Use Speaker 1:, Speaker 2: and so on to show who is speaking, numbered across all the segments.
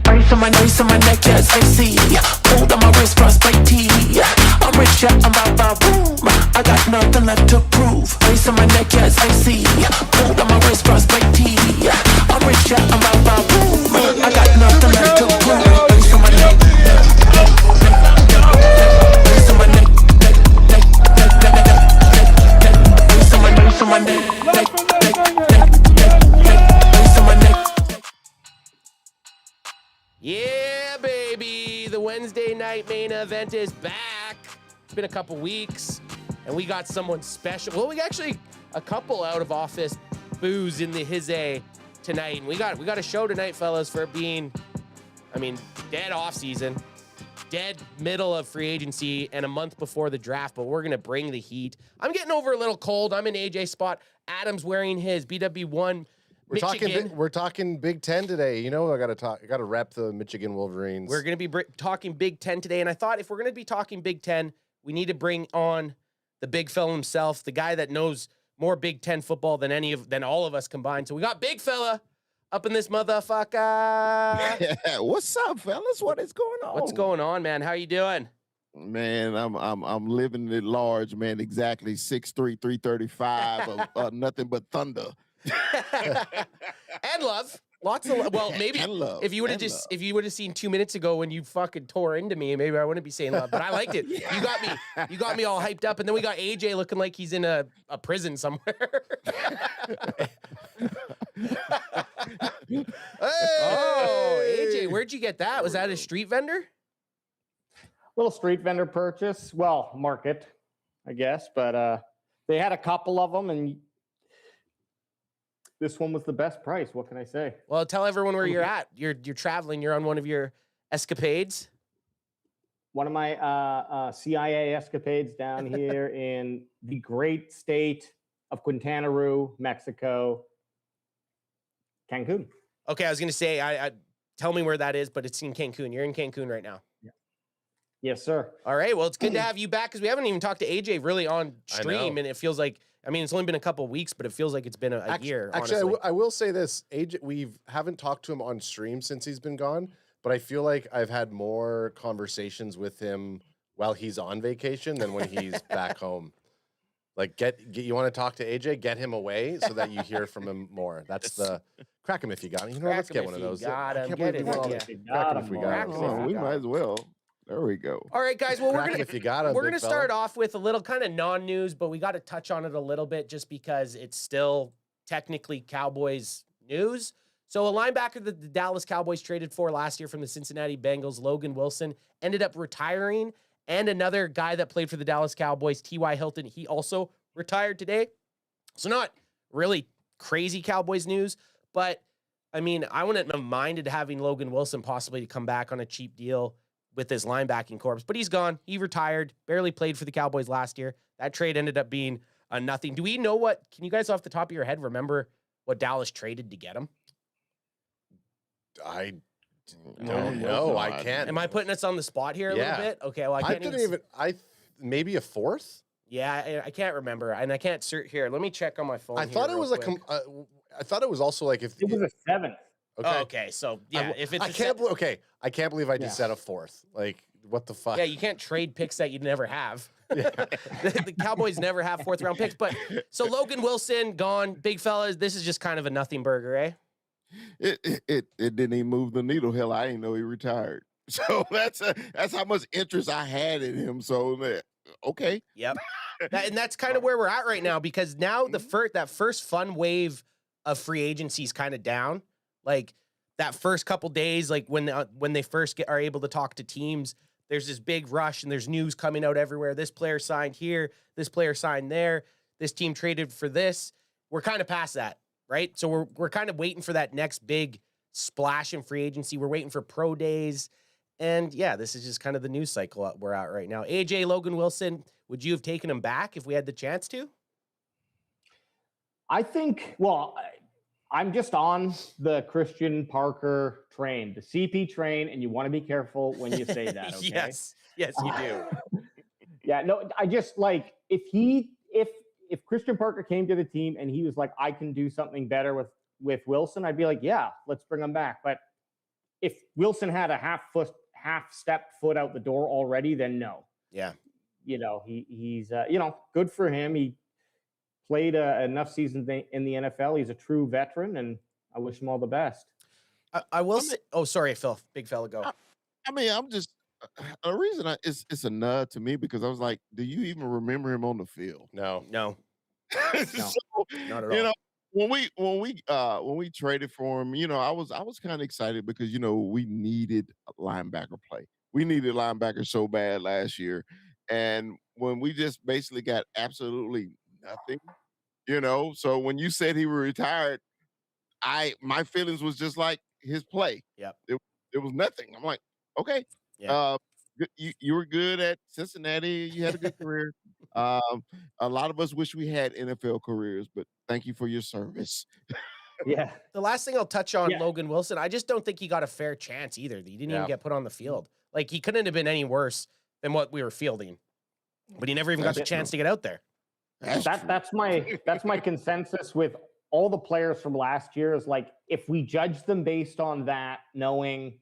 Speaker 1: Ice on my neck, yeah, it's icy. Gold on my wrist, frostbite tee. I'm rich, yeah, I'm out, boom. I got nothing left to prove. Ice on my neck, yeah, it's icy. Gold on my wrist, frostbite tee. I'm rich, yeah, I'm out, boom. I got nothing left to prove. Ice on my neck. Ice on my neck. Ice on my neck.
Speaker 2: Yeah, baby. The Wednesday night main event is back. It's been a couple weeks, and we got someone special. Well, we actually a couple out of office boos in the his A tonight. And we got a show tonight, fellas, for it being, dead off season, dead middle of free agency, and a month before the draft. But we're gonna bring the heat. I'm getting over a little cold. I'm in AJ spot. Adam's wearing his BW1.
Speaker 3: We're talking Big Ten today. You know, I got to rep the Michigan Wolverines.
Speaker 2: We're going to be talking Big Ten today, and I thought if we're going to be talking Big Ten, we need to bring on the big fella himself, the guy that knows more Big Ten football than all of us combined. So we got big fella up in this motherfucker.
Speaker 4: Yeah, what's up, fellas? What is going on?
Speaker 2: What's going on, man? How you doing?
Speaker 4: Man, I'm living it large, man. Exactly 6'3", 335 of nothing but thunder.
Speaker 2: And love. Lots of well, maybe if you would have seen 2 minutes ago when you fucking tore into me, maybe I wouldn't be saying love, but I liked it. Yeah. You got me all hyped up, and then we got AJ looking like he's in a prison somewhere. Hey! Oh, AJ, where'd you get that? Was that a street vendor?
Speaker 5: Little street vendor purchase. Well, market, I guess, but they had a couple of them, and this one was the best price. What can I say?
Speaker 2: Well, tell everyone where you're at. You're traveling. You're on one of your escapades.
Speaker 5: One of my CIA escapades down here in the great state of Quintana Roo, Mexico, Cancun.
Speaker 2: Okay, I was going to say, I tell me where that is, but it's in Cancun. You're in Cancun right now.
Speaker 5: Yeah. Yes, sir.
Speaker 2: All right. Well, it's good to have you back because we haven't even talked to AJ really on stream, and it feels like, it's only been a couple of weeks, but it feels like it's been a year.
Speaker 3: Actually, I will say this: AJ, we haven't talked to him on stream since he's been gone, but I feel like I've had more conversations with him while he's on vacation than when he's back home. Like, you want to talk to AJ? Get him away so that you hear from him more. That's the crack him if you got him. You know, let's get one of those.
Speaker 2: Got him.
Speaker 3: Crack him if we got him.
Speaker 4: We might as well. There we go.
Speaker 2: All right, guys. Well, we're gonna
Speaker 3: start
Speaker 2: start off with a little kind of non-news, but we got to touch on it a little bit just because it's still technically Cowboys news. So a linebacker that the Dallas Cowboys traded for last year from the Cincinnati Bengals, Logan Wilson, ended up retiring, and another guy that played for the Dallas Cowboys, T.Y. Hilton, he also retired today. So not really crazy Cowboys news, but I wouldn't have minded having Logan Wilson possibly to come back on a cheap deal with his linebacking corps, but he's gone. He retired, barely played for the Cowboys last year. That trade ended up being a nothing. Do we know can you guys off the top of your head remember what Dallas traded to get him?
Speaker 3: I don't know. I can't.
Speaker 2: Am I putting us on the spot here a little bit? Okay, well, I can't
Speaker 3: maybe a fourth?
Speaker 2: Yeah, I can't remember, and I can't search here. Let me check on my phone.
Speaker 3: I thought it was I thought it was also like if
Speaker 5: it was a seventh.
Speaker 3: Okay.
Speaker 2: Okay, so yeah, if it's
Speaker 3: I can't believe I just said a fourth. Like, what the fuck?
Speaker 2: Yeah, you can't trade picks that you'd never have. Yeah. the Cowboys never have fourth round picks, but so Logan Wilson gone, big fellas. This is just kind of a nothing burger, eh?
Speaker 4: It didn't even move the needle. Hell, I didn't know he retired. So that's how much interest I had in him. So okay,
Speaker 2: yep, and that's kind of where we're at right now because now that first fun wave of free agency is kind of down. Like that first couple days, like when they first are able to talk to teams, there's this big rush and there's news coming out everywhere. This player signed here, this player signed there, this team traded for this. We're kind of past that, right? So we're kind of waiting for that next big splash in free agency. We're waiting for pro days. And yeah, this is just kind of the news cycle we're at right now. AJ, Logan Wilson, would you have taken him back if we had the chance to?
Speaker 5: I think, I'm just on the Christian Parker train, the CP train, and you want to be careful when you say that, okay?
Speaker 2: Yes, you do.
Speaker 5: Yeah, no, I just if Christian Parker came to the team and he was like, I can do something better with with Wilson, I'd be like, yeah, let's bring him back. But if Wilson had a half step foot out the door already, then no.
Speaker 2: Yeah.
Speaker 5: He's good for him. He played enough seasons in the NFL. He's a true veteran, and I wish him all the best.
Speaker 2: I will say. Oh, sorry, Phil. Big fella, go.
Speaker 4: I mean, I'm just the reason it's a nod to me because I was like, do you even remember him on the field?
Speaker 3: No.
Speaker 2: No,
Speaker 4: So,
Speaker 2: not at all.
Speaker 4: when we traded for him, I was kind of excited because we needed a linebacker play. We needed linebackers so bad last year, and when we just basically got absolutely nothing, So when you said he was retired, my feelings was just like his play.
Speaker 2: Yep.
Speaker 4: It was nothing. I'm like, okay,
Speaker 2: Yeah.
Speaker 4: you were good at Cincinnati. You had a good career. A lot of us wish we had NFL careers, but thank you for your service.
Speaker 5: Yeah.
Speaker 2: The last thing I'll touch on,
Speaker 5: Yeah.
Speaker 2: Logan Wilson, I just don't think he got a fair chance either. He didn't even
Speaker 3: Yeah.
Speaker 2: get put on the field. Like, he couldn't have been any worse than what we were fielding. But he never even got the
Speaker 5: That's
Speaker 2: chance to get out there.
Speaker 5: That's my consensus with all the players from last year is like, if we judge them based on that, knowing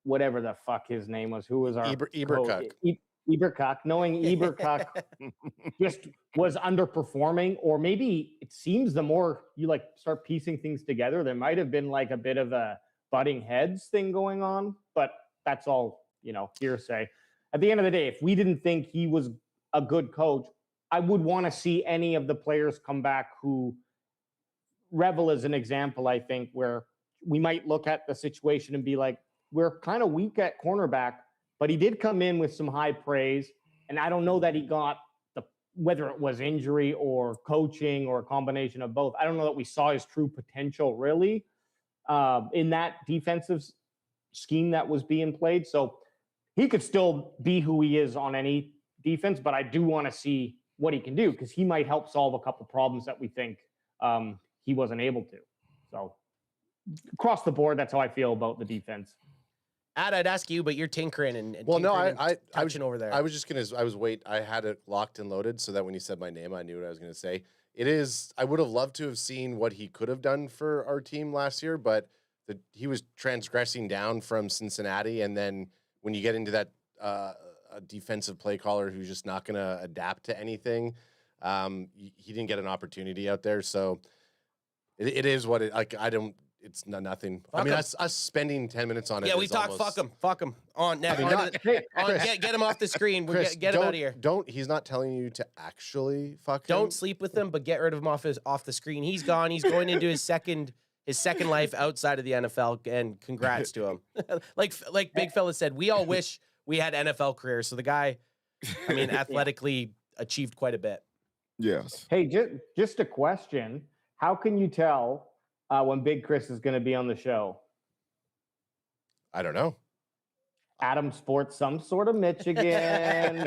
Speaker 5: whatever the fuck his name was, who was our
Speaker 3: Eberkuck.
Speaker 5: Eberkuck, knowing Eberkuck just was underperforming, or maybe it seems the more you like start piecing things together, there might have been like a bit of a butting heads thing going on, but that's all, hearsay. At the end of the day, if we didn't think he was a good coach, I would want to see any of the players come back who Revel is an example, I think, where we might look at the situation and be like, we're kind of weak at cornerback, but he did come in with some high praise. And I don't know that he got whether it was injury or coaching or a combination of both. I don't know that we saw his true potential really in that defensive scheme that was being played. So he could still be who he is on any defense, but I do want to see what he can do because he might help solve a couple problems that we think he wasn't able to. So across the board, that's how I feel about the defense.
Speaker 2: Ad, I'd ask you, but you're tinkering and
Speaker 3: Well, no,
Speaker 2: tinkering and
Speaker 3: I was
Speaker 2: touching over there.
Speaker 3: I was just I had it locked and loaded so that when you said my name, I knew what I was gonna say. I would have loved to have seen what he could have done for our team last year, but he was transgressing down from Cincinnati, and then when you get into that a defensive play caller who's just not gonna adapt to anything, he didn't get an opportunity out there. So it is what it like. It's nothing.
Speaker 2: Fuck
Speaker 3: I mean,
Speaker 2: him.
Speaker 3: us spending 10 minutes on it.
Speaker 2: Yeah, we
Speaker 3: is
Speaker 2: talk.
Speaker 3: almost-
Speaker 2: Fuck him. On next.
Speaker 3: I mean,
Speaker 2: Get him off the screen.
Speaker 3: Chris,
Speaker 2: Get him out of here.
Speaker 3: He's not telling you to actually fuck him.
Speaker 2: Don't sleep with him, but get rid of him off the screen. He's gone. He's going into his second life outside of the NFL, and congrats to him. like Big Fella said, we all wish we had NFL careers. So the guy, I mean, athletically achieved quite a bit.
Speaker 4: Yes.
Speaker 5: Hey, just a question. How can you tell when Big Chris is going to be on the show?
Speaker 3: I don't know.
Speaker 5: Adam sports some sort of Michigan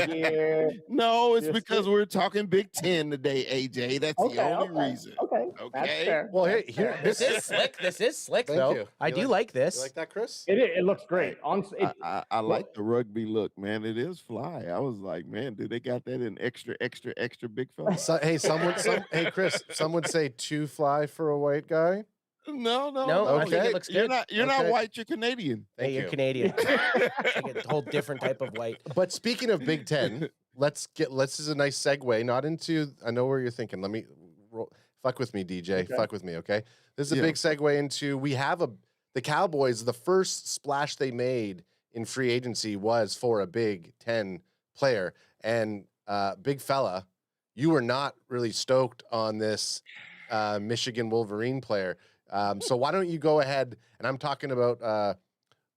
Speaker 5: gear.
Speaker 4: No, it's
Speaker 5: Just
Speaker 4: because we're talking Big Ten today, AJ. That's the only reason.
Speaker 5: Okay. That's
Speaker 4: Okay.
Speaker 5: fair.
Speaker 3: Well, hey,
Speaker 5: That's
Speaker 3: here,
Speaker 5: fair.
Speaker 2: This is slick. This is slick,
Speaker 3: Thank
Speaker 2: though.
Speaker 3: you.
Speaker 2: I
Speaker 3: You
Speaker 2: do like this.
Speaker 3: You like that, Chris?
Speaker 5: It looks great.
Speaker 4: I like the rugby look, man. It is fly. I was like, man, do they got that in extra big fella?
Speaker 3: Hey, Chris, some would say too fly for a white guy.
Speaker 4: No.
Speaker 2: I think it looks good.
Speaker 4: You're not
Speaker 3: Okay.
Speaker 4: white. You're Canadian.
Speaker 3: Thank
Speaker 2: Hey, you're
Speaker 3: you.
Speaker 2: Canadian. It's like a whole different type of white.
Speaker 3: But speaking of Big Ten, this is a nice segue, not into, I know where you're thinking. Let me fuck with me, DJ.
Speaker 5: Okay.
Speaker 3: Fuck with me, okay? This is a
Speaker 4: Yeah.
Speaker 3: big segue into, the Cowboys, the first splash they made in free agency was for a Big Ten player. And Big Fella, you were not really stoked on this Michigan Wolverine player. So why don't you go ahead, and I'm talking about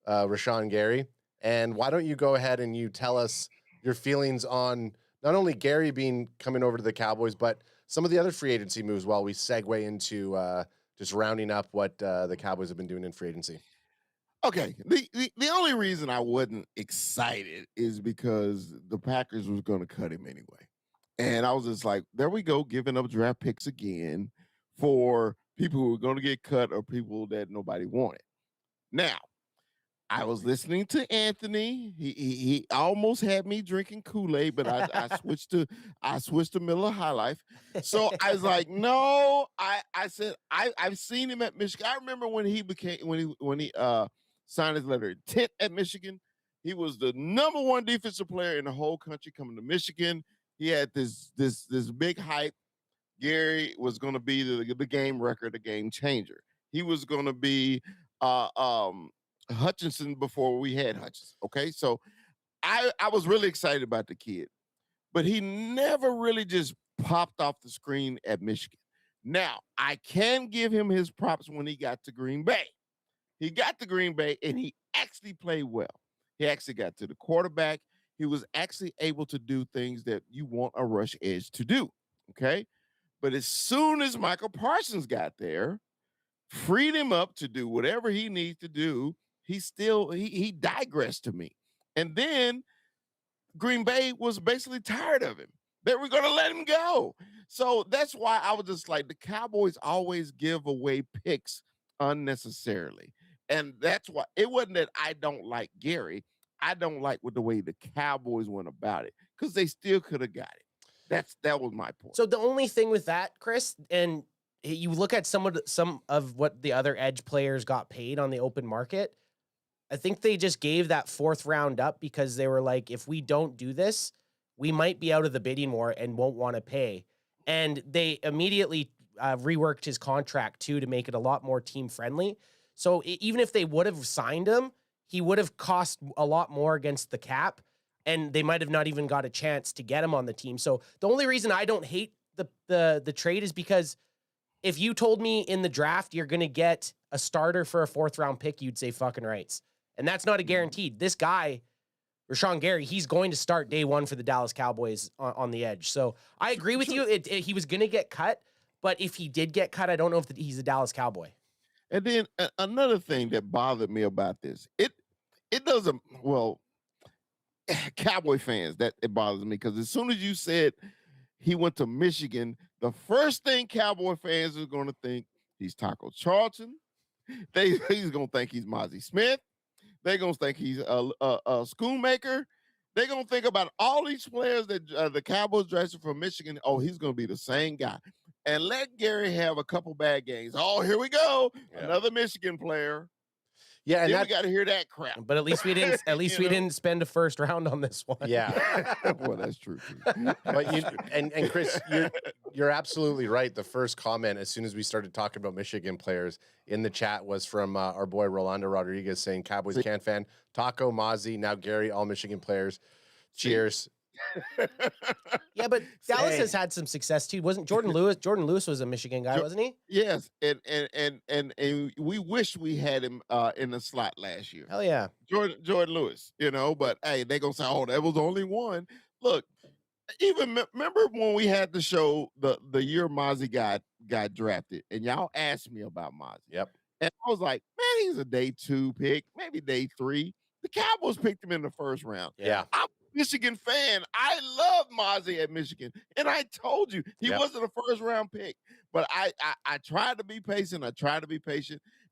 Speaker 3: Rashawn Gary, and why don't you go ahead and you tell us your feelings on not only Gary coming over to the Cowboys, but some of the other free agency moves while we segue into just rounding up what the Cowboys have been doing in free agency.
Speaker 4: Okay. The only reason I wasn't excited is because the Packers was going to cut him anyway. And I was just like, there we go, giving up draft picks again for people who are going to get cut or people that nobody wanted. Now, I was listening to Anthony. He almost had me drinking Kool-Aid, but I switched to Miller High Life. So I was like, no. I said I've seen him at Michigan. I remember when he signed his letter of intent at Michigan. He was the number one defensive player in the whole country coming to Michigan. He had this big hype. Gary was going to be the game record, the game changer. He was going to be Hutchinson before we had Hutchinson. Okay, so I was really excited about the kid, but he never really just popped off the screen at Michigan. Now I can give him his props when he got to Green Bay. He got to Green Bay and he actually played well. He actually got to the quarterback. He was actually able to do things that you want a rush edge to do. Okay, but as soon as Michael Parsons got there, freed him up to do whatever he needs to do, he digressed to me. And then Green Bay was basically tired of him. They were going to let him go. So that's why I was just like, the Cowboys always give away picks unnecessarily. And that's why it wasn't that I don't like Gary. I don't like the way the Cowboys went about it because they still could have got it. That was my point.
Speaker 2: So the only thing with that, Chris, and you look at some of what the other edge players got paid on the open market. I think they just gave that 4th round up because they were like, if we don't do this, we might be out of the bidding war and won't want to pay. And they immediately reworked his contract too to make it a lot more team friendly. So even if they would have signed him, he would have cost a lot more against the cap, and they might have not even got a chance to get him on the team. So the only reason I don't hate the trade is because if you told me in the draft you're going to get a starter for a 4th round pick, you'd say fucking rights. And that's not a guaranteed. This guy, Rashawn Gary, he's going to start day one for the Dallas Cowboys on the edge. So I agree with you. He was going to get cut, but if he did get cut, I don't know if he's a Dallas Cowboy.
Speaker 4: And then another thing that bothered me about this, it doesn't, well, Cowboy fans, that it bothers me because as soon as you said he went to Michigan, the first thing Cowboy fans are going to think he's Taco Charlton. He's going to think he's Mozzie Smith. They're going to think he's a Schoonmaker. They're going to think about all these players that the Cowboys drafted from Michigan. Oh, he's going to be the same guy. And let Gary have a couple bad games. Oh, here we go. Yeah. Another Michigan player.
Speaker 3: Yeah, and
Speaker 4: we got to hear that crap.
Speaker 2: But at least we didn't. At least we didn't spend a 1st round on this one.
Speaker 3: Yeah,
Speaker 4: well, that's true.
Speaker 3: But and Chris, you're absolutely right. The first comment as soon as we started talking about Michigan players in the chat was from our boy Rolando Rodriguez saying, "Cowboys can't fan Taco, Mozzie, now Gary, all Michigan players. Cheers."
Speaker 2: Yeah, but Dallas has had some success too. Wasn't Jordan Lewis? Jordan Lewis was a Michigan guy, wasn't he?
Speaker 4: Yes, and we wish we had him in the slot last year.
Speaker 2: Hell yeah,
Speaker 4: Jordan Lewis. But hey, they gonna say, "Oh, that was only one." Look, even remember when we had the show the year Mozzie got drafted, and y'all asked me about Mozzie.
Speaker 3: Yep,
Speaker 4: and I was like, "Man, he's a day 2 pick, maybe day 3." The Cowboys picked him in the 1st round.
Speaker 3: Yeah.
Speaker 4: I'm a Michigan fan. I love Mozzie at Michigan. And I told you he wasn't a 1st round pick. But I tried to be patient.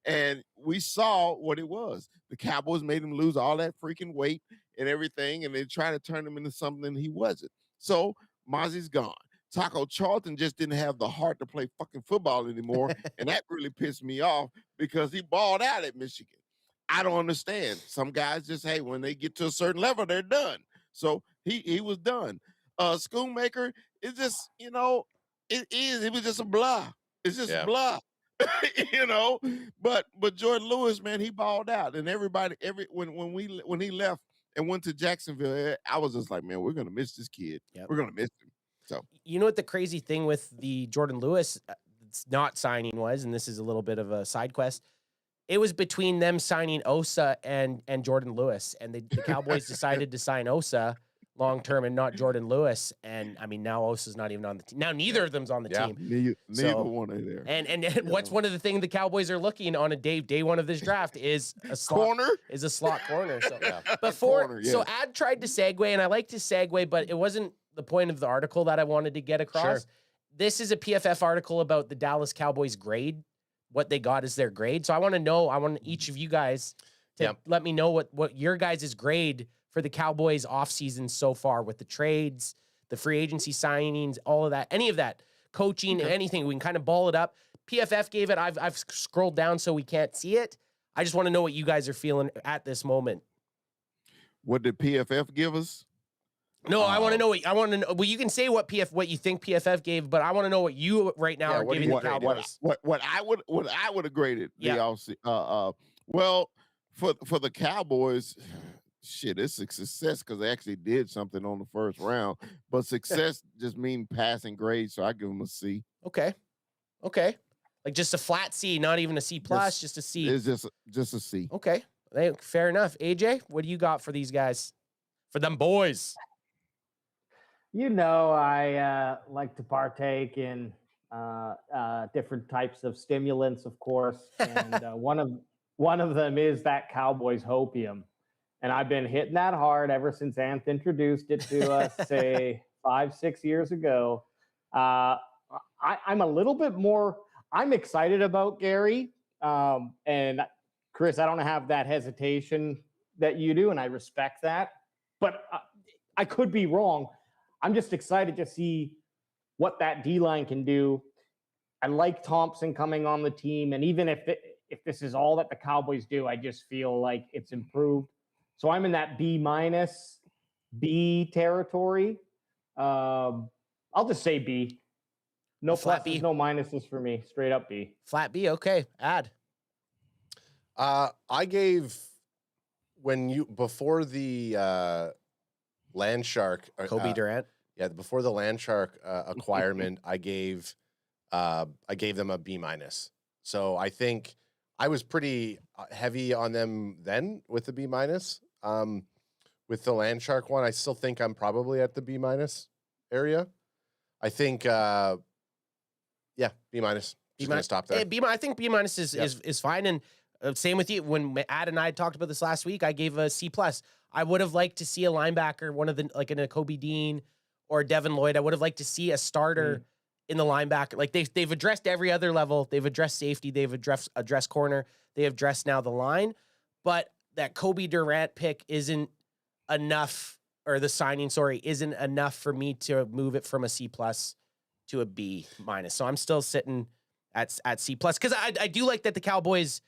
Speaker 4: And we saw what it was. The Cowboys made him lose all that freaking weight and everything. And they tried to turn him into something he wasn't. So Mozzie's gone. Taco Charlton just didn't have the heart to play fucking football anymore. And that really pissed me off because he balled out at Michigan. I don't understand. Some guys just, hey, when they get to a certain level, they're done. So he was done. Schoonmaker is just, it was just a blah. It's just blah. But Jordan Lewis, man, he balled out. And when he left and went to Jacksonville, I was just like, man, we're gonna miss this kid. Yep. We're gonna miss him. So
Speaker 2: you know what the crazy thing with the Jordan Lewis not signing was, and this is a little bit of a side quest. It was between them signing Osa and Jordan Lewis, and the Cowboys decided to sign Osa long term and not Jordan Lewis. And I mean, now Osa's not even on the team. Now neither of them's on the team.
Speaker 4: Neither one are there.
Speaker 2: And what's one of the things the Cowboys are looking on a day one of this draft is a slot corner. So so Ad tried to segue, and I like to segue, but it wasn't the point of the article that I wanted to get across. Sure. This is a PFF article about the Dallas Cowboys grade. What they got is their grade. So I want each of you guys to let me know what your guys' grade for the Cowboys offseason so far with the trades, the free agency signings, all of that, any of that, coaching, anything. We can kind of ball it up. PFF gave it. I've scrolled down so we can't see it. I just want to know what you guys are feeling at this moment.
Speaker 4: What did PFF give us?
Speaker 2: No, I want to know well, you can say what you think PFF gave, but I want to know what you right now are giving the Cowboys.
Speaker 4: What I would have graded the well, for the Cowboys, shit, it's a success because they actually did something on the first round. But success just mean passing grade, so I give them a C.
Speaker 2: Okay. Like just a flat C, not even a C plus, just a C.
Speaker 4: It's just a C.
Speaker 2: Okay. Fair enough. AJ, what do you got for these guys? For them boys?
Speaker 5: I like to partake in different types of stimulants, of course, and one of them is that Cowboys hopium, and I've been hitting that hard ever since Anth introduced it to us, say 5-6 years ago. I'm a little bit more. I'm excited about Gary, and Chris. I don't have that hesitation that you do, and I respect that, but I could be wrong. I'm just excited to see what that D-line can do. I like Thompson coming on the team, and even if this is all that the Cowboys do, I just feel like it's improved. So I'm in that B territory. I'll just say B. No pluses, no minuses for me. Straight up B.
Speaker 2: Flat B. Okay. Add.
Speaker 3: I gave before the Land Shark,
Speaker 2: Kobe Durant.
Speaker 3: Yeah, before the Land Shark acquirement, I gave them a B-. So I think I was pretty heavy on them then with the B-. With the Land Shark one, I still think I'm probably at the B- area. I think, B-. Just gonna stop there.
Speaker 2: I think B- is fine, and same with you. When Ad and I talked about this last week, I gave a C+. I would have liked to see a linebacker, one of the like a Kobe Dean or Devin Lloyd. I would have liked to see a starter in the linebacker. Like they've addressed every other level. They've addressed safety. They've addressed corner. They have addressed now the line. But that Kobe Durant pick isn't enough, or the signing, isn't enough for me to move it from a C+ to a B-. So I'm still sitting at C+, because I do like that the Cowboys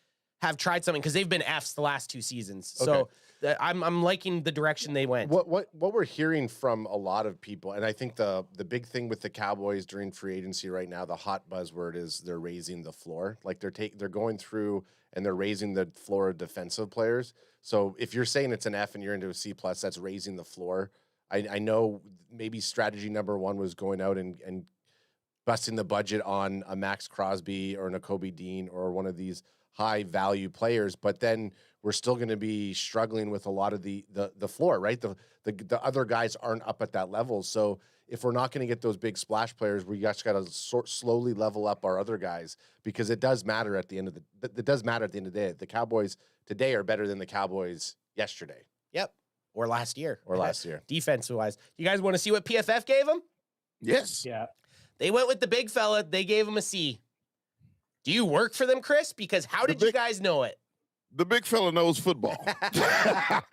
Speaker 2: have tried something, because they've been Fs the last 2 seasons. Okay. So I'm liking the direction they went.
Speaker 3: What we're hearing from a lot of people, and I think the big thing with the Cowboys during free agency right now, the hot buzzword is they're raising the floor. Like they're going through and they're raising the floor of defensive players. So if you're saying it's an F and you're into a C+, that's raising the floor. I know maybe strategy number 1 was going out and busting the budget on a Max Crosby or an Kobe Dean or one of these high value players, but then we're still going to be struggling with a lot of the floor, right? The other guys aren't up at that level. So if we're not going to get those big splash players, we just got to slowly level up our other guys, because it does matter at the end of the day. The Cowboys today are better than the Cowboys yesterday.
Speaker 2: Yep. Or last year. Defensive wise. You guys want to see what PFF gave them?
Speaker 4: Yes.
Speaker 5: Yeah.
Speaker 2: They went with the big fella. They gave him a C. Do you work for them, Chris? Because how did you guys know it?
Speaker 4: The big fella knows football.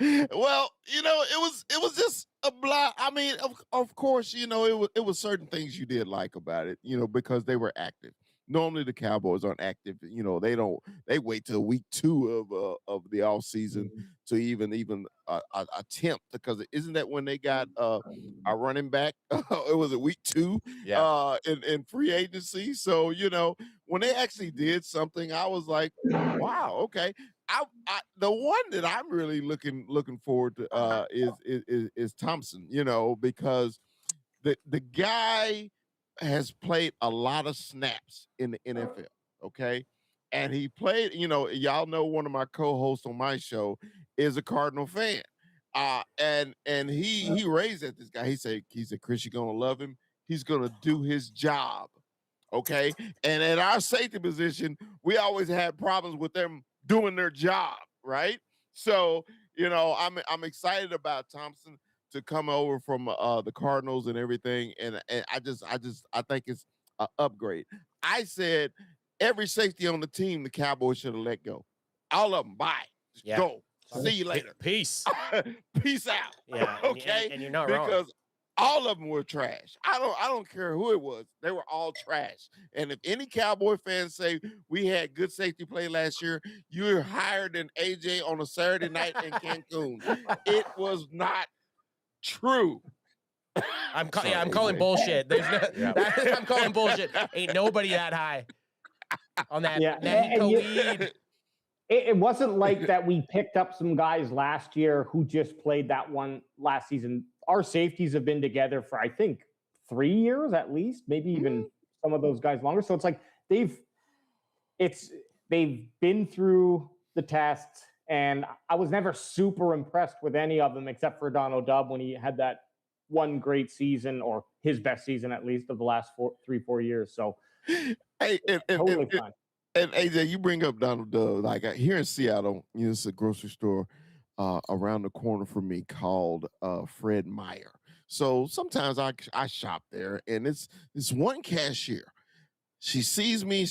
Speaker 4: Well, it was just a blah. I mean, of course, it was certain things you did like about it, because they were active. Normally the Cowboys aren't active. They wait till week 2 of the off season to even attempt, because isn't that when they got a running back? It was a week 2 in free agency. So, when they actually did something, I was like, wow, okay. The one that I'm really looking forward to is Thompson, because the guy has played a lot of snaps in the NFL, okay? And he played, y'all know one of my co-hosts on my show is a Cardinal fan. And he raised at this guy. He said, Chris, you're gonna love him. He's gonna do his job. Okay. And at our safety position, we always had problems with them doing their job, right? So, I'm excited about Thompson to come over from the Cardinals and everything, and I think it's an upgrade. I said every safety on the team the Cowboys should have let go. All of them, bye. Just go. See you later.
Speaker 2: Peace.
Speaker 4: Peace out.
Speaker 2: Yeah.
Speaker 4: Okay.
Speaker 2: And you're not wrong.
Speaker 4: Because all of them were trash. I don't care who it was. They were all trash. And if any Cowboy fans say we had good safety play last year, you're higher than AJ on a Saturday night in Cancun. It was not true.
Speaker 2: I'm calling bullshit. There's no, I'm calling bullshit. Ain't nobody that high on that.
Speaker 5: It wasn't like that we picked up some guys last year who just played that one last season. Our safeties have been together for, I think, 3 years at least, maybe even some of those guys longer. So it's like they've been through the tests, and I was never super impressed with any of them except for Don O'Dub when he had that one great season, or his best season at least of the last 4 years. So
Speaker 4: hey,
Speaker 5: totally fine.
Speaker 4: And AJ, you bring up Donald Duck. Like here in Seattle, it's a grocery store around the corner from me called Fred Meyer. So sometimes I shop there, and it's this one cashier. She sees me.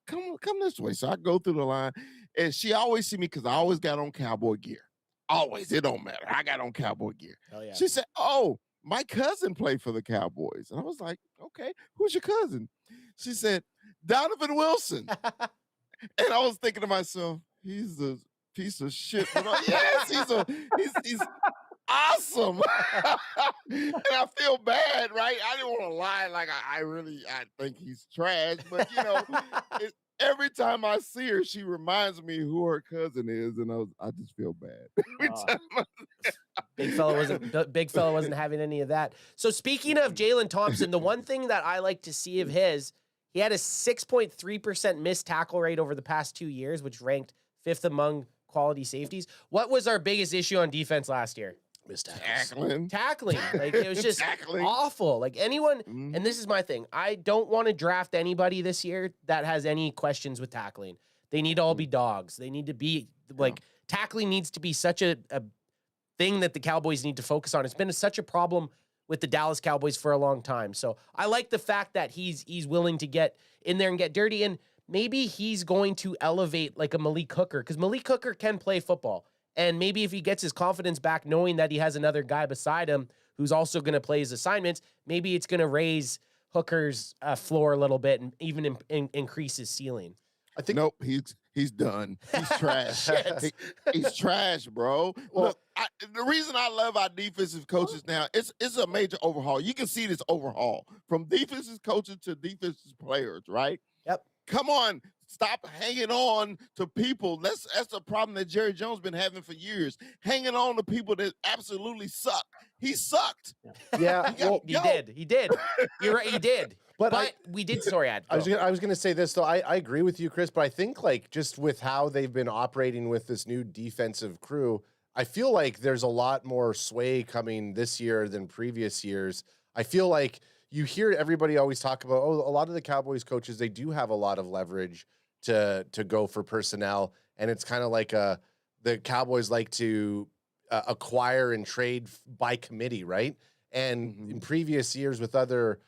Speaker 4: Come this way. So I go through the line, and she always see me because I always got on cowboy gear. Always, it don't matter. I got on cowboy gear.
Speaker 2: Oh, yeah.
Speaker 4: She said, "Oh, my cousin played for the Cowboys," and I was like, "Okay, who's your cousin?" She said, "Donovan Wilson," and I was thinking to myself, "He's a piece of shit." But yes, he's awesome, and I feel bad, right? I didn't want to lie, like I think he's trash, but every time I see her, she reminds me who her cousin is, and I just feel bad.
Speaker 2: Big fella wasn't having any of that. So speaking of Jalen Thompson, the one thing that I like to see of his, he had a 6.3% missed tackle rate over the past 2 years, which ranked 5th among quality safeties. What was our biggest issue on defense last year?
Speaker 3: Missed tackles.
Speaker 2: Tackling. Like it was just awful. Like anyone, and this is my thing. I don't want to draft anybody this year that has any questions with tackling. They need to all be dogs. They need to be tackling needs to be such a thing that the Cowboys need to focus on. It's been such a problem with the Dallas Cowboys for a long time. So I like the fact that he's willing to get in there and get dirty, and maybe he's going to elevate like a Malik Hooker, because Malik Hooker can play football. And maybe if he gets his confidence back, knowing that he has another guy beside him who's also going to play his assignments, maybe it's going to raise Hooker's floor a little bit and even increase his ceiling.
Speaker 4: I think nope, he's done. He's trash. He's trash, bro. Well, look, the reason I love our defensive coaches now, it's a major overhaul. You can see this overhaul from defensive coaches to defensive players, right?
Speaker 2: Yep.
Speaker 4: Come on. Stop hanging on to people. That's the problem that Jerry Jones been having for years. Hanging on to people that absolutely suck. He sucked.
Speaker 3: Yeah,
Speaker 2: he did. You're right, he did. But we did. Sorry, Ad.
Speaker 3: I was going to say this though. I agree with you, Chris. But I think like just with how they've been operating with this new defensive crew, I feel like there's a lot more sway coming this year than previous years. I feel like you hear everybody always talk about, a lot of the Cowboys coaches, they do have a lot of leverage to go for personnel, and it's kind of like the Cowboys like to acquire and trade by committee, right? And in previous years with either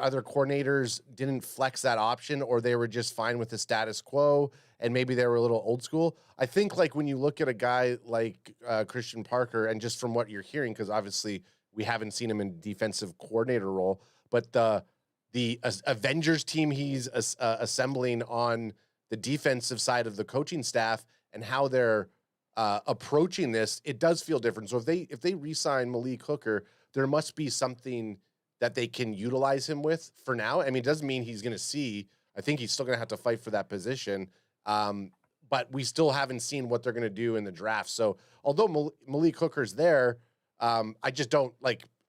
Speaker 3: other coordinators didn't flex that option, or they were just fine with the status quo, and maybe they were a little old school. I think like when you look at a guy like Christian Parker, and just from what you're hearing, because obviously we haven't seen him in defensive coordinator role, but the Avengers team he's assembling on the defensive side of the coaching staff and how they're approaching this, it does feel different. So if they re-sign Malik Hooker, there must be something that they can utilize him with for now. I mean, it doesn't mean he's going to see. I think he's still going to have to fight for that position. But we still haven't seen what they're going to do in the draft. So although Malik Hooker's there, I just don't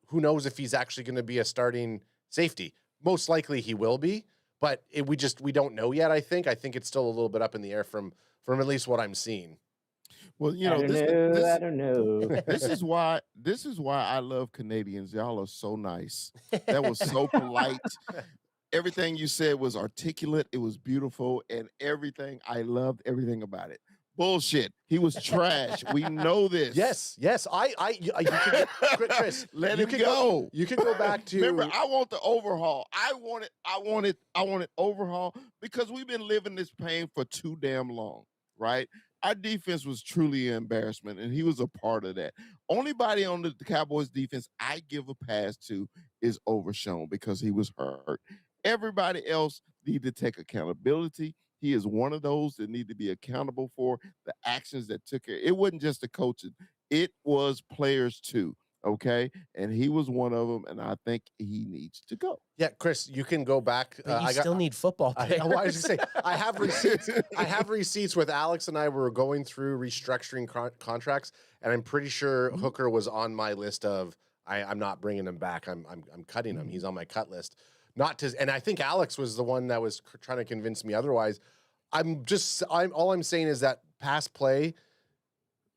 Speaker 3: who knows if he's actually going to be a starting safety. Most likely he will be, but we don't know yet. I think it's still a little bit up in the air from at least what I'm seeing.
Speaker 4: Well,
Speaker 5: I don't know.
Speaker 4: This is why I love Canadians. Y'all are so nice. That was so polite. Everything you said was articulate. It was beautiful, and everything. I loved everything about it. Bullshit. He was trash. We know this.
Speaker 3: Yes. Chris,
Speaker 4: let him go.
Speaker 3: You could go back to.
Speaker 4: Remember, I want the overhaul. I want it overhaul because we've been living this pain for too damn long, right? our defense was truly an embarrassment, and he was a part of that. Only body on the Cowboys defense I give a pass to is Overshown because he was hurt. Everybody else need to take accountability. He is one of those that need to be accountable for the actions that took it. It wasn't just the coaching; it was players too. Okay, and he was one of them, and I think he needs to go.
Speaker 3: Yeah, Chris, you can go back.
Speaker 2: But you still need football players.
Speaker 3: I was just say I have receipts. I have receipts with Alex and I were going through restructuring contracts, and I'm pretty sure Hooker was on my list of I'm not bringing him back. I'm cutting him. He's on my cut list. Not to, and I think Alex was the one that was trying to convince me otherwise. All I'm saying is that pass play,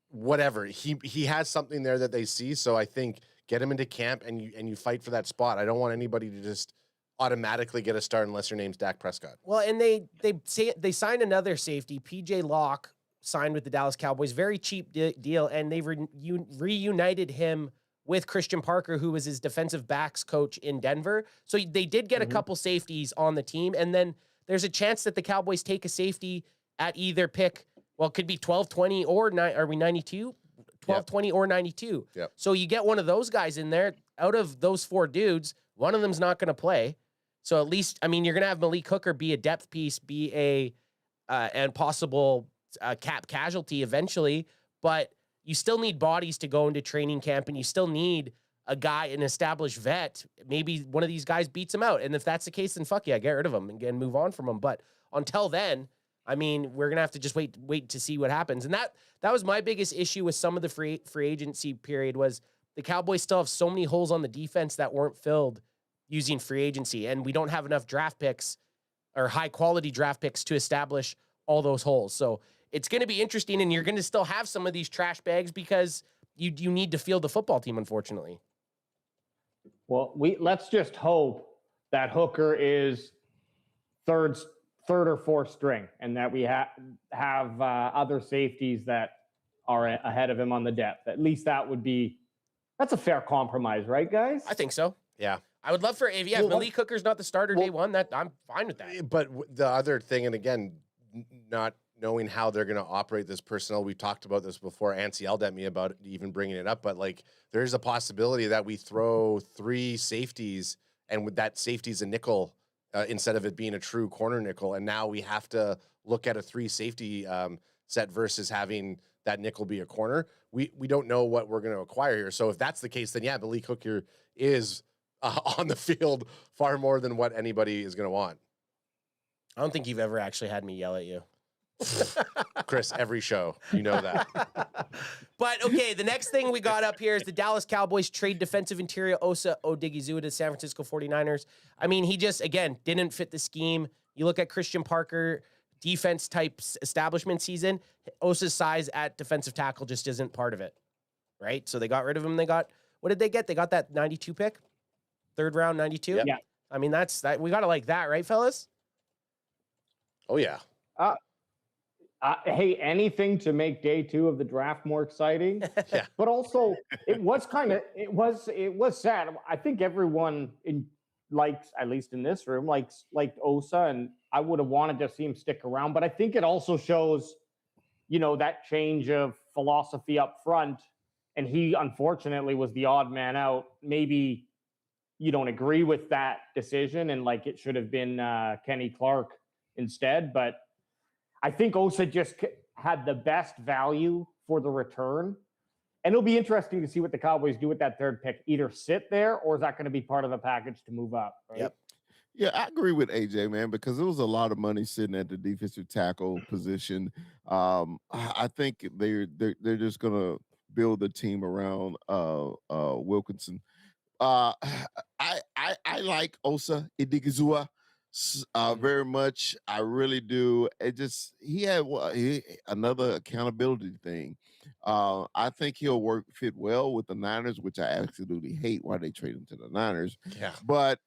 Speaker 3: whatever, he has something there that they see. So I think get him into camp and you fight for that spot. I don't want anybody to just automatically get a start unless your name's Dak Prescott.
Speaker 2: Well, and they signed another safety, PJ Locke, signed with the Dallas Cowboys, very cheap deal, and they reunited him with Christian Parker, who was his defensive backs coach in Denver. So they did get a couple safeties on the team, and then there's a chance that the Cowboys take a safety at either pick. Well, it could be 12, 20, or 9. Are we 92? 12, 20, or 92.
Speaker 3: Yep.
Speaker 2: So you get one of those guys in there. Out of those 4 dudes, one of them's not going to play. So at least, I mean, you're going to have Malik Hooker be a depth piece, be a and possible cap casualty eventually, but you still need bodies to go into training camp, and you still need a guy, an established vet. Maybe one of these guys beats him out, and if that's the case, then fuck yeah, get rid of him and move on from him. But until then, I mean, we're gonna have to just wait to see what happens. And that was my biggest issue with some of the free agency period was the Cowboys still have so many holes on the defense that weren't filled using free agency, and we don't have enough draft picks or high quality draft picks to establish all those holes. So it's going to be interesting, and you're going to still have some of these trash bags because you need to field the football team, unfortunately.
Speaker 5: Well, let's just hope that Hooker is third or fourth string, and that we have other safeties that are ahead of him on the depth. At least that's a fair compromise, right, guys?
Speaker 2: I think so.
Speaker 3: Yeah.
Speaker 2: I would love for if Malik Hooker's not the starter day one, that I'm fine with that.
Speaker 3: But the other thing, and again, not knowing how they're going to operate this personnel, we talked about this before. Ansi yelled at me about even bringing it up, but like there's a possibility that we throw 3 safeties, and with that safety's a nickel instead of it being a true corner nickel, and now we have to look at a 3 safety set versus having that nickel be a corner. We don't know what we're going to acquire here. So if that's the case, then yeah, Malik Hooker is on the field far more than what anybody is going to want.
Speaker 2: I don't think you've ever actually had me yell at you.
Speaker 3: Chris, every show, you know that.
Speaker 2: But okay, the next thing we got up here is the Dallas Cowboys trade defensive interior Osa Odigizua to San Francisco 49ers. I mean, he just, again, didn't fit the scheme. You look at Christian Parker, defense type establishment season, Osa's size at defensive tackle just isn't part of it, right? So they got rid of him. What did they get? They got that 92 pick, 3rd round 92.
Speaker 3: Yep.
Speaker 5: Yeah.
Speaker 2: I mean, that's that. We got to like that, right, fellas?
Speaker 3: Oh yeah.
Speaker 5: Hey, anything to make day 2 of the draft more exciting.
Speaker 3: Yeah.
Speaker 5: But also, it was sad. I think everyone likes, at least in this room, liked Osa, and I would have wanted to see him stick around. But I think it also shows, that change of philosophy up front. And he, unfortunately, was the odd man out. Maybe you don't agree with that decision, and like it should have been Kenny Clark instead. But I think Osa just had the best value for the return. And it'll be interesting to see what the Cowboys do with that 3rd pick. Either sit there, or is that going to be part of the package to move up? Right?
Speaker 2: Yep.
Speaker 4: Yeah, I agree with AJ, man, because there was a lot of money sitting at the defensive tackle position. I think they're just gonna build a team around Wilkinson. I like Osa Odigizua very much. I really do. He had another accountability thing. I think he'll fit well with the Niners, which I absolutely hate why they trade him to the Niners.
Speaker 3: Yeah.
Speaker 4: But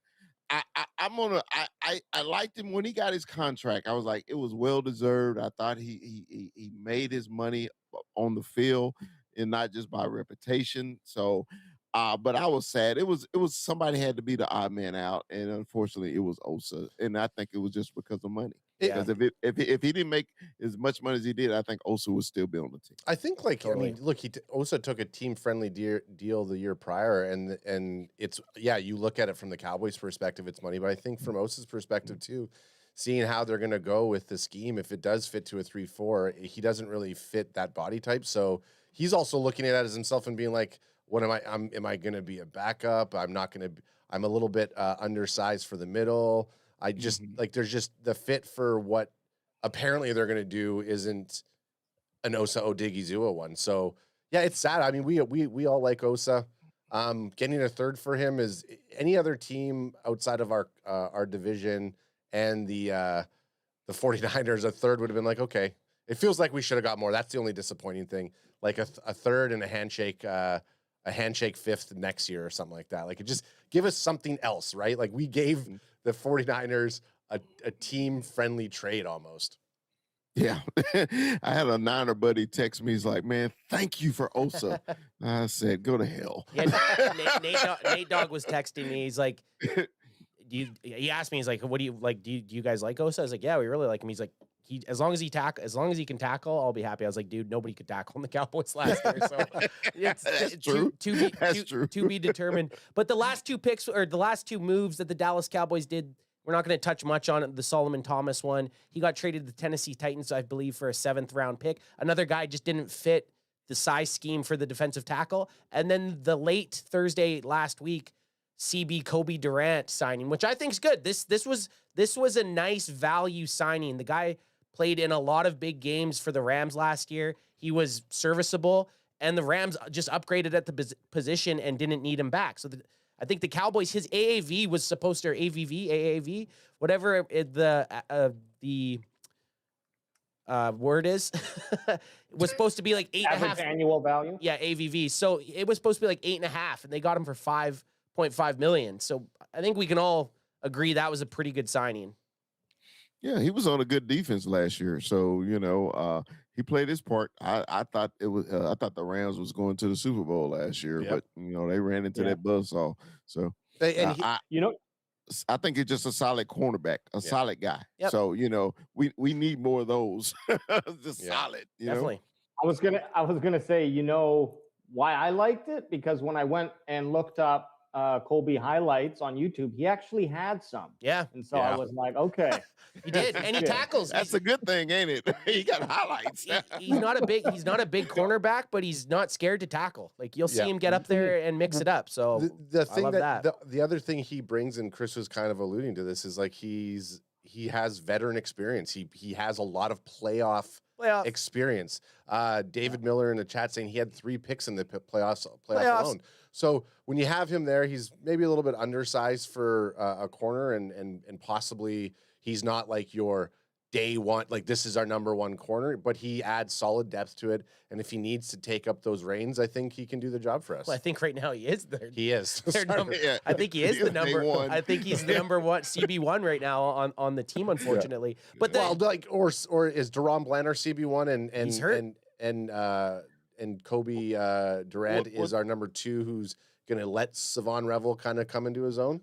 Speaker 4: I liked him when he got his contract. I was like, it was well deserved. I thought he made his money on the field and not just by reputation. So But I was sad. It was somebody had to be the odd man out, and unfortunately, it was Osa. And I think it was just because of money.
Speaker 2: Yeah.
Speaker 4: Because if he didn't make as much money as he did, I think Osa would still be on the team.
Speaker 3: I think, like,
Speaker 2: Totally.
Speaker 3: I mean, look, Osa took a team-friendly deal the year prior, and it's, yeah, you look at it from the Cowboys' perspective, it's money, but I think from Osa's perspective too, seeing how they're going to go with the scheme, if it does fit to a 3-4, he doesn't really fit that body type, so he's also looking at it as himself and being like, what am I going to be a backup? I'm not going to. I'm a little bit undersized for the middle. I just like there's just the fit for what apparently they're going to do isn't an Osa Odigizua one. So yeah, it's sad. I mean, we all like Osa. Getting a third for him is any other team outside of our division and the 49ers, a third would have been like, okay. It feels like we should have got more. That's the only disappointing thing. Like a third and a handshake fifth next year or something like that. Like, it just give us something else, right? Like, we gave the 49ers a team-friendly trade almost.
Speaker 4: Yeah. I had a Niner buddy text me. He's like, man, thank you for Osa. I said, go to hell.
Speaker 2: Yeah, Nate Dogg was texting me. He's like, he asked me, he's like, what do you like? Do you guys like Osa? I was like, yeah, we really like him. He's like, as long as he can tackle, I'll be happy. I was like, dude, nobody could tackle in the Cowboys last year. So
Speaker 4: That's true. That's true.
Speaker 2: To be determined. But the last two picks or the last two moves that the Dallas Cowboys did, we're not going to touch much on it. The Solomon Thomas one. He got traded to the Tennessee Titans, I believe, for a 7th round pick. Another guy just didn't fit the size scheme for the defensive tackle. And then the late Thursday last week, CB Kobe Durant signing, which I think is good. This was a nice value signing. The guy played in a lot of big games for the Rams last year. He was serviceable, and the Rams just upgraded at the position and didn't need him back. So I think the Cowboys, his AAV was supposed to, or AAV, whatever the word is, was supposed to be like 8.5
Speaker 5: Average annual value.
Speaker 2: Yeah, AVV. So it was supposed to be like 8.5, and they got him for $5.5 million. So I think we can all agree that was a pretty good signing.
Speaker 4: Yeah, he was on a good defense last year, so he played his part. I thought I thought the Rams was going to the Super Bowl last year, but they ran into that buzzsaw. So I think it's just a solid cornerback, solid guy.
Speaker 2: Yep.
Speaker 4: So we need more of those. Just solid.
Speaker 2: Definitely.
Speaker 5: I was gonna say, why I liked it, because when I went and looked up Colby highlights on YouTube, he actually had some.
Speaker 2: Yeah.
Speaker 5: And so I was like, okay.
Speaker 2: He did. And he tackles.
Speaker 4: That's a good thing, ain't it? He got highlights.
Speaker 2: He's not a big cornerback, but he's not scared to tackle. Like, you'll see him get up there and mix it up. So
Speaker 3: the thing
Speaker 2: I love that.
Speaker 3: The other thing he brings, and Chris was kind of alluding to this, is like he has veteran experience. He has a lot of playoff experience. David Miller in the chat saying he had 3 picks in the playoffs alone. So when you have him there, he's maybe a little bit undersized for a corner, and possibly he's not like your day one, like this is our number one corner, but he adds solid depth to it. And if he needs to take up those reins, I think he can do the job for us.
Speaker 2: Well, I think right now he is there.
Speaker 3: He is.
Speaker 2: I think he is the number one. I think he's the number one CB1 right now on the team, unfortunately. Yeah. But
Speaker 3: or is Deron Bland our CB1 and
Speaker 2: he's hurt.
Speaker 3: And Kobe Durant is our number 2, who's going to let Savon Revel kind of come into his own?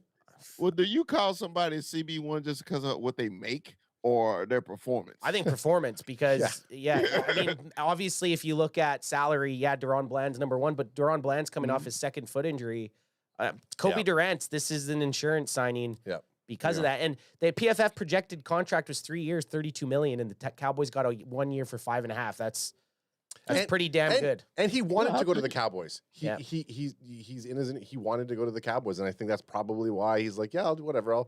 Speaker 4: Well, do you call somebody CB1 just because of what they make or their performance?
Speaker 2: I think performance, because, I mean, obviously, if you look at salary, Deron Bland's number 1, but Deron Bland's coming off his second foot injury. Kobe Durant, this is an insurance signing because of that. And the PFF projected contract was 3 years, $32 million, and the Cowboys got a 1 year for 5.5. That's pretty damn good.
Speaker 3: And he wanted to go to the Cowboys. He wanted to go to the Cowboys, and I think that's probably why he's like, I'll do whatever.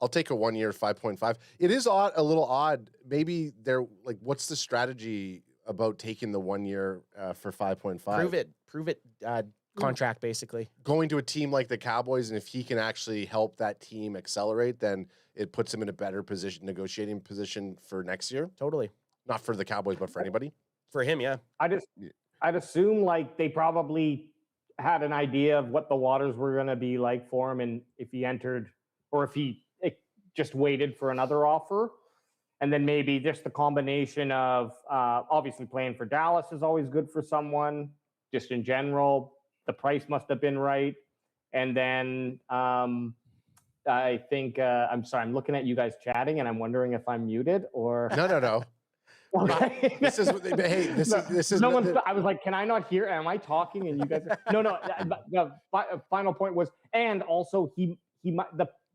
Speaker 3: I'll take a 1 year 5.5. It is a little odd. Maybe they're like, what's the strategy about taking the 1 year for 5.5?
Speaker 2: Prove it. Contract, basically.
Speaker 3: Going to a team like the Cowboys, and if he can actually help that team accelerate, then it puts him in a better negotiating position for next year.
Speaker 2: Totally.
Speaker 3: Not for the Cowboys, but for anybody.
Speaker 2: For him, yeah.
Speaker 5: I'd assume like they probably had an idea of what the waters were going to be like for him, and if he entered, or if he just waited for another offer, and then maybe just the combination of obviously playing for Dallas is always good for someone, just in general. the price must have been right. And then I think I'm sorry, I'm looking at you guys chatting, and I'm wondering if I'm muted or.
Speaker 3: No.
Speaker 5: Okay.
Speaker 3: This is hey. This is
Speaker 5: no one's. I was like, can I not hear? Am I talking? And you guys. No. The final point was, and also he might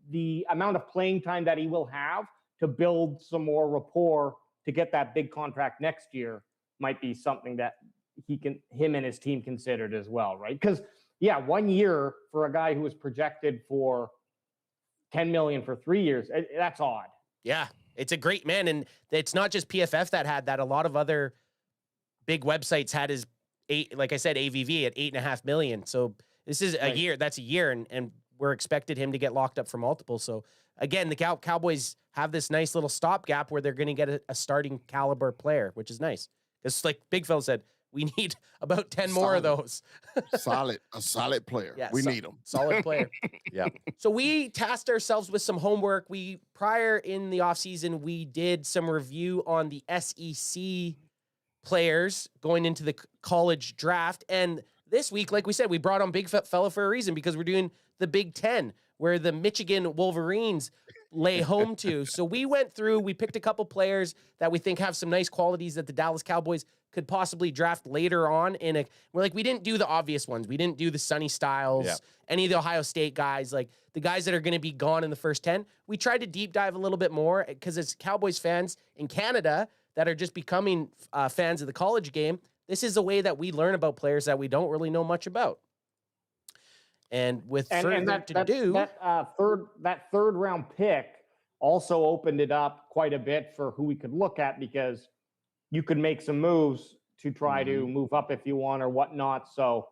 Speaker 5: the amount of playing time that he will have to build some more rapport to get that big contract next year might be something that him and his team considered as well, right? Because 1 year for a guy who was projected for $10 million for 3 years, that's odd.
Speaker 2: Yeah, it's a great man, and it's not just PFF that had that. A lot of other big websites had his like I said, AVV at $8.5 million. So this is a year. That's a year, and we're expected him to get locked up for multiple. So again, the Cowboys have this nice little stopgap where they're going to get a starting caliber player, which is nice. It's like Big Phil said, we need about 10 more of those.
Speaker 4: A solid player.
Speaker 2: Yeah,
Speaker 4: we need him.
Speaker 2: Solid player.
Speaker 3: Yeah.
Speaker 2: So we tasked ourselves with some homework. Prior in the offseason, we did some review on the SEC players going into the college draft. And this week, like we said, we brought on Big Fella for a reason, because we're doing the Big Ten, where the Michigan Wolverines lay home to. So we went through, we picked a couple players that we think have some nice qualities that the Dallas Cowboys could possibly draft later on. We didn't do the obvious ones. We didn't do the Sonny Styles, any of the Ohio State guys, like the guys that are going to be gone in the first 10. We tried to deep dive a little bit more, because as Cowboys fans in Canada that are just becoming fans of the college game, this is a way that we learn about players that we don't really know much about. And with that
Speaker 5: third round pick also opened it up quite a bit for who we could look at, because you could make some moves to try to move up if you want or whatnot. So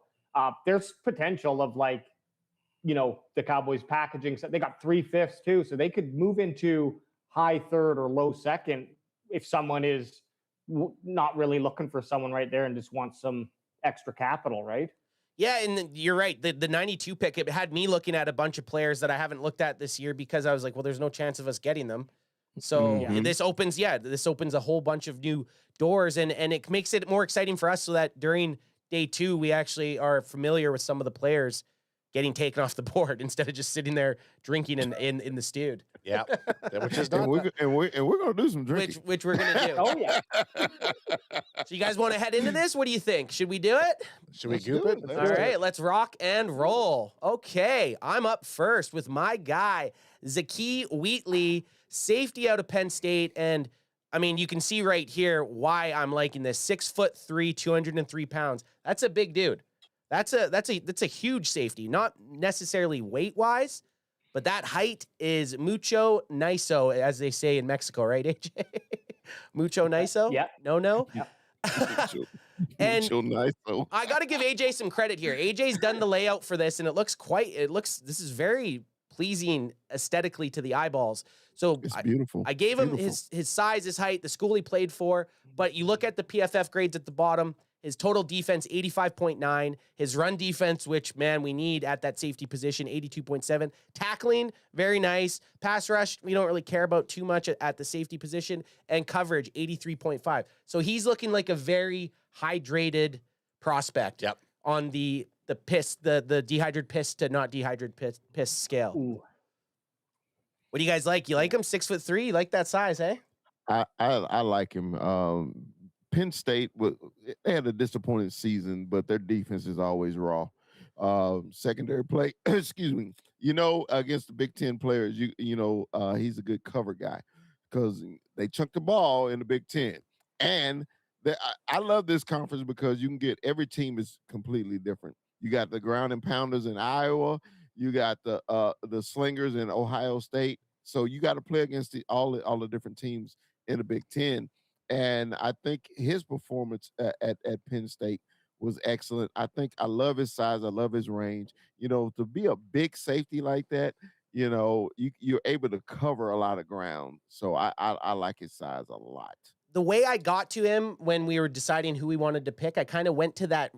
Speaker 5: there's potential of the Cowboys packaging. So they got 3/5 too, so they could move into high third or low second if someone is not really looking for someone right there and just wants some extra capital, right?
Speaker 2: Yeah, and you're right. The 92 pick, it had me looking at a bunch of players that I haven't looked at this year, because I was like, well, there's no chance of us getting them. So this opens a whole bunch of new doors, and it makes it more exciting for us, so that during day 2, we actually are familiar with some of the players getting taken off the board instead of just sitting there drinking in the stewed.
Speaker 3: Yeah, which is not.
Speaker 4: And we're gonna do some drinking,
Speaker 2: which we're gonna do.
Speaker 5: Oh yeah.
Speaker 2: So you guys want to head into this? What do you think? Should we do it?
Speaker 3: Should we goop it?
Speaker 2: All right, let's rock and roll. Okay, I'm up first with my guy, Zaki Wheatley, safety out of Penn State. And I mean, you can see right here why I'm liking this. 6'3", 203 pounds. That's a big dude. That's a huge safety, not necessarily weight-wise, but that height is mucho niso, as they say in Mexico, right, AJ? Mucho niso?
Speaker 5: Yeah.
Speaker 2: No?
Speaker 5: Yeah.
Speaker 2: And
Speaker 4: niso.
Speaker 2: I got to give AJ some credit here. AJ's done the layout for this, and this is very pleasing aesthetically to the eyeballs. So
Speaker 4: It's beautiful.
Speaker 2: I gave him his size, his height, the school he played for, but you look at the PFF grades at the bottom. His total defense, 85.9. His run defense, which, man, we need at that safety position, 82.7. Tackling, very nice. Pass rush, we don't really care about too much at the safety position. And coverage, 83.5. So he's looking like a very hydrated prospect on the dehydrated piss to not dehydrated piss scale.
Speaker 5: Ooh.
Speaker 2: What do you guys like? You like him? 6'3"? You like that size, hey?
Speaker 4: I like him. Penn State, they had a disappointing season, but their defense is always raw. Secondary play, excuse me, against the Big Ten players, he's a good cover guy, because they chunk the ball in the Big Ten. And I love this conference, because you can get, every team is completely different. You got the ground and pounders in Iowa. You got the slingers in Ohio State. So you got to play against all the different teams in the Big Ten. And I think his performance at Penn State was excellent. I love his size. I love his range. To be a big safety like that, you're able to cover a lot of ground. So I like his size a lot.
Speaker 2: The way I got to him when we were deciding who we wanted to pick, I kind of went to that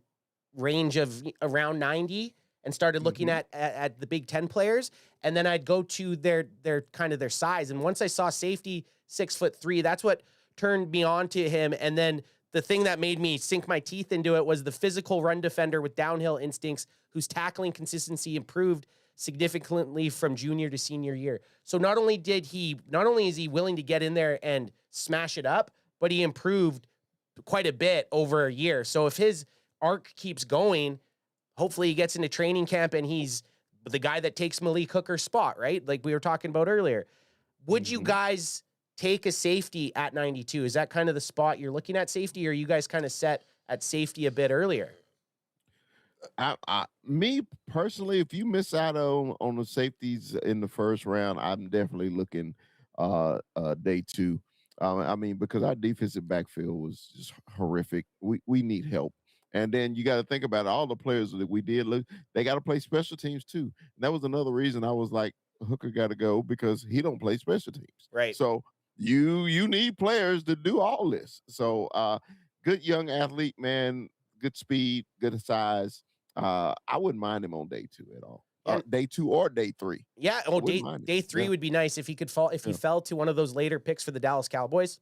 Speaker 2: range of around 90 and started looking at the Big Ten players. And then I'd go to their kind of their size. And once I saw safety 6'3", that's what turned me on to him. And then the thing that made me sink my teeth into it was the physical run defender with downhill instincts whose tackling consistency improved significantly from junior to senior year. So not only is he willing to get in there and smash it up, but he improved quite a bit over a year. So if his arc keeps going, hopefully he gets into training camp and he's the guy that takes Malik Hooker's spot, right? Like we were talking about earlier. Would you guys take a safety at 92? Is that kind of the spot you're looking at safety, or are you guys kind of set at safety a bit earlier?
Speaker 4: Me personally, if you miss out on the safeties in the first round, I'm definitely looking day two. I mean, because our defensive backfield was just horrific. We need help. And then you got to think about all the players that we did look, they got to play special teams too. And that was another reason I was like, Hooker got to go because he don't play special teams.
Speaker 2: Right.
Speaker 4: So you need players to do all this. So good young athlete, man, good speed, good size. I wouldn't mind him on day two at all. Day two or day three.
Speaker 2: Yeah. Day three would be nice if he could fall, if he fell to one of those later picks for the Dallas Cowboys.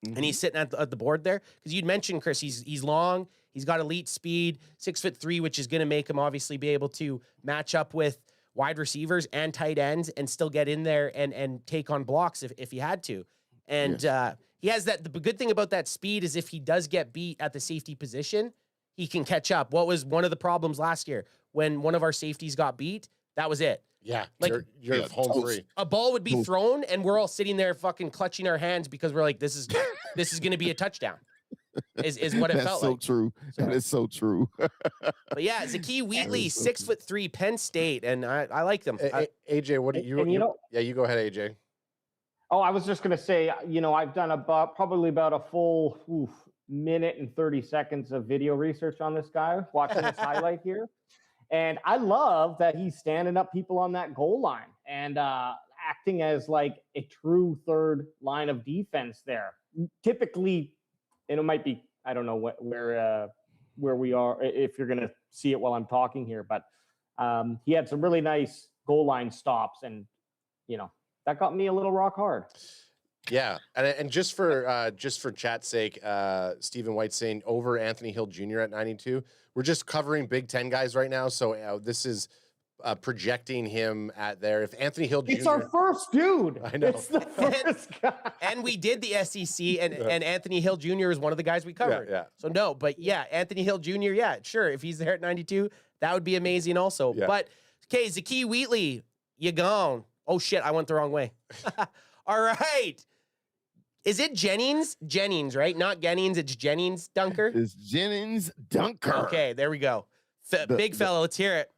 Speaker 2: And he's sitting at the board there. Because you'd mentioned, Chris, he's long, he's got elite speed, 6'3", which is going to make him obviously be able to match up with wide receivers and tight ends and still get in there and take on blocks if he had to. And he has that. The good thing about that speed is if he does get beat at the safety position, he can catch up. What was one of the problems last year when one of our safeties got beat? That was it.
Speaker 3: Yeah,
Speaker 2: like
Speaker 3: you're home free.
Speaker 2: A ball would be thrown, and we're all sitting there fucking clutching our hands because we're like, this is going to be a touchdown. Is what it felt like.
Speaker 4: That's so true. That is so true.
Speaker 2: But yeah, Zakee Wheatley, 6'3", Penn State, and I like them.
Speaker 3: AJ, what do you? Yeah, you go ahead, AJ.
Speaker 5: Oh, I was just going to say, I've done probably about a full minute and 30 seconds of video research on this guy, watching this highlight here. And I love that he's standing up people on that goal line and acting as like a true third line of defense there. Typically, and it might be, I don't know where we are, if you're going to see it while I'm talking here, but he had some really nice goal line stops, and, that got me a little rock hard.
Speaker 3: Yeah, and just for chat's sake, Stephen White saying over Anthony Hill Jr. at 92. We're just covering Big Ten guys right now, so this is projecting him at there. If Anthony Hill Jr.
Speaker 5: It's our first dude.
Speaker 3: I know.
Speaker 5: It's the first guy.
Speaker 2: And we did the SEC, and Anthony Hill Jr. is one of the guys we covered.
Speaker 3: Yeah.
Speaker 2: So no, but yeah, Anthony Hill Jr., yeah, sure. If he's there at 92, that would be amazing also. Yeah. But, okay, Zakee Wheatley, you gone. Oh, shit, I went the wrong way. All right. Is it Jennings? Jennings, right? Not Gennings, it's Jennings Dunker?
Speaker 4: It's Jennings Dunker.
Speaker 2: Okay, there we go. Big fella, let's hear it.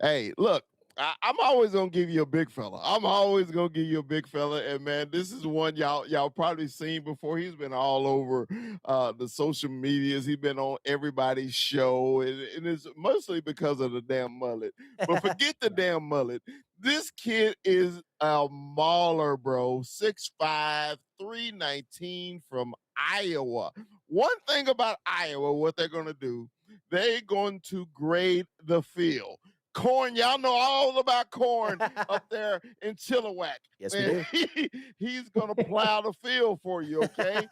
Speaker 4: Hey, look, I'm always going to give you a big fella. I'm always going to give you a big fella. And, man, this is one y'all probably seen before. He's been all over the social medias. He's been on everybody's show. And it's mostly because of the damn mullet. But forget the damn mullet. This kid is a mauler, bro. 6'5", 319 from Iowa. One thing about Iowa, what they're going to do, they're going to grade the field. Corn, y'all know all about corn up there in Chilliwack.
Speaker 2: Yes, man,
Speaker 4: we do. He's going to plow the field for you, okay?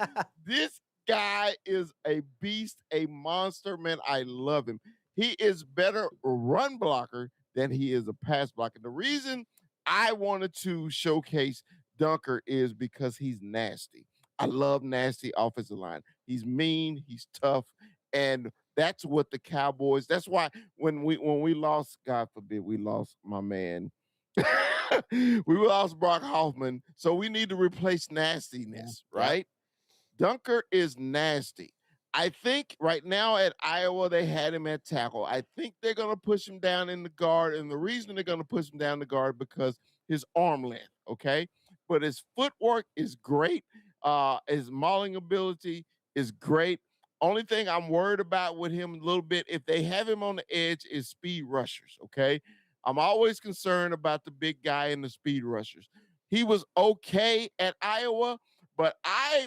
Speaker 4: This guy is a beast, a monster, man. I love him. He is better run blocker than he is a pass blocker. The reason I wanted to showcase Dunker is because he's nasty. I love nasty offensive line. He's mean, he's tough, and that's what the Cowboys, that's why when we lost, God forbid, we lost my man. We lost Brock Hoffman, so we need to replace nastiness, right? Dunker is nasty. I think right now at Iowa, they had him at tackle. I think they're going to push him down in the guard, and the reason they're going to push him down in the guard because his arm length, okay? But his footwork is great. His mauling ability is great. Only thing I'm worried about with him a little bit, if they have him on the edge, is speed rushers, okay? I'm always concerned about the big guy and the speed rushers. He was okay at Iowa, but I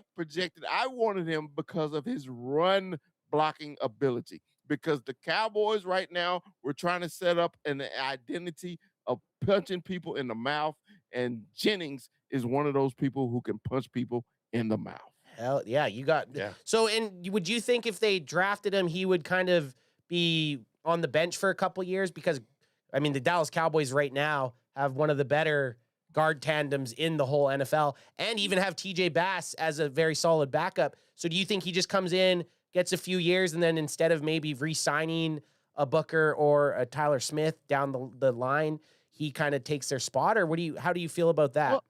Speaker 4: wanted him because of his run blocking ability. Because the Cowboys right now, we're trying to set up an identity of punching people in the mouth, and Jennings is one of those people who can punch people in the mouth.
Speaker 2: Hell yeah, you got so. And would you think if they drafted him, he would kind of be on the bench for a couple years? Because I mean, the Dallas Cowboys right now have one of the better guard tandems in the whole NFL, and even have TJ Bass as a very solid backup. So do you think he just comes in, gets a few years, and then instead of maybe re-signing a Booker or a Tyler Smith down the line, he kind of takes their spot? Or how do you feel about that?
Speaker 4: Well,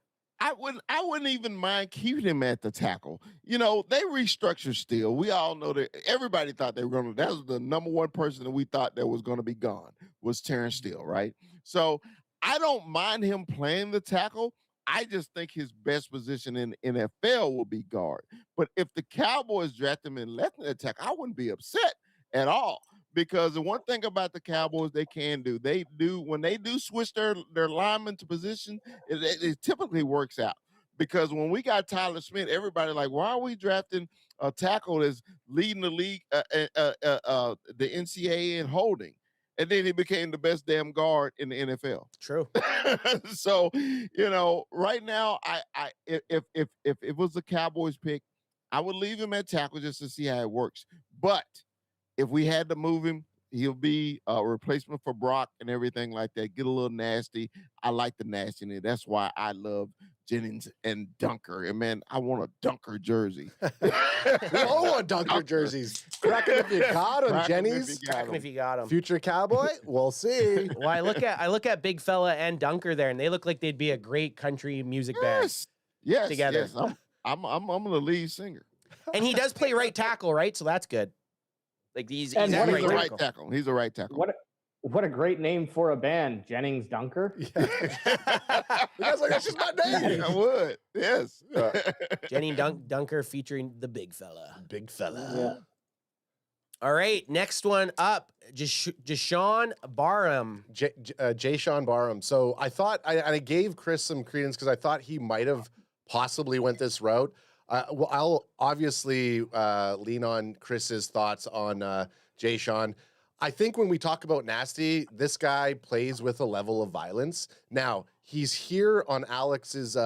Speaker 4: I wouldn't even mind keeping him at the tackle. You know, they restructured Steele. We all know that everybody thought they were going to. That was the number one person that we thought that was going to be gone was Terrence Steele, right? So I don't mind him playing the tackle. I just think his best position in NFL will be guard. But if the Cowboys draft him and left him at tackle, I wouldn't be upset at all. Because the one thing about the Cowboys they can do, when they do switch their linemen to position, it typically works out. Because when we got Tyler Smith, everybody like, why are we drafting a tackle that's leading the league, the NCAA in holding? And then he became the best damn guard in the NFL.
Speaker 2: True.
Speaker 4: So, right now, if it was the Cowboys pick, I would leave him at tackle just to see how it works. But if we had to move him, he'll be a replacement for Brock and everything like that. Get a little nasty. I like the nastiness. That's why I love Jennings and Dunker. And man, I want a Dunker jersey.
Speaker 3: We all want Dunker jerseys. Crack him if you got him, Jennings.
Speaker 2: Crack him if you got him.
Speaker 3: Future Cowboy? We'll see.
Speaker 2: Well, I look at Big Fella and Dunker there, and they look like they'd be a great country music band.
Speaker 4: Yes.
Speaker 2: Together.
Speaker 4: Yes. I'm the lead singer.
Speaker 2: And he does play right tackle, right? So that's good. Like he's
Speaker 5: And
Speaker 2: at
Speaker 5: he's
Speaker 2: right
Speaker 5: a
Speaker 2: tackle.
Speaker 4: Right tackle. He's a right tackle.
Speaker 5: What a great name for a band, Jennings Dunker.
Speaker 3: That's like, that's just my name.
Speaker 4: I would. Yes.
Speaker 2: Jennings Dunker featuring the Big Fella.
Speaker 3: Big fella.
Speaker 5: Yeah.
Speaker 2: All right, next one up, Jashawn Barham.
Speaker 3: Jashawn Barham. So I thought I gave Chris some credence because I thought he might have possibly went this route. Well, I'll obviously lean on Chris's thoughts on Jashawn. I think when we talk about nasty, this guy plays with a level of violence. Now, he's here on Alex's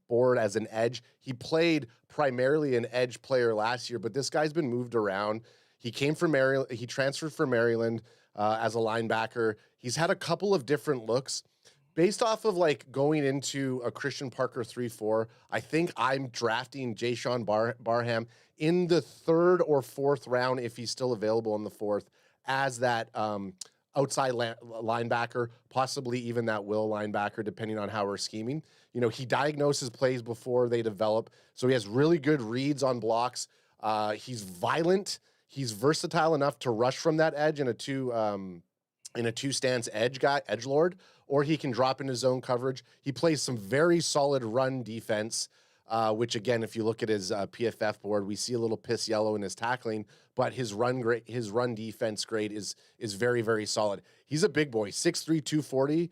Speaker 3: board as an edge. He played primarily an edge player last year, but this guy's been moved around. He came from Maryland. He transferred from Maryland as a linebacker. He's had a couple of different looks. Based off of like going into a Christian Parker 3-4, I think I'm drafting Jashawn Barham in the 3rd or 4th round if he's still available in the 4th as that outside linebacker, possibly even that will linebacker, depending on how we're scheming. You know, he diagnoses plays before they develop, so he has really good reads on blocks. He's violent. He's versatile enough to rush from that edge in a two stance edge lord, or he can drop into zone coverage. He plays some very solid run defense, which again, if you look at his PFF board, we see a little piss yellow in his tackling, but his run defense grade is very, very solid. He's a big boy, 6'3", 240.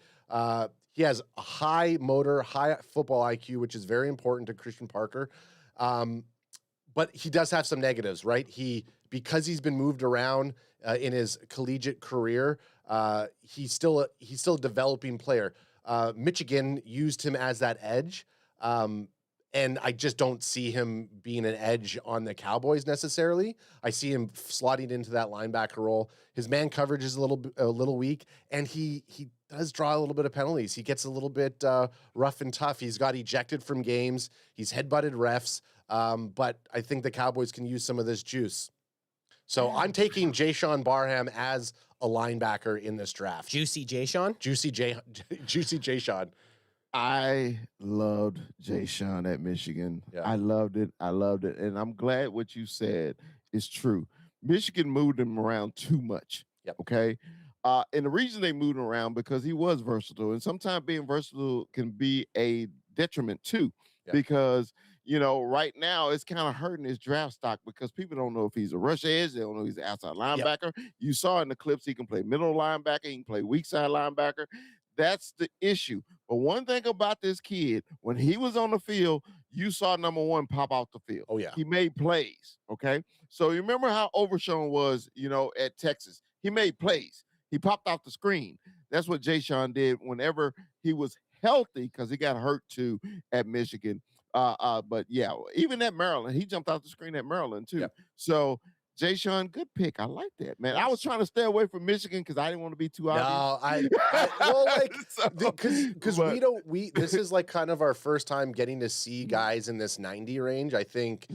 Speaker 3: He has a high motor, high football IQ, which is very important to Christian Parker. But he does have some negatives, right? Because he's been moved around in his collegiate career, he's still a developing player. Michigan used him as that edge, and I just don't see him being an edge on the Cowboys necessarily. I see him slotting into that linebacker role. His man coverage is a little weak, and he does draw a little bit of penalties. He gets a little bit rough and tough. He's got ejected from games. He's headbutted refs. But I think the Cowboys can use some of this juice. So I'm taking Jashawn Barham as a linebacker in this draft.
Speaker 2: Juicy Jashawn?
Speaker 3: Juicy Jashawn.
Speaker 4: I loved Jashawn at Michigan.
Speaker 3: Yeah.
Speaker 4: I loved it. And I'm glad what you said is true. Michigan moved him around too much.
Speaker 3: Yep.
Speaker 4: Okay. And the reason they moved him around because he was versatile. And sometimes being versatile can be a detriment too.
Speaker 3: Yep.
Speaker 4: Because right now it's kind of hurting his draft stock because people don't know if he's a rush edge. They don't know he's an outside linebacker. Yep. You saw in the clips he can play middle linebacker. He can play weak side linebacker. That's the issue. But one thing about this kid, when he was on the field, you saw number one pop out the field.
Speaker 3: Oh, yeah.
Speaker 4: He made plays, okay? So you remember how Overshown was, at Texas. He made plays. He popped off the screen. That's what Jashawn did whenever he was healthy because he got hurt too at Michigan. But yeah, even at Maryland, he jumped out the screen at Maryland too.
Speaker 3: Yep.
Speaker 4: So Jay Sean, good pick. I like that, man. I was trying to stay away from Michigan because I didn't want to be too obvious.
Speaker 3: I well, like,
Speaker 4: So,
Speaker 3: because
Speaker 4: but-
Speaker 3: this is like kind of our first time getting to see guys in this 90 range. I think,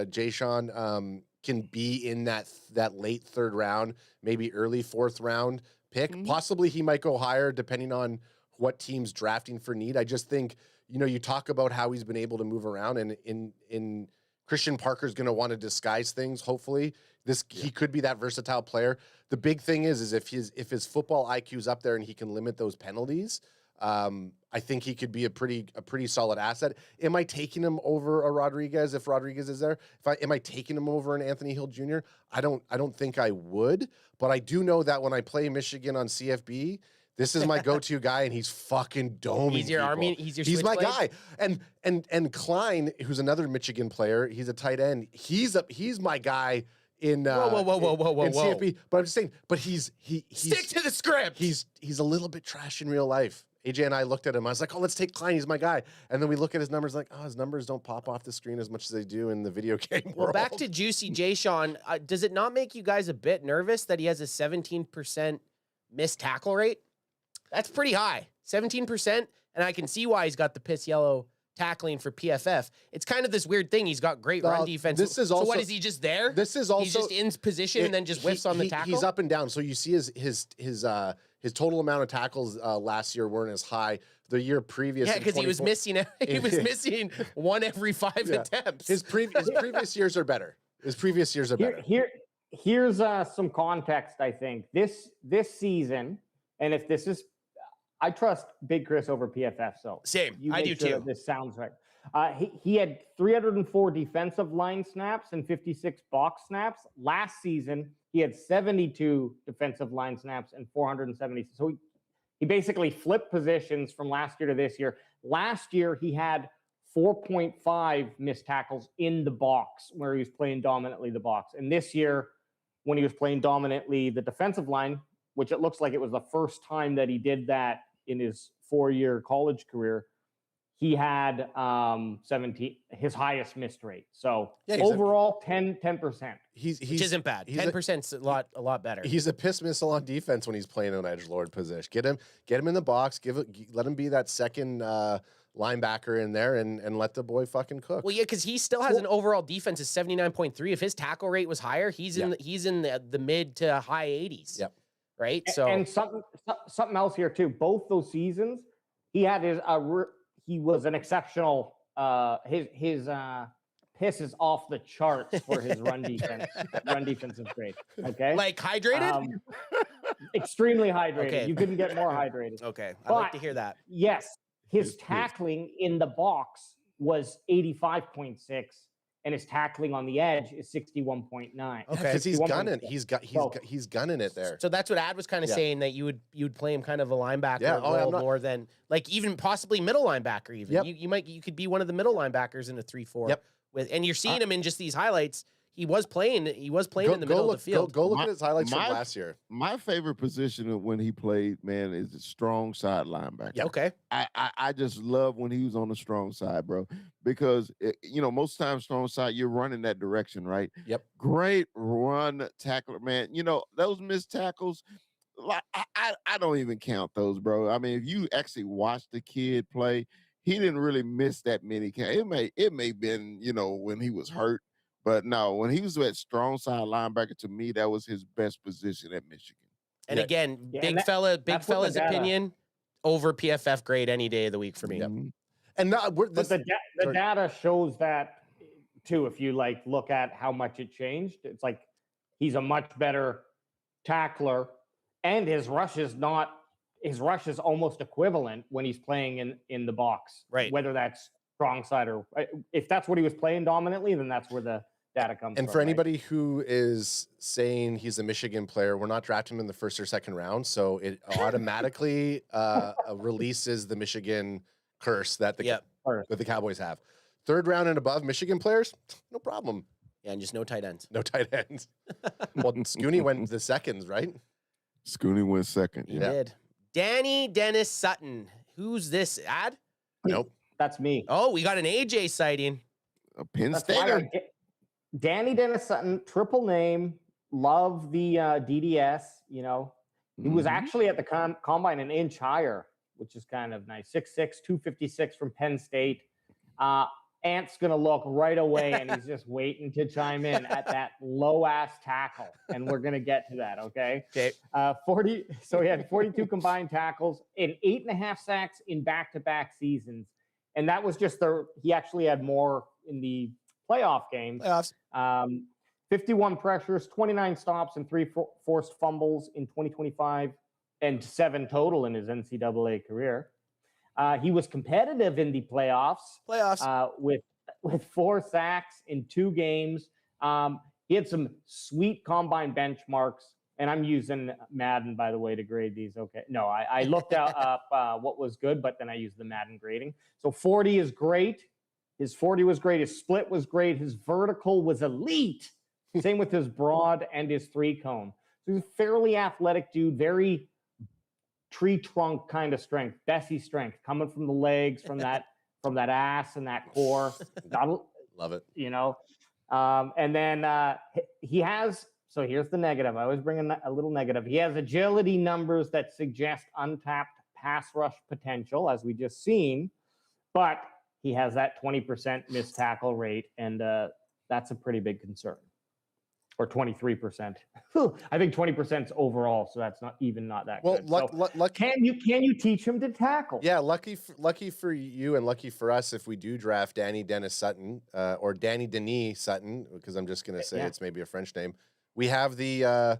Speaker 3: Jay Sean can be in that late third round, maybe early fourth round pick. Possibly he might go higher depending on what team's drafting for need. I just think, you talk about how he's been able to move around, and in Christian Parker's going to want to disguise things. Hopefully, he could be that versatile player. The big thing is if his football IQ's up there and he can limit those penalties, I think he could be a pretty solid asset. Am I taking him over a Rodriguez if Rodriguez is there? Am I taking him over an Anthony Hill Jr.? I don't think I would, but I do know that when I play Michigan on CFB, this is my go-to guy, and he's fucking doming.
Speaker 2: He's your
Speaker 3: people.
Speaker 2: army. He's your.
Speaker 3: He's my
Speaker 2: switchblade?
Speaker 3: guy. And Klein, who's another Michigan player, he's a tight end. He's my guy in
Speaker 2: Whoa.
Speaker 3: in CFB. But I'm just saying. But he's
Speaker 2: Stick to the script.
Speaker 3: He's a little bit trash in real life. AJ and I looked at him. I was like, oh, let's take Klein. He's my guy. And then we look at his numbers, like, oh, his numbers don't pop off the screen as much as they do in the video game world.
Speaker 2: Well, back to Juicy J. Sean. Does it not make you guys a bit nervous that he has a 17% missed tackle rate? That's pretty high, 17%. And I can see why he's got the piss yellow tackling for PFF. It's kind of this weird thing. He's got great run defense.
Speaker 3: This is also,
Speaker 2: so what, is he just there?
Speaker 3: This is also
Speaker 2: he's just in position and then just whiffs on the tackle.
Speaker 3: He's up and down. So you see his total amount of tackles last year weren't as high. The year previous,
Speaker 2: yeah, because he was missing. He was missing one every 5 attempts.
Speaker 3: His previous years are better.
Speaker 5: Here's some context. I think this season, and if this is, I trust Big Chris over PFF. So
Speaker 2: same,
Speaker 5: you
Speaker 2: I do
Speaker 5: sure
Speaker 2: too.
Speaker 5: This sounds right. He had 304 defensive line snaps and 56 box snaps. Last season, he had 72 defensive line snaps and 470. So he basically flipped positions from last year to this year. Last year, he had 4.5 missed tackles in the box where he was playing dominantly the box. And this year, when he was playing dominantly the defensive line, which it looks like it was the first time that he did that in his 4-year college career, he had 17, his highest missed rate. So overall, 10%.
Speaker 2: Which isn't bad. 10%'s a lot better.
Speaker 3: He's a piss missile on defense when he's playing an edgelord position. Get him in the box. Let him be that second linebacker in there, and let the boy fucking cook.
Speaker 2: Well, yeah, because he still has an overall defense of 79.3. If his tackle rate was higher, he's in the mid to high 80s.
Speaker 3: Yep.
Speaker 2: Right. So
Speaker 5: and something else here too. Both those seasons, he had he was an exceptional. His piss is off the charts for his run defense. Run defensive grade. Okay.
Speaker 2: Like hydrated.
Speaker 5: Extremely hydrated.
Speaker 2: Okay.
Speaker 5: You couldn't get more hydrated.
Speaker 2: Okay, I'd like to hear that.
Speaker 5: Yes, his tackling in the box was 85.6. And his tackling on the edge is 61.9.
Speaker 2: Okay,
Speaker 3: because he's gunning. He's gunning it there.
Speaker 2: So that's what Ad was kind of saying, that you would play him kind of a linebacker role more than like even possibly middle linebacker. Even you could be one of the middle linebackers in a 3-4.
Speaker 3: Yep.
Speaker 2: And you're seeing him in just these highlights. He was playing in the middle of the field.
Speaker 3: Go look at his highlights from last year.
Speaker 4: My favorite position when he played, man, is the strong side linebacker.
Speaker 2: Yeah. Okay.
Speaker 4: I just love when he was on the strong side, bro, because most times strong side you're running that direction, right?
Speaker 3: Yep.
Speaker 4: Great run tackler, man. Those missed tackles. I don't even count those, bro. I mean, if you actually watch the kid play, he didn't really miss that many. It may have been when he was hurt. But no, when he was at strong side linebacker, to me, that was his best position at Michigan.
Speaker 2: And again, big fella's opinion over PFF grade any day of the week for me.
Speaker 3: Yep. And
Speaker 5: the data shows that too. If you look at how much it changed, it's like he's a much better tackler, and his rush is almost equivalent when he's playing in the box.
Speaker 2: Right.
Speaker 5: Whether that's strong side or if that's what he was playing dominantly, then that's where the data comes from.
Speaker 3: And for anybody who is saying he's a Michigan player, we're not drafting him in the first or second round, so it automatically releases the Michigan curse that the Cowboys have. Third round and above Michigan players, no problem.
Speaker 2: Yeah, and just no tight ends.
Speaker 3: No tight ends. Well, Scooney went the seconds, right?
Speaker 4: Scooney went second.
Speaker 2: He did. Danny Dennis Sutton. Who's this? Ad?
Speaker 3: Nope.
Speaker 5: That's me.
Speaker 2: Oh, we got an AJ sighting.
Speaker 4: A Penn
Speaker 5: That's why
Speaker 4: Stater.
Speaker 5: Danny Dennis Sutton, triple name. Love the DDS. You know, he was
Speaker 4: Mhm.
Speaker 5: actually at the combine an inch higher, which is kind of nice. 6'6", 256 from Penn State. Ant's going to look right away, and he's just waiting to chime in at that low-ass tackle, and we're going to get to that, okay?
Speaker 2: Okay.
Speaker 5: 40. So he had 42 combined tackles and 8.5 sacks in back-to-back seasons, and that was just he actually had more in the playoff games.
Speaker 2: Playoffs.
Speaker 5: 51 pressures, 29 stops, and 3 forced fumbles in 2025, and 7 total in his NCAA career. He was competitive in the playoffs. With 4 sacks in 2 games. He had some sweet combine benchmarks, and I'm using Madden, by the way, to grade these. Okay, no, I looked up what was good, but then I used the Madden grading. So 40 is great. His 40 was great. His split was great. His vertical was elite. Same with his broad and his 3-cone. So he's a fairly athletic dude, very tree trunk kind of strength, Bessie strength, coming from the legs, from that ass and that core.
Speaker 3: Love it.
Speaker 5: You know, and then he has. So here's the negative. I always bring a little negative. He has agility numbers that suggest untapped pass rush potential, as we just seen, but he has that 20% missed tackle rate, and that's a pretty big concern. Or 23%. I think 20% is overall, so that's not that good. So can you teach him to tackle?
Speaker 3: Yeah, lucky for you and lucky for us if we do draft Danny Dennis Sutton or Danny Denis Sutton, because I'm just gonna say it's maybe a French name. We have the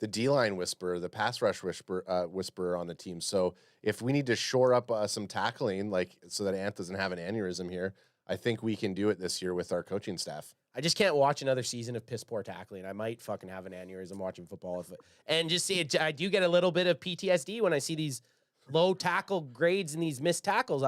Speaker 3: D-line whisperer, the pass rush whisperer on the team. So if we need to shore up some tackling, like so that Ant doesn't have an aneurysm here, I think we can do it this year with our coaching staff.
Speaker 2: I just can't watch another season of piss poor tackling. I might fucking have an aneurysm watching football. And just see it. I do get a little bit of PTSD when I see these low tackle grades and these missed tackles.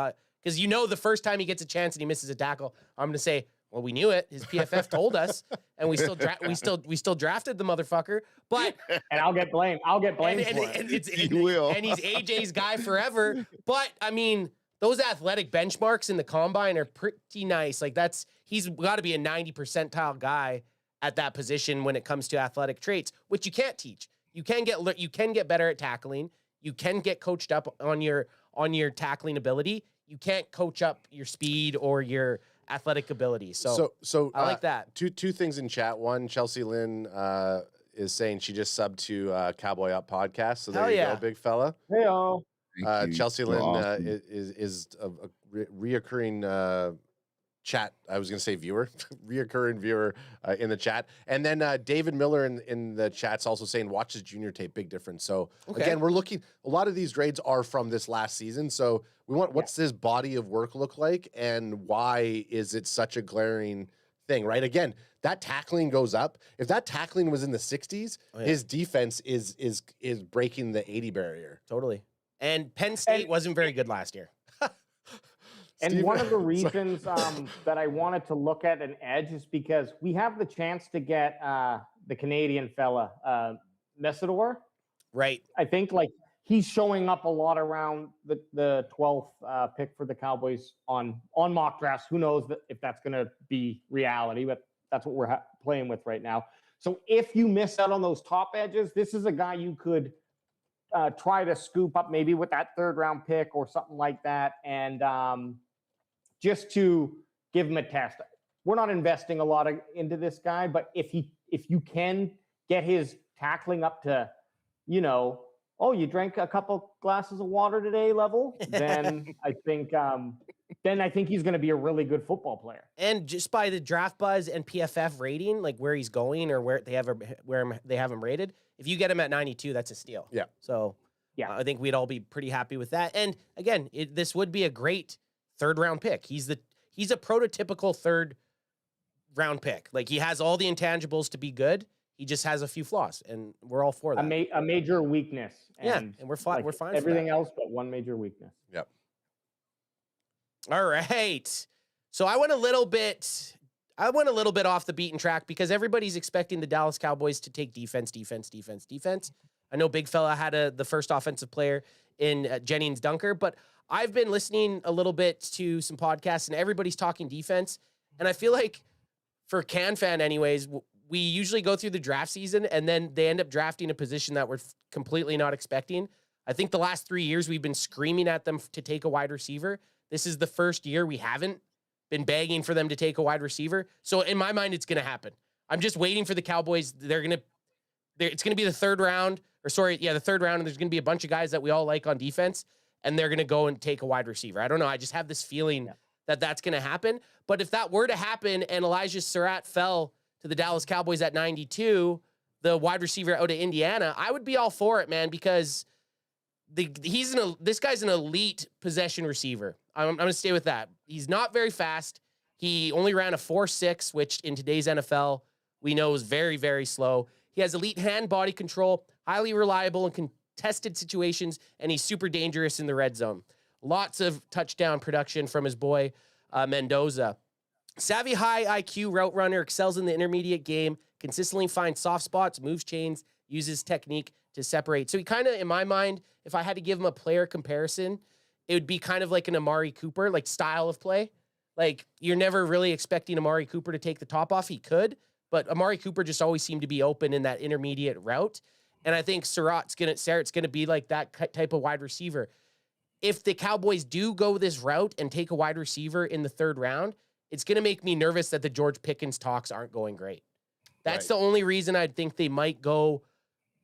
Speaker 2: Because the first time he gets a chance and he misses a tackle, I'm going to say, well, we knew it. His PFF told us, and we still drafted the motherfucker. But
Speaker 5: and I'll get blamed. I'll get blamed for
Speaker 2: it.
Speaker 4: You will.
Speaker 2: And he's AJ's guy forever. But I mean, those athletic benchmarks in the combine are pretty nice. Like he's got to be a 90 percentile guy at that position when it comes to athletic traits, which you can't teach. You can get better at tackling. You can get coached up on your tackling ability. You can't coach up your speed or your athletic ability. So I like that.
Speaker 3: Two things in chat. One, Chelsea Lynn is saying she just subbed to Cowboy Up podcast. So there you go, big fella.
Speaker 5: Hey-o.
Speaker 3: Chelsea Lynn is a reoccurring chat. I was going to say viewer, reoccurring viewer in the chat. And then David Miller in the chat's also saying watch his junior tape, big difference. So again, we're looking. A lot of these grades are from this last season. So we want what's his body of work look like, and why is it such a glaring thing? Right? Again, that tackling goes up. If that tackling was in the 60s, his defense is breaking the 80 barrier.
Speaker 2: Totally. And Penn State wasn't very good last year.
Speaker 5: And one of the reasons that I wanted to look at an edge is because we have the chance to get the Canadian fella, Messidor.
Speaker 2: Right.
Speaker 5: I think he's showing up a lot around the 12th pick for the Cowboys on mock drafts. Who knows if that's going to be reality, but that's what we're playing with right now. So if you miss out on those top edges, this is a guy you could try to scoop up maybe with that 3rd round pick or something like that. And just to give him a test. We're not investing a lot into this guy, but if you can get his tackling up to, you drank a couple glasses of water today level, then I think he's going to be a really good football player.
Speaker 2: And just by the draft buzz and PFF rating, like where he's going or where they have him rated, if you get him at 92, that's a steal.
Speaker 3: Yeah.
Speaker 2: So I think we'd all be pretty happy with that. And again, this would be a great 3rd round pick. He's a prototypical 3rd round pick. Like he has all the intangibles to be good. He just has a few flaws, and we're all for that.
Speaker 5: A major weakness.
Speaker 2: And we're fine. We're fine.
Speaker 5: Everything else but one major weakness.
Speaker 3: Yep.
Speaker 2: All right. So I went a little bit off the beaten track because everybody's expecting the Dallas Cowboys to take defense. I know Big Fella had the first offensive player in Jennings Dunker, but I've been listening a little bit to some podcasts and everybody's talking defense. And I feel like for CanFan anyways, we usually go through the draft season and then they end up drafting a position that we're completely not expecting. I think the last 3 years we've been screaming at them to take a wide receiver. This is the first year we haven't been begging for them to take a wide receiver. So in my mind, it's going to happen. I'm just waiting for the Cowboys. It's going to be the third round, the third round, and there's going to be a bunch of guys that we all like on defense, and they're going to go and take a wide receiver. I don't know. I just have this feeling that that's going to happen. But if that were to happen and Elijah Surratt fell to the Dallas Cowboys at 92, the wide receiver out of Indiana, I would be all for it, man, because this guy's an elite possession receiver. I'm going to stay with that. He's not very fast. He only ran a 4.6, which in today's NFL, we know is very, very slow. He has elite hand body control, highly reliable in contested situations, and he's super dangerous in the red zone. Lots of touchdown production from his boy, Mendoza. Savvy high IQ route runner, excels in the intermediate game, consistently finds soft spots, moves chains, uses technique to separate. So he kind of, in my mind, if I had to give him a player comparison, it would be kind of like an Amari Cooper, like style of play. Like you're never really expecting Amari Cooper to take the top off. He could, but Amari Cooper just always seemed to be open in that intermediate route. And I think Surratt's going to be like that type of wide receiver. If the Cowboys do go this route and take a wide receiver in the third round, it's going to make me nervous that the George Pickens talks aren't going great. That's the only reason I think they might go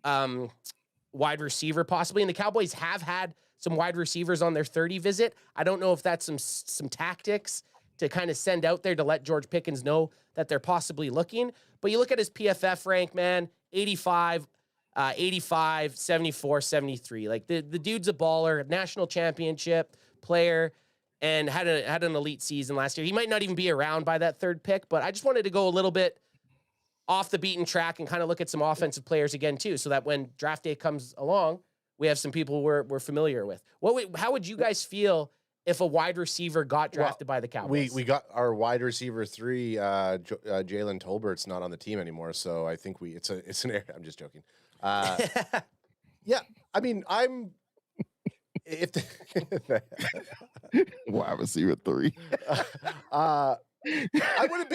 Speaker 2: wide receiver possibly. And the Cowboys have had some wide receivers on their 30 visit. I don't know if that's some tactics to kind of send out there to let George Pickens know that they're possibly looking. But you look at his PFF rank, man, 85, 74, 73. Like the dude's a baller, national championship player, and had an elite season last year. He might not even be around by that third pick, but I just wanted to go a little bit off the beaten track and kind of look at some offensive players again too, so that when draft day comes along, we have some people we're familiar with. How would you guys feel if a wide receiver got drafted by the Cowboys?
Speaker 3: We got our wide receiver 3, Jalen Tolbert's not on the team anymore, so I think it's an error. I'm just joking. Yeah, I mean,
Speaker 4: wide receiver 3.
Speaker 3: I wouldn't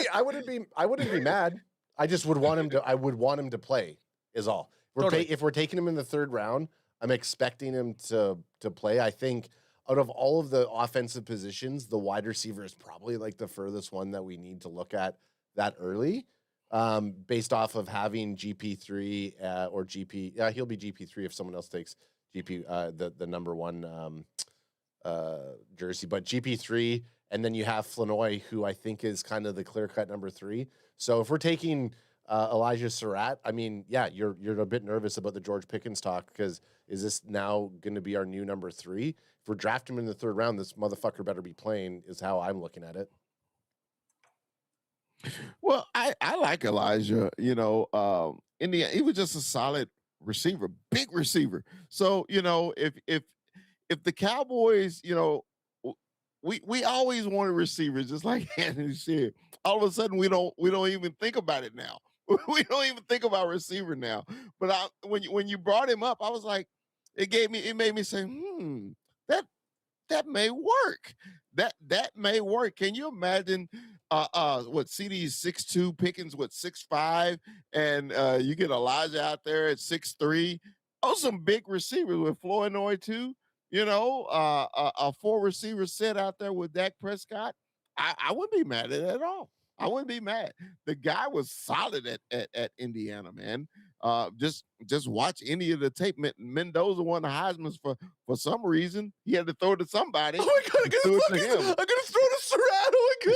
Speaker 3: be mad. I just would want him to. I would want him to play. Is all. If we're taking him in the third round, I'm expecting him to play. I think out of all of the offensive positions, the wide receiver is probably like the furthest one that we need to look at that early, based off of having GP3 or GP. He'll be GP3 if someone else takes GP the number 1 jersey, but GP3, and then you have Flanoy, who I think is kind of the clear-cut number 3. So if we're taking Elijah Surratt, I mean, yeah, you're a bit nervous about the George Pickens talk, because is this now going to be our new number 3? If we're drafting him in the third round, this motherfucker better be playing, is how I'm looking at it.
Speaker 4: Well, I like Elijah. You know, in the end, he was just a solid receiver, big receiver. So if the Cowboys, we always wanted receivers, just like Anthony said. All of a sudden, we don't even think about it now. We don't even think about receiver now. But when you brought him up, I was like, it made me say, that may work. That may work. Can you imagine what CD's 6'2", Pickens 6'5", and you get Elijah out there at 6'3"? Oh, some big receivers with Flournoy too. A 4 receiver set out there with Dak Prescott. I wouldn't be mad at it at all. I wouldn't be mad. The guy was solid at Indiana, man. Just watch any of the tape. Mendoza won the Heisman's for some reason. He had to throw it to somebody.
Speaker 3: Oh my God, I'm gonna throw to Surratt. Oh my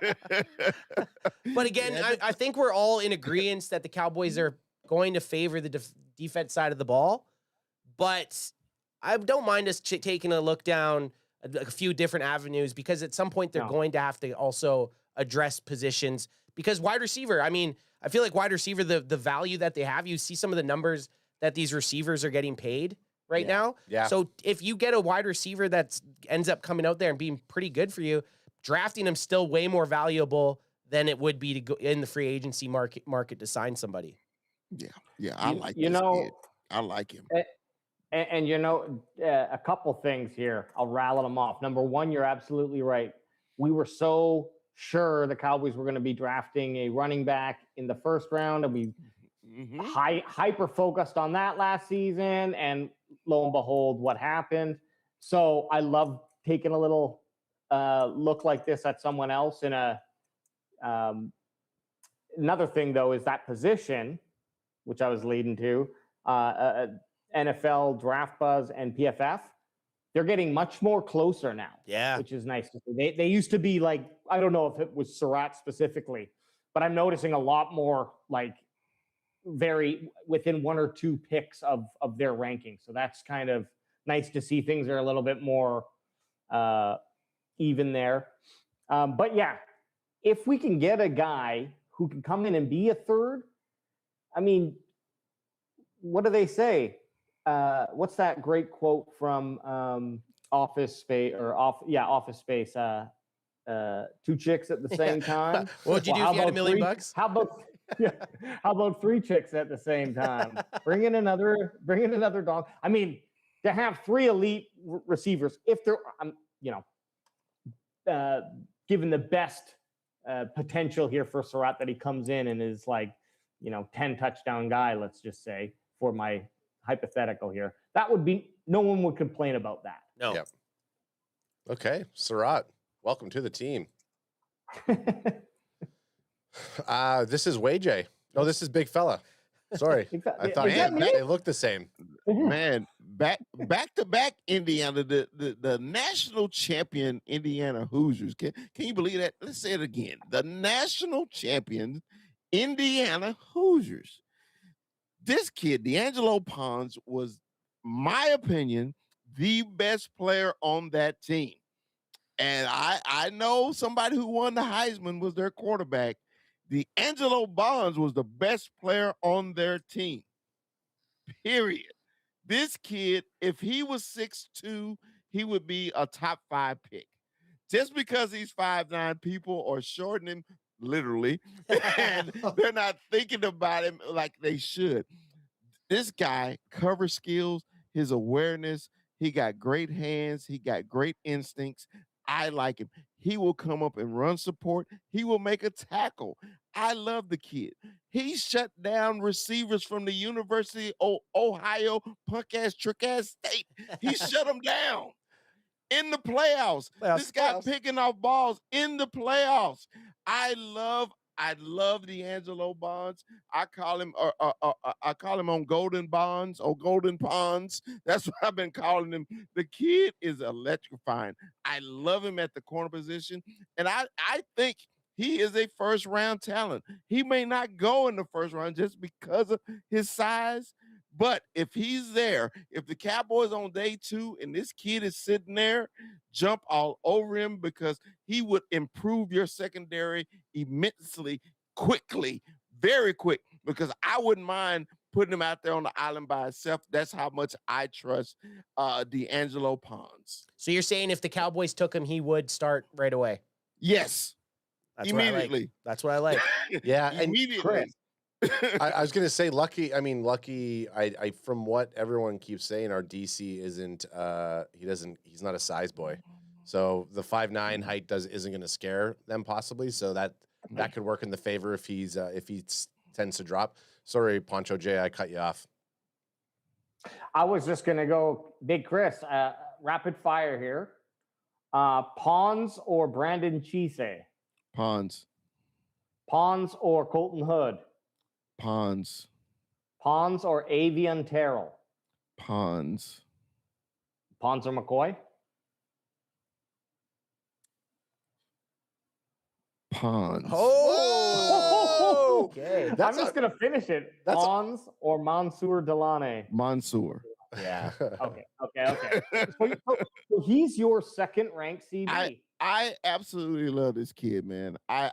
Speaker 3: God.
Speaker 2: But again, I think we're all in agreement that the Cowboys are going to favor the defense side of the ball. But I don't mind us taking a look down a few different avenues, because at some point they're going to have to also address positions, because wide receiver, I mean, I feel like wide receiver, the value that they have, you see some of the numbers that these receivers are getting paid right now.
Speaker 3: Yeah.
Speaker 2: So if you get a wide receiver that ends up coming out there and being pretty good for you, drafting him still way more valuable than it would be to go in the free agency market to sign somebody.
Speaker 4: Yeah, I like this kid. I like him.
Speaker 5: And you know, a couple things here. I'll rattle them off. Number one, you're absolutely right. We were so sure the Cowboys were going to be drafting a running back in the first round, and we hyper focused on that last season. And lo and behold, what happened? So I love taking a little look like this at someone else in a. Another thing, though, is that position, which I was leading to, NFL Draft Buzz and PFF, they're getting much more closer now.
Speaker 2: Yeah.
Speaker 5: Which is nice to see. They used to be like, I don't know if it was Surratt specifically, but I'm noticing a lot more like very within one or two picks of their ranking. So that's kind of nice to see. Things are a little bit more even there. But yeah, if we can get a guy who can come in and be a third, I mean, what do they say? What's that great quote from Office Space Office Space? Two chicks at the same time.
Speaker 2: What would you do if you had $1 million bucks?
Speaker 5: How about three chicks at the same time? Bring in another dog. I mean, to have three elite receivers, if they're, given the best potential here for Surratt, that he comes in and is like, 10 touchdown guy, let's just say, for my hypothetical here, that would be, no one would complain about that.
Speaker 2: No.
Speaker 3: Yep. Okay, Surratt, welcome to the team. This is Wayjay. No, this is Big Fella. Sorry, I thought they looked the same.
Speaker 4: Man, back to back Indiana, the national champion Indiana Hoosiers. Can you believe that? Let's say it again. The national champion Indiana Hoosiers. This kid, D'Angelo Pons, was, my opinion, the best player on that team. And I know somebody who won the Heisman was their quarterback. D'Angelo Bonds was the best player on their team. Period. This kid, if he was 6'2", he would be a top 5 pick. Just because he's 5'9", people are shorting him literally, and they're not thinking about him like they should. This guy, cover skills, his awareness, he got great hands, he got great instincts. I like him. He will come up and run support. He will make a tackle. I love the kid. He shut down receivers from the University of Ohio, punk-ass, trick-ass state. He shut them down in the playoffs. This guy picking off balls in the playoffs. I love D'Angelo Bonds. I call him on Golden Bonds or Golden Ponds. That's what I've been calling him. The kid is electrifying. I love him at the corner position, and I think he is a first round talent. He may not go in the first round just because of his size, but if he's there, if the Cowboys on day 2 and this kid is sitting there, jump all over him, because he would improve your secondary immensely, quickly, very quick, because I wouldn't mind putting him out there on the island by himself. That's how much I trust D'Angelo Pons.
Speaker 2: So you're saying if the Cowboys took him, he would start right away?
Speaker 4: Yes.
Speaker 2: That's
Speaker 4: immediately.
Speaker 2: What That's what I like.
Speaker 3: Yeah,
Speaker 4: immediately.
Speaker 3: I was gonna say lucky. I from what everyone keeps saying, our DC isn't. He's not a size boy, so the 5'9" height isn't gonna scare them possibly. So that could work in the favor if he tends to drop. Sorry, Poncho J, I cut you off.
Speaker 5: I was just gonna go, Big Chris. Rapid fire here. Pons or Brandon Chise?
Speaker 4: Pons.
Speaker 5: Pons or Colton Hood?
Speaker 4: Pons.
Speaker 5: Pons or Avian Terrell?
Speaker 4: Pons.
Speaker 5: Pons or McCoy?
Speaker 4: Pons.
Speaker 2: Oh, okay.
Speaker 5: I'm just going to finish it. Pons or Mansour Delane?
Speaker 4: Mansour.
Speaker 2: Yeah.
Speaker 5: Okay. So he's your second-ranked CB.
Speaker 4: I absolutely love this kid, man. I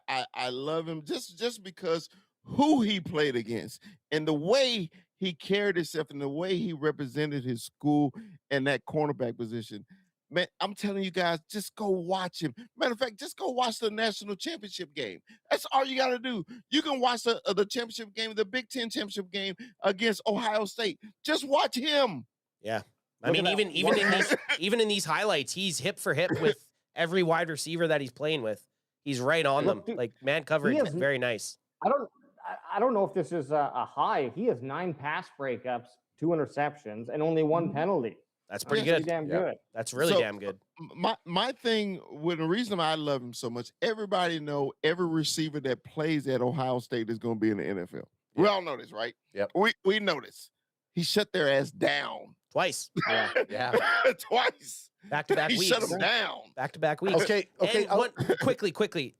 Speaker 4: love him just because who he played against and the way he carried himself and the way he represented his school and that cornerback position. Man, I'm telling you guys, just go watch him. Matter of fact, just go watch the national championship game. That's all you got to do. You can watch the championship game, the Big Ten championship game against Ohio State. Just watch him.
Speaker 2: Yeah. I
Speaker 5: Look
Speaker 2: mean,
Speaker 5: at that
Speaker 2: even in these highlights, he's hip for hip with every wide receiver that he's playing with. He's right on them.
Speaker 5: Look, dude,
Speaker 2: Like man coverage is very nice.
Speaker 5: I don't know if this is a high. He has 9 pass breakups, 2 interceptions, and only 1 penalty.
Speaker 2: That's pretty
Speaker 5: Pretty
Speaker 2: good.
Speaker 5: damn
Speaker 3: Yeah.
Speaker 5: good.
Speaker 2: That's really
Speaker 4: So,
Speaker 2: damn good.
Speaker 4: My thing with the reason I love him so much, everybody know every receiver that plays at Ohio State is going to be in the NFL. We
Speaker 3: Yeah.
Speaker 4: all know this, right?
Speaker 3: Yep.
Speaker 4: We know this. He shut their ass down
Speaker 2: Twice.
Speaker 5: Yeah.
Speaker 3: Yeah.
Speaker 4: twice.
Speaker 2: Back-to-back
Speaker 4: He
Speaker 2: weeks.
Speaker 4: shut them down.
Speaker 2: Back-to-back weeks.
Speaker 3: Okay.
Speaker 2: And quickly.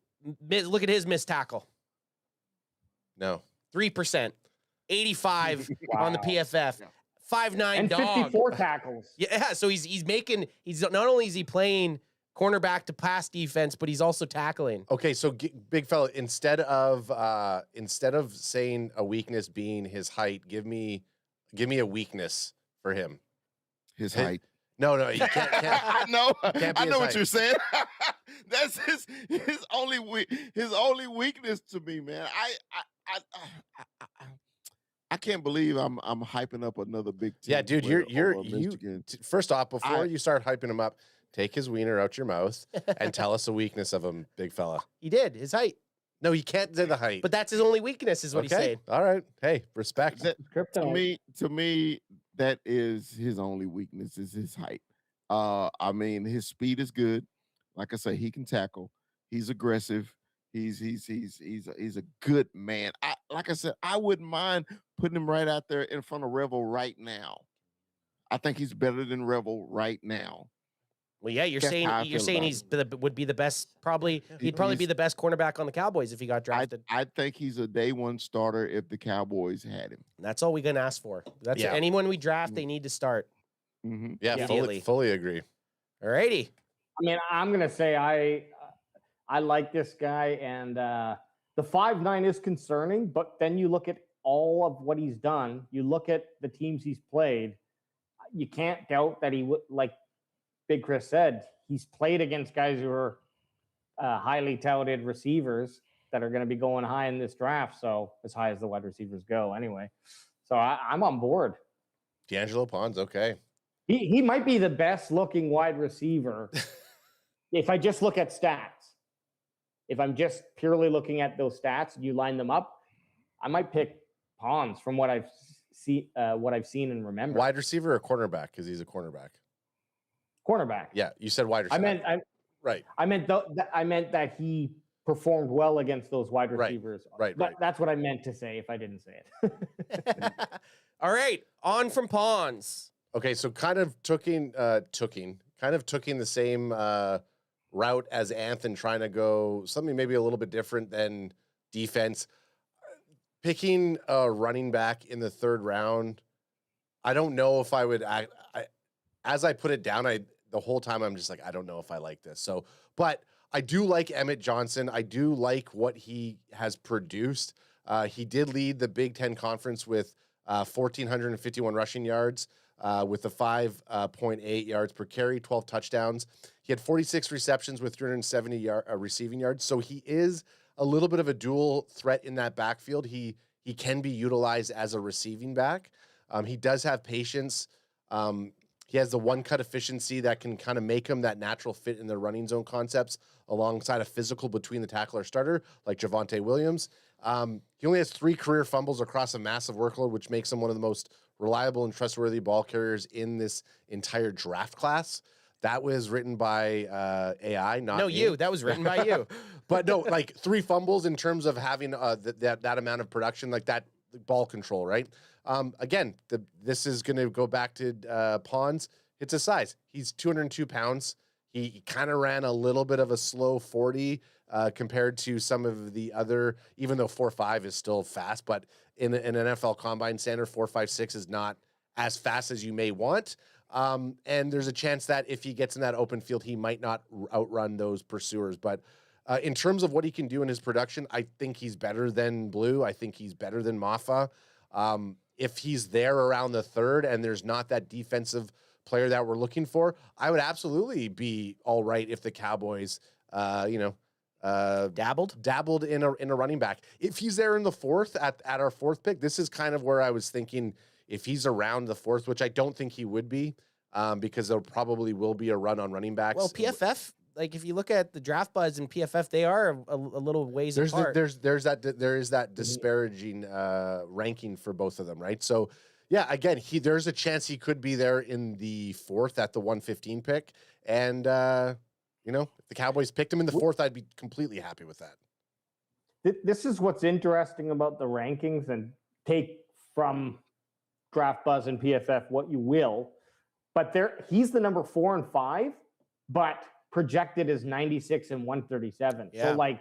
Speaker 2: Look at his missed tackle.
Speaker 3: No.
Speaker 2: 3%. 85 on the
Speaker 5: Wow.
Speaker 2: PFF.
Speaker 4: Yeah.
Speaker 2: 5'9"
Speaker 5: And
Speaker 2: dog.
Speaker 5: 54 tackles.
Speaker 2: Yeah, so he's not only is he playing cornerback to pass defense, but he's also tackling.
Speaker 3: Okay, so big fella, instead of saying a weakness being his height, give me a weakness for him.
Speaker 4: His
Speaker 3: Hey,
Speaker 4: height.
Speaker 3: No, you can't.
Speaker 4: I know.
Speaker 3: Can't be
Speaker 4: I
Speaker 3: his
Speaker 4: know what
Speaker 3: height.
Speaker 4: you're saying. That's his only weakness to me, man. I can't believe I'm hyping up another Big Ten.
Speaker 3: Yeah, dude,
Speaker 4: player
Speaker 3: you're
Speaker 4: over
Speaker 3: you.
Speaker 4: Michigan.
Speaker 3: First off, before you start hyping him up, take his wiener out your mouth and tell us a weakness of him, big fella.
Speaker 2: He did, his height.
Speaker 3: No, you can't say the height.
Speaker 2: But that's his only weakness, is what he's saying.
Speaker 3: All right. Hey, respect.
Speaker 4: That-
Speaker 5: Kryptonite.
Speaker 4: to me, that is his only weakness is his height. I mean, his speed is good. Like I say, he can tackle. He's aggressive. He's a good man. Like I said, I wouldn't mind putting him right out there in front of Revel right now. I think he's better than Revel right now.
Speaker 2: Well, yeah, you're
Speaker 4: That's how I
Speaker 2: saying
Speaker 4: feel
Speaker 2: he's
Speaker 4: about
Speaker 2: would be the best. He'd probably be the best cornerback on the Cowboys if he got drafted.
Speaker 4: I think he's a day one starter if the Cowboys had him.
Speaker 2: That's all we can ask for. That's
Speaker 3: Yeah.
Speaker 2: anyone we draft, they need to start.
Speaker 4: Mm-hmm.
Speaker 3: Yeah,
Speaker 2: Immediately.
Speaker 3: fully agree.
Speaker 2: Alrighty.
Speaker 5: I mean, I'm gonna say I like this guy, and the 5'9" is concerning. But then you look at all of what he's done. You look at the teams he's played. You can't doubt that he would, like Big Chris said, he's played against guys who are highly touted receivers that are going to be going high in this draft. So as high as the wide receivers go, anyway. So I'm on board.
Speaker 3: D'Angelo Pons, okay.
Speaker 5: He might be the best looking wide receiver if I just look at stats. If I'm just purely looking at those stats, you line them up, I might pick Pons from what I've seen and remember.
Speaker 3: Wide receiver or cornerback? Because he's a cornerback.
Speaker 5: Cornerback.
Speaker 3: Yeah, you said wide receiver. Right.
Speaker 5: I meant that he performed well against those wide
Speaker 3: Right,
Speaker 5: receivers.
Speaker 3: right.
Speaker 5: That's what I meant to say if I didn't say it.
Speaker 2: All right, on from Pons.
Speaker 3: Okay, so kind of taking the same route as Anthony, trying to go something maybe a little bit different than defense. Picking a running back in the 3rd round, I don't know if I would. As I put it down, the whole time I'm just like, I don't know if I like this. So, but I do like Emmett Johnson. I do like what he has produced. He did lead the Big Ten Conference with 1,451 rushing yards, with a 5.8 yards per carry, 12 touchdowns. He had 46 receptions with 370 receiving yards. So he is a little bit of a dual threat in that backfield. He can be utilized as a receiving back. He does have patience. He has the one-cut efficiency that can kind of make him that natural fit in the running zone concepts alongside a physical between the tackle or starter like Javonte Williams. He only has 3 career fumbles across a massive workload, which makes him one of the most reliable and trustworthy ball carriers in this entire draft class. That was written by AI, not
Speaker 2: No,
Speaker 3: me.
Speaker 2: you. That was written by you.
Speaker 3: But no, like 3 fumbles in terms of having that amount of production, like that ball control, right? Again, this is going to go back to Pons. It's his size. He's 202 pounds. He kind of ran a little bit of a slow 40 compared to some of the other, even though 4.5 is still fast, but in an NFL combine standard, 4.56 is not as fast as you may want. And there's a chance that if he gets in that open field, he might not outrun those pursuers. But in terms of what he can do in his production, I think he's better than Blue. I think he's better than Maffa. If he's there around the 3rd and there's not that defensive player that we're looking for, I would absolutely be all right if the Cowboys, dabbled in a running back. If he's there in the 4th at our 4th pick, this is kind of where I was thinking if he's around the 4th, which I don't think he would be, because there probably will be a run on running backs.
Speaker 2: Well, PFF, like if you look at the draft buzz and PFF, they are a little ways apart.
Speaker 3: There is that disparaging ranking for both of them, right? So yeah, again, there's a chance he could be there in the 4th at the 115 pick, and you know, if the Cowboys picked him in the 4th, I'd be completely happy with that.
Speaker 5: This is what's interesting about the rankings, and take from Draft Buzz and PFF what you will, but he's the number 4 and 5, but projected as 96 and 137.
Speaker 2: Yeah.
Speaker 5: So like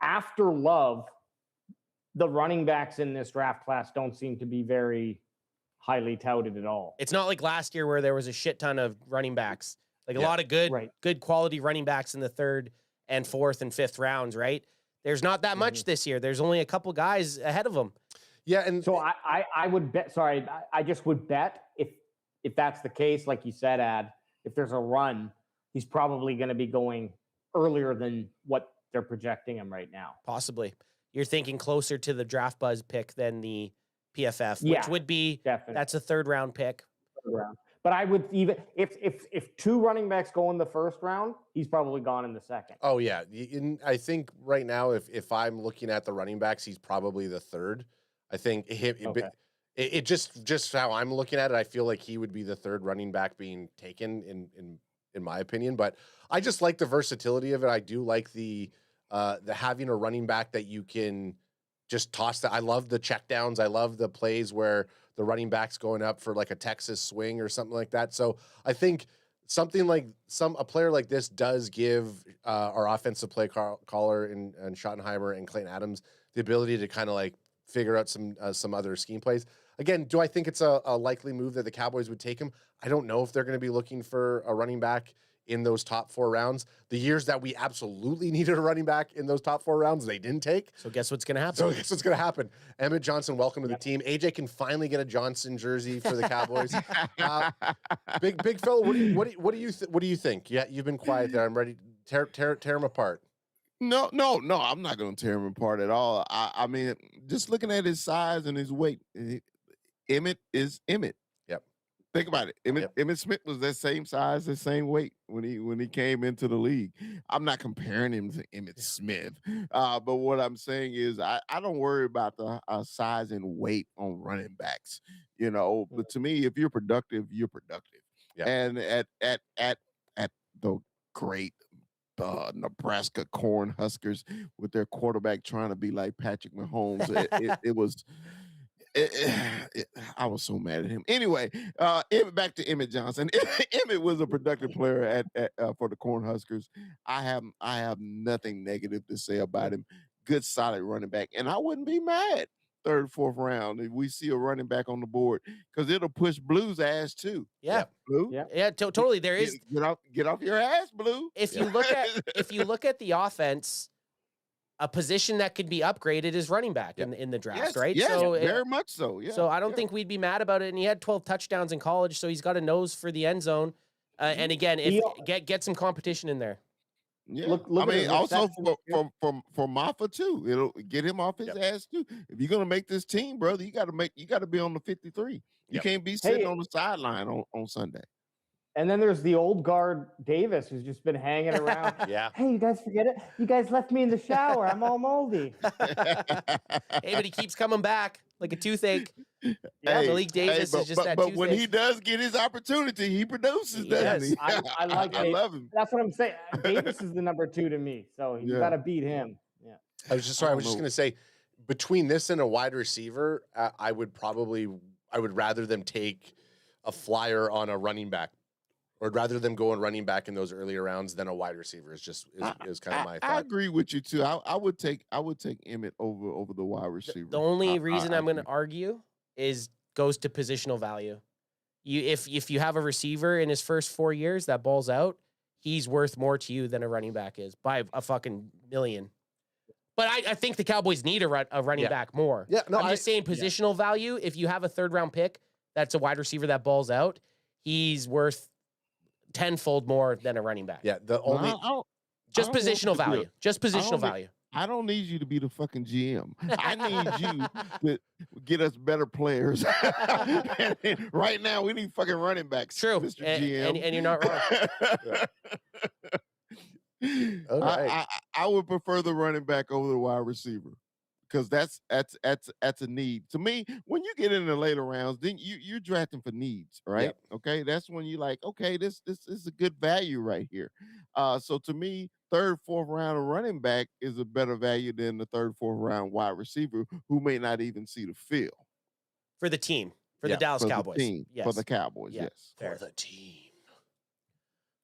Speaker 5: after Love, the running backs in this draft class don't seem to be very highly touted at all.
Speaker 2: It's not like last year where there was a shit ton of running backs, like a lot of good quality running backs in the 3rd and 4th and 5th rounds, right? There's not that much this year. There's only a couple guys ahead of them.
Speaker 3: Yeah, and
Speaker 5: so I would bet. Sorry, I just would bet if that's the case, like you said, if there's a run, he's probably going to be going earlier than what they're projecting him right now.
Speaker 2: Possibly, you're thinking closer to the Draft Buzz pick than the PFF, which would be
Speaker 5: definitely.
Speaker 2: That's a 3rd round pick.
Speaker 5: But I would even if 2 running backs go in the 1st round, he's probably gone in the 2nd.
Speaker 3: Oh yeah, I think right now, if I'm looking at the running backs, he's probably the 3rd. I think it just how I'm looking at it, I feel like he would be the 3rd running back being taken in my opinion. But I just like the versatility of it. I do like the having a running back that you can just toss that. I love the checkdowns. I love the plays where the running back's going up for like a Texas swing or something like that. So I think something like a player like this does give our offensive play caller and Schottenheimer and Clayton Adams the ability to kind of like figure out some other scheme plays. Again, do I think it's a likely move that the Cowboys would take him? I don't know if they're going to be looking for a running back in those top 4 rounds. The years that we absolutely needed a running back in those top 4 rounds, they didn't take.
Speaker 2: So guess what's going to happen? Emmett Johnson, welcome to the team. AJ can finally get a Johnson jersey for the Cowboys. Big fella, what do you think? Yeah, you've been quiet there. I'm ready to tear him apart.
Speaker 4: No, I'm not going to tear him apart at all. I mean, just looking at his size and his weight, Emmett is Emmett.
Speaker 3: Yep.
Speaker 4: Think about it. Emmett Smith was that same size, the same weight when he came into the league. I'm not comparing him to Emmett Smith, but what I'm saying is I don't worry about the size and weight on running backs. You know, but to me, if you're productive, you're productive.
Speaker 3: Yep.
Speaker 4: And at the great Nebraska Cornhuskers with their quarterback trying to be like Patrick Mahomes, it was. I was so mad at him. Anyway, back to Emmett Johnson. Emmett was a productive player for the Cornhuskers. I have nothing negative to say about him. Good, solid running back, and I wouldn't be mad 3rd, 4th round if we see a running back on the board, because it'll push Blue's ass too.
Speaker 2: Yeah,
Speaker 4: Blue.
Speaker 2: Yeah, totally. There is
Speaker 4: get off your ass, Blue.
Speaker 2: If you look at the offense, a position that could be upgraded is running back in the draft, right?
Speaker 4: Yes,
Speaker 2: so
Speaker 4: very much so. Yeah.
Speaker 2: So I don't think we'd be mad about it. And he had 12 touchdowns in college, so he's got a nose for the end zone. And again, get some competition in there.
Speaker 4: Yeah,
Speaker 5: look
Speaker 4: I mean, also for Maffa too. It'll get him off his ass too. If you're gonna make this team, brother, you got to be on the 53. You can't be sitting on the sideline on Sunday.
Speaker 5: And then there's the old guard Davis, who's just been hanging around.
Speaker 3: Yeah.
Speaker 5: Hey, you guys forget it? You guys left me in the shower. I'm all moldy.
Speaker 2: Hey, but he keeps coming back like a toothache. Yeah, Malik Davis is just that
Speaker 4: But
Speaker 2: toothache.
Speaker 4: when he does get his opportunity, he produces, doesn't he?
Speaker 5: I like
Speaker 4: I love him.
Speaker 5: That's what I'm saying. Davis is the number 2 to me, so you got to beat him. Yeah.
Speaker 3: I was just going to say, between this and a wide receiver, I would rather them take a flyer on a running back, or rather them go and running back in those earlier rounds than a wide receiver. Is kind of my thought.
Speaker 4: I agree with you too. I would take Emmett over the wide receiver.
Speaker 2: The only reason I'm going to argue goes to positional value. If you have a receiver in his first 4 years that balls out, he's worth more to you than a running back is by a fucking million. But I think the Cowboys need a running back more.
Speaker 3: Yeah, no,
Speaker 2: I'm just saying positional value. If you have a 3rd round pick that's a wide receiver that balls out, he's worth tenfold more than a running back.
Speaker 3: Yeah, the only
Speaker 2: just positional value. Just positional value.
Speaker 4: I don't need you to be the fucking GM. I need you to get us better players. And right now, we need fucking running backs,
Speaker 2: True.
Speaker 4: Mr.
Speaker 2: And,
Speaker 4: GM.
Speaker 2: and you're not wrong.
Speaker 3: All right.
Speaker 4: I would prefer the running back over the wide receiver because that's a need. To me, when you get in the later rounds, then you're drafting for needs, right?
Speaker 3: Yep.
Speaker 4: Okay, that's when you like, okay, this is a good value right here. So to me, third, fourth round of running back is a better value than the third, fourth round wide receiver who may not even see the field.
Speaker 2: For the team, for the
Speaker 3: Yeah,
Speaker 2: Dallas
Speaker 4: For
Speaker 2: Cowboys.
Speaker 4: the team,
Speaker 2: Yes.
Speaker 4: for the Cowboys,
Speaker 2: Yeah.
Speaker 4: yes.
Speaker 2: Fair.
Speaker 3: For the team.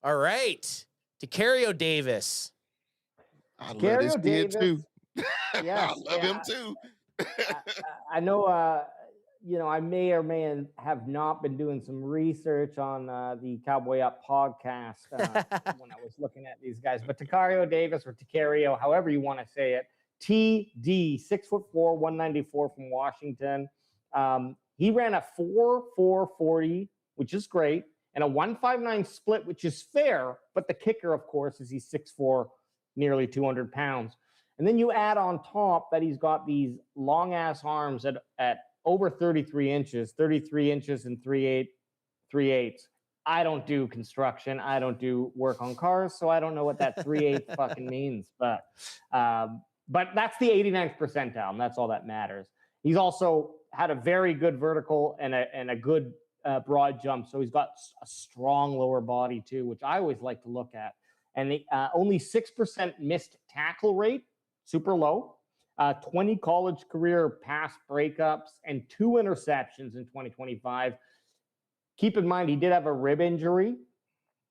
Speaker 2: All right. Decario Davis.
Speaker 4: I love
Speaker 5: Decario
Speaker 4: this kid too.
Speaker 5: Yes,
Speaker 4: I love him too.
Speaker 5: I know, I may or may have not been doing some research on the Cowboy Up podcast when I was looking at these guys, but Decario Davis or Decario, however you want to say it, TD, 6'4", 194 from Washington. He ran a 4.40, which is great, and a 1.59 split, which is fair, but the kicker, of course, is he's 6'4", nearly 200 pounds. And then you add on top that he's got these long ass arms at over 33 inches and 3/8. I don't do construction. I don't do work on cars, so I don't know what that 3/8 fucking means. But that's the 89th percentile, and that's all that matters. He's also had a very good vertical and a good broad jump, so he's got a strong lower body too, which I always like to look at. And only 6% missed tackle rate, super low. 20 college career pass breakups and 2 interceptions in 2025. Keep in mind, he did have a rib injury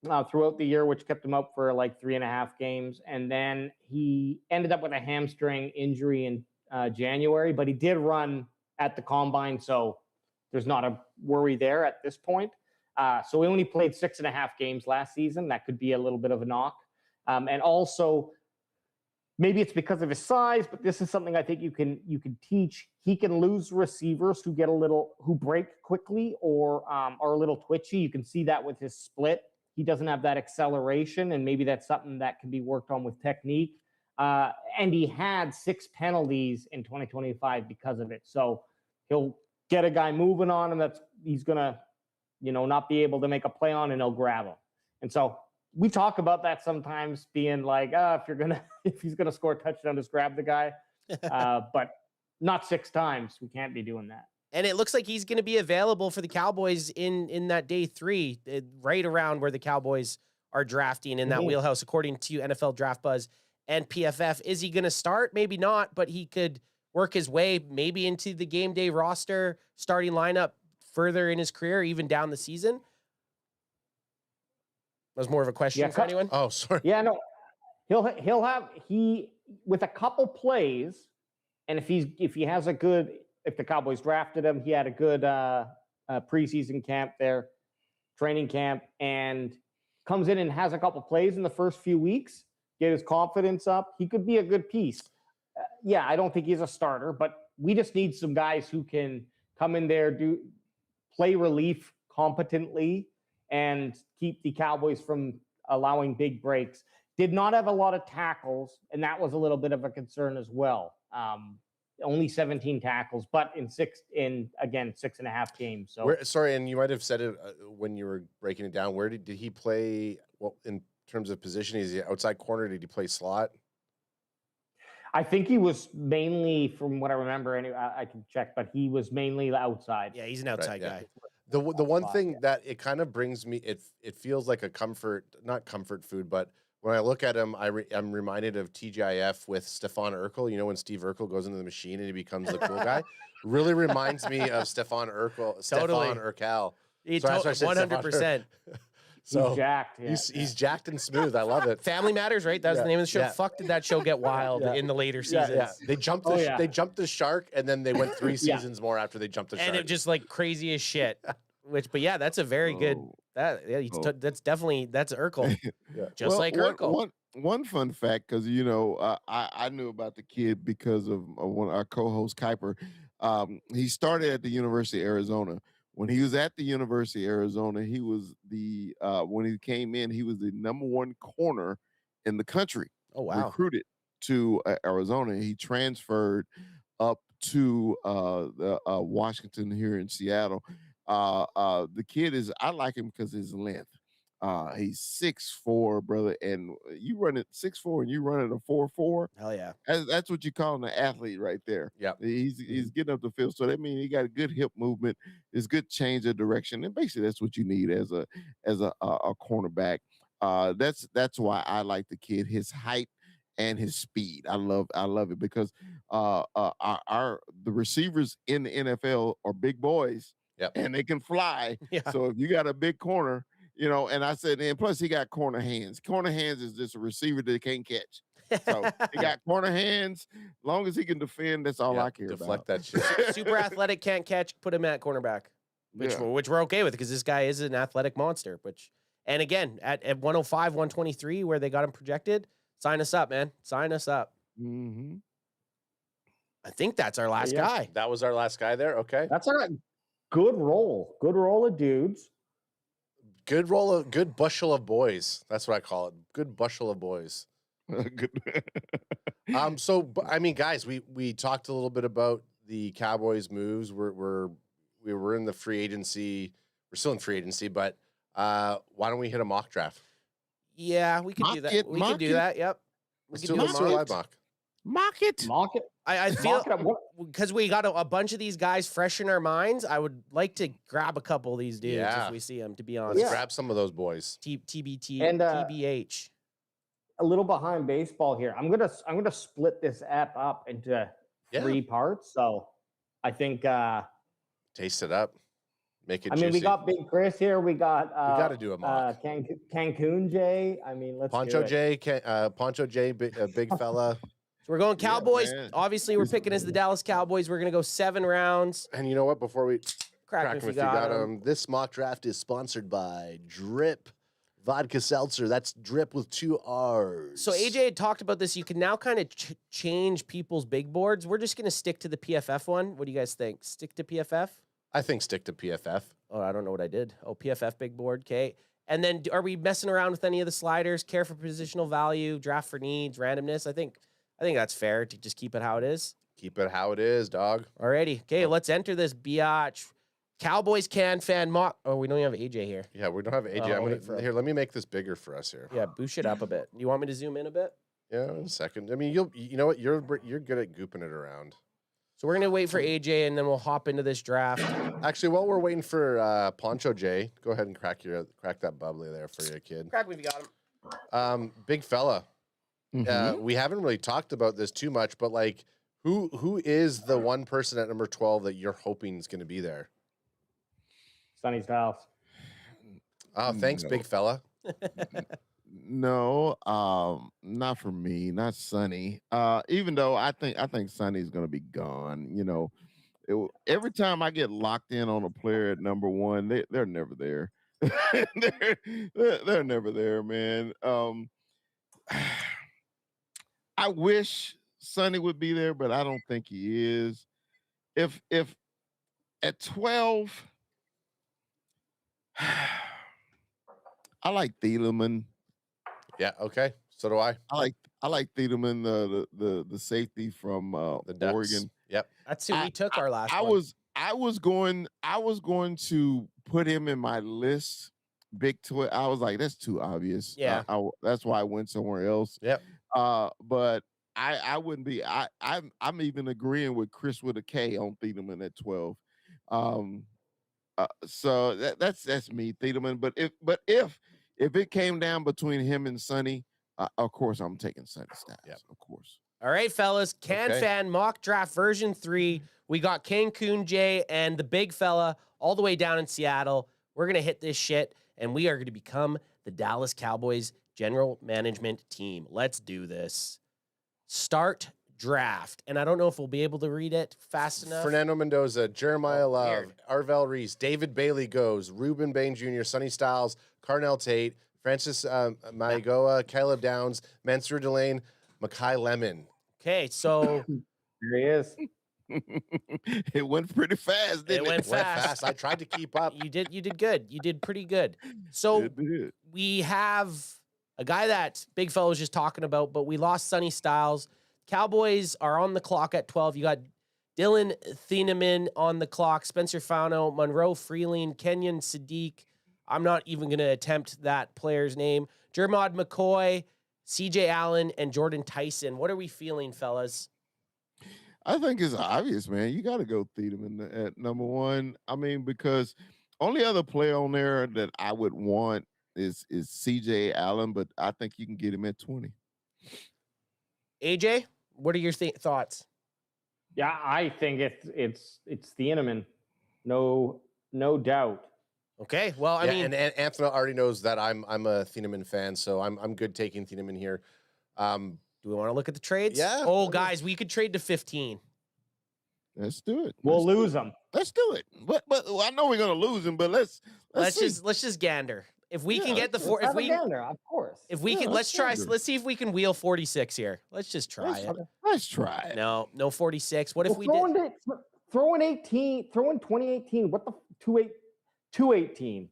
Speaker 5: throughout the year, which kept him out for like 3.5 games. And then he ended up with a hamstring injury in January, but he did run at the combine, so there's not a worry there at this point. So he only played 6.5 games last season. That could be a little bit of a knock. And also, maybe it's because of his size, but this is something I think you can teach. He can lose receivers who break quickly or are a little twitchy. You can see that with his split. He doesn't have that acceleration, and maybe that's something that can be worked on with technique. And he had 6 penalties in 2025 because of it. So he'll get a guy moving on him that he's gonna, not be able to make a play on, and he'll grab him. And so we talk about that sometimes, being like, if he's gonna score a touchdown, just grab the guy. But not 6 times. We can't be doing that.
Speaker 2: And it looks like he's going to be available for the Cowboys in that day 3, right around where the Cowboys are drafting in that wheelhouse, according to NFL Draft Buzz and PFF. Is he going to start? Maybe not, but he could work his way maybe into the game day roster, starting lineup further in his career, even down the season. That was more of a question for anyone.
Speaker 3: Oh, sorry.
Speaker 5: Yeah, no, he'll have with a couple plays, and if the Cowboys drafted him, he had a good preseason camp there, training camp, and comes in and has a couple plays in the first few weeks, get his confidence up. He could be a good piece. I don't think he's a starter, but we just need some guys who can come in there, play relief competently, and keep the Cowboys from allowing big breaks. Did not have a lot of tackles, and that was a little bit of a concern as well. Only 17 tackles, but in 6.5 games. So
Speaker 3: Sorry, and you might have said it when you were breaking it down. Where did he play? Well, in terms of position, is he outside corner? Did he play slot?
Speaker 5: I think he was mainly, from what I remember, anyway, I can check, but he was mainly the outside.
Speaker 2: Yeah, he's an outside guy.
Speaker 3: The one thing that it kind of brings me, it feels like a not comfort food, but when I look at him, I'm reminded of TGIF with Stefan Urkel. When Steve Urkel goes into the machine and he becomes the cool guy? Really reminds me of Stefan Urkel.
Speaker 2: Totally.
Speaker 3: Stefan Urkel.
Speaker 2: 100%.
Speaker 3: So
Speaker 5: he's jacked. Yeah.
Speaker 3: He's jacked and smooth. I love it.
Speaker 2: Family Matters, right? That was the name of the show.
Speaker 3: Yeah.
Speaker 2: Fuck, did that show get wild in the later seasons?
Speaker 3: Yeah. They jumped they jumped the shark, and then they went 3 seasons more after they jumped the shark.
Speaker 2: And it just like crazy as shit. That's a very good. That's Urkel. Just like Urkel.
Speaker 4: One fun fact, because I knew about the kid because of one of our co-hosts, Kuiper. He started at the University of Arizona. When he was at the University of Arizona, he was when he came in, he was the #1 corner in the country.
Speaker 2: Oh wow!
Speaker 4: Recruited. to Arizona. He transferred up to Washington here in Seattle. The kid I like him because his length. He's 6'4", brother, and you run it 6'4", and you run it a 4.4.
Speaker 2: Hell yeah.
Speaker 4: That's what you call an athlete right there.
Speaker 3: Yeah,
Speaker 4: He's getting up the field, so that means he got a good hip movement, his good change of direction, and basically that's what you need as a cornerback. That's why I like the kid, his height and his speed. I love it because the receivers in the NFL are big boys,
Speaker 3: Yep.
Speaker 4: and they can fly.
Speaker 2: Yeah.
Speaker 4: So if you got a big corner, and I said, and plus he got corner hands. Corner hands is just a receiver that can't catch. So he got corner hands. Long as he can defend, that's all I care
Speaker 3: deflect
Speaker 4: about.
Speaker 3: that shit.
Speaker 2: Super athletic, can't catch, put him at cornerback, which we're okay with because this guy is an athletic monster. And again, at 105, 123, where they got him projected, sign us up, man. Sign us up.
Speaker 4: Mm-hmm.
Speaker 2: I think that's our last guy.
Speaker 3: That was our last guy there. Okay.
Speaker 5: That's a good roll. Good roll of dudes.
Speaker 3: Good bushel of boys. That's what I call it. Good bushel of boys.
Speaker 4: Good.
Speaker 3: I mean, guys, we talked a little bit about the Cowboys moves. We were in the free agency. We're still in free agency, but why don't we hit a mock draft?
Speaker 2: Yeah, we could do that. We could do that. Yep.
Speaker 3: Let's do a live mock.
Speaker 4: Mock it.
Speaker 5: Mock it.
Speaker 2: I feel
Speaker 5: Mock it.
Speaker 2: because we got a bunch of these guys fresh in our minds. I would like to grab a couple of these dudes
Speaker 3: Yeah.
Speaker 2: if we see them. To be honest,
Speaker 3: Let's grab some of those boys.
Speaker 2: TBT
Speaker 5: And,
Speaker 2: TBH.
Speaker 5: A little behind baseball here. I'm gonna split this app up into 3 parts. So I think
Speaker 3: Taste it up. Make it
Speaker 5: I mean,
Speaker 3: juicy.
Speaker 5: we got Big Chris here. We got
Speaker 3: got to do a mock.
Speaker 5: Cancun Jay. I mean, let's
Speaker 3: Poncho
Speaker 5: do it.
Speaker 3: Poncho J, big fella.
Speaker 2: So we're going Cowboys.
Speaker 4: man.
Speaker 2: Obviously, we're picking as the Dallas Cowboys. We're gonna go 7 rounds.
Speaker 3: And you know what? Before we
Speaker 2: Crack
Speaker 3: if
Speaker 2: if
Speaker 3: you
Speaker 2: you got
Speaker 3: got
Speaker 2: 'em.
Speaker 3: them, this mock draft is sponsored by Drip Vodka Seltzer. That's Drip with 2 R's.
Speaker 2: So AJ had talked about this. You can now kind of change people's big boards. We're just gonna stick to the PFF one. What do you guys think? Stick to PFF?
Speaker 3: I think stick to PFF.
Speaker 2: Oh, I don't know what I did. Oh, PFF big board. Okay. And then are we messing around with any of the sliders? Care for positional value, draft for needs, randomness. I think that's fair to just keep it how it is.
Speaker 3: Keep it how it is, dog.
Speaker 2: Alrighty. Okay, let's enter this biatch. Cowboys fan mock. Oh, we don't even have AJ here.
Speaker 3: Yeah, we don't have AJ.
Speaker 2: I'll wait for him.
Speaker 3: Here, let me make this bigger for us here.
Speaker 2: Yeah, boost it up a bit. You want me to zoom in a bit?
Speaker 3: Yeah, in a second. I mean, you know what? You're good at gooping it around.
Speaker 2: So we're gonna wait for AJ and then we'll hop into this draft.
Speaker 3: Actually, while we're waiting for Poncho J, go ahead and crack that bubbly there for you, kid.
Speaker 2: Crack me if you got him.
Speaker 3: Big fella. We haven't really talked about this too much, but like, who is the one person at number 12 that you're hoping is going to be there?
Speaker 5: Sonny's house.
Speaker 3: Oh, thanks, big fella.
Speaker 4: No, not for me, not Sonny. Even though I think Sonny's gonna be gone. Every time I get locked in on a player at number 1, they're never there. they're never there, man. I wish Sonny would be there, but I don't think he is. If at 12, I like Thielemann.
Speaker 3: Yeah. Okay. So do I.
Speaker 4: I like Thielemann, the safety from
Speaker 3: The Ducks.
Speaker 4: Oregon.
Speaker 3: Yep.
Speaker 2: That's who we took our last
Speaker 4: I
Speaker 2: one.
Speaker 4: was going to put him in my list. Big 12. I was like, that's too obvious.
Speaker 2: Yeah.
Speaker 4: That's why I went somewhere else.
Speaker 3: Yep.
Speaker 4: But I wouldn't be. I'm even agreeing with Chris with a K on Thielemann at 12. So that's me, Thielemann. But if it came down between him and Sonny, of course I'm taking Sonny Styles.
Speaker 3: Yep.
Speaker 4: Of course.
Speaker 2: All right, fellas. Fan mock draft version 3. We got Cancun Jay and the big fella all the way down in Seattle. We're gonna hit this shit, and we are gonna become the Dallas Cowboys general management team. Let's do this. Start draft. And I don't know if we'll be able to read it fast enough.
Speaker 3: Fernando Mendoza, Jeremiah Love,
Speaker 2: weird.
Speaker 3: Arvell Reese, David Bailey goes, Ruben Bain Jr., Sonny Styles, Carnell Tate, Francis Maigoa, Caleb Downs, Mansour Delane, Makai Lemon.
Speaker 2: Okay, so
Speaker 5: There he is.
Speaker 4: It went pretty fast, didn't it?
Speaker 2: went fast.
Speaker 3: I tried to keep up.
Speaker 2: you did good. You did pretty good. So
Speaker 4: It did.
Speaker 2: we have a guy that Big Fella was just talking about, but we lost Sonny Styles. Cowboys are on the clock at 12. You got Dylan Thieneman on the clock, Spencer Fauno, Monroe Freeling, Kenyon Sadiq. I'm not even going to attempt that player's name. Jermod McCoy, CJ Allen, and Jordan Tyson. What are we feeling, fellas?
Speaker 4: I think it's obvious, man. You got to go Thiedemann at number one. I mean, because only other player on there that I would want is CJ Allen, but I think you can get him at 20.
Speaker 2: AJ, what are your thoughts?
Speaker 5: Yeah, I think it's Thieneman. No doubt.
Speaker 2: Okay, well, I mean,
Speaker 3: and Anthony already knows that I'm a Thieneman fan, so I'm good taking Thieneman here.
Speaker 2: Do we want to look at the trades?
Speaker 3: Yeah.
Speaker 2: Oh, guys, we could trade to 15.
Speaker 4: Let's do it.
Speaker 5: We'll lose them.
Speaker 4: Let's do it. But I know we're gonna lose him. But let's
Speaker 2: just gander. If we can get the
Speaker 5: Let's have a gander, of course.
Speaker 2: if we can, let's try. Let's see if we can wheel 46 here. Let's just try it.
Speaker 4: Let's try it.
Speaker 2: No 46. What if we
Speaker 5: throw
Speaker 2: did?
Speaker 5: Throw in 18. Throw in 2018. What the 218?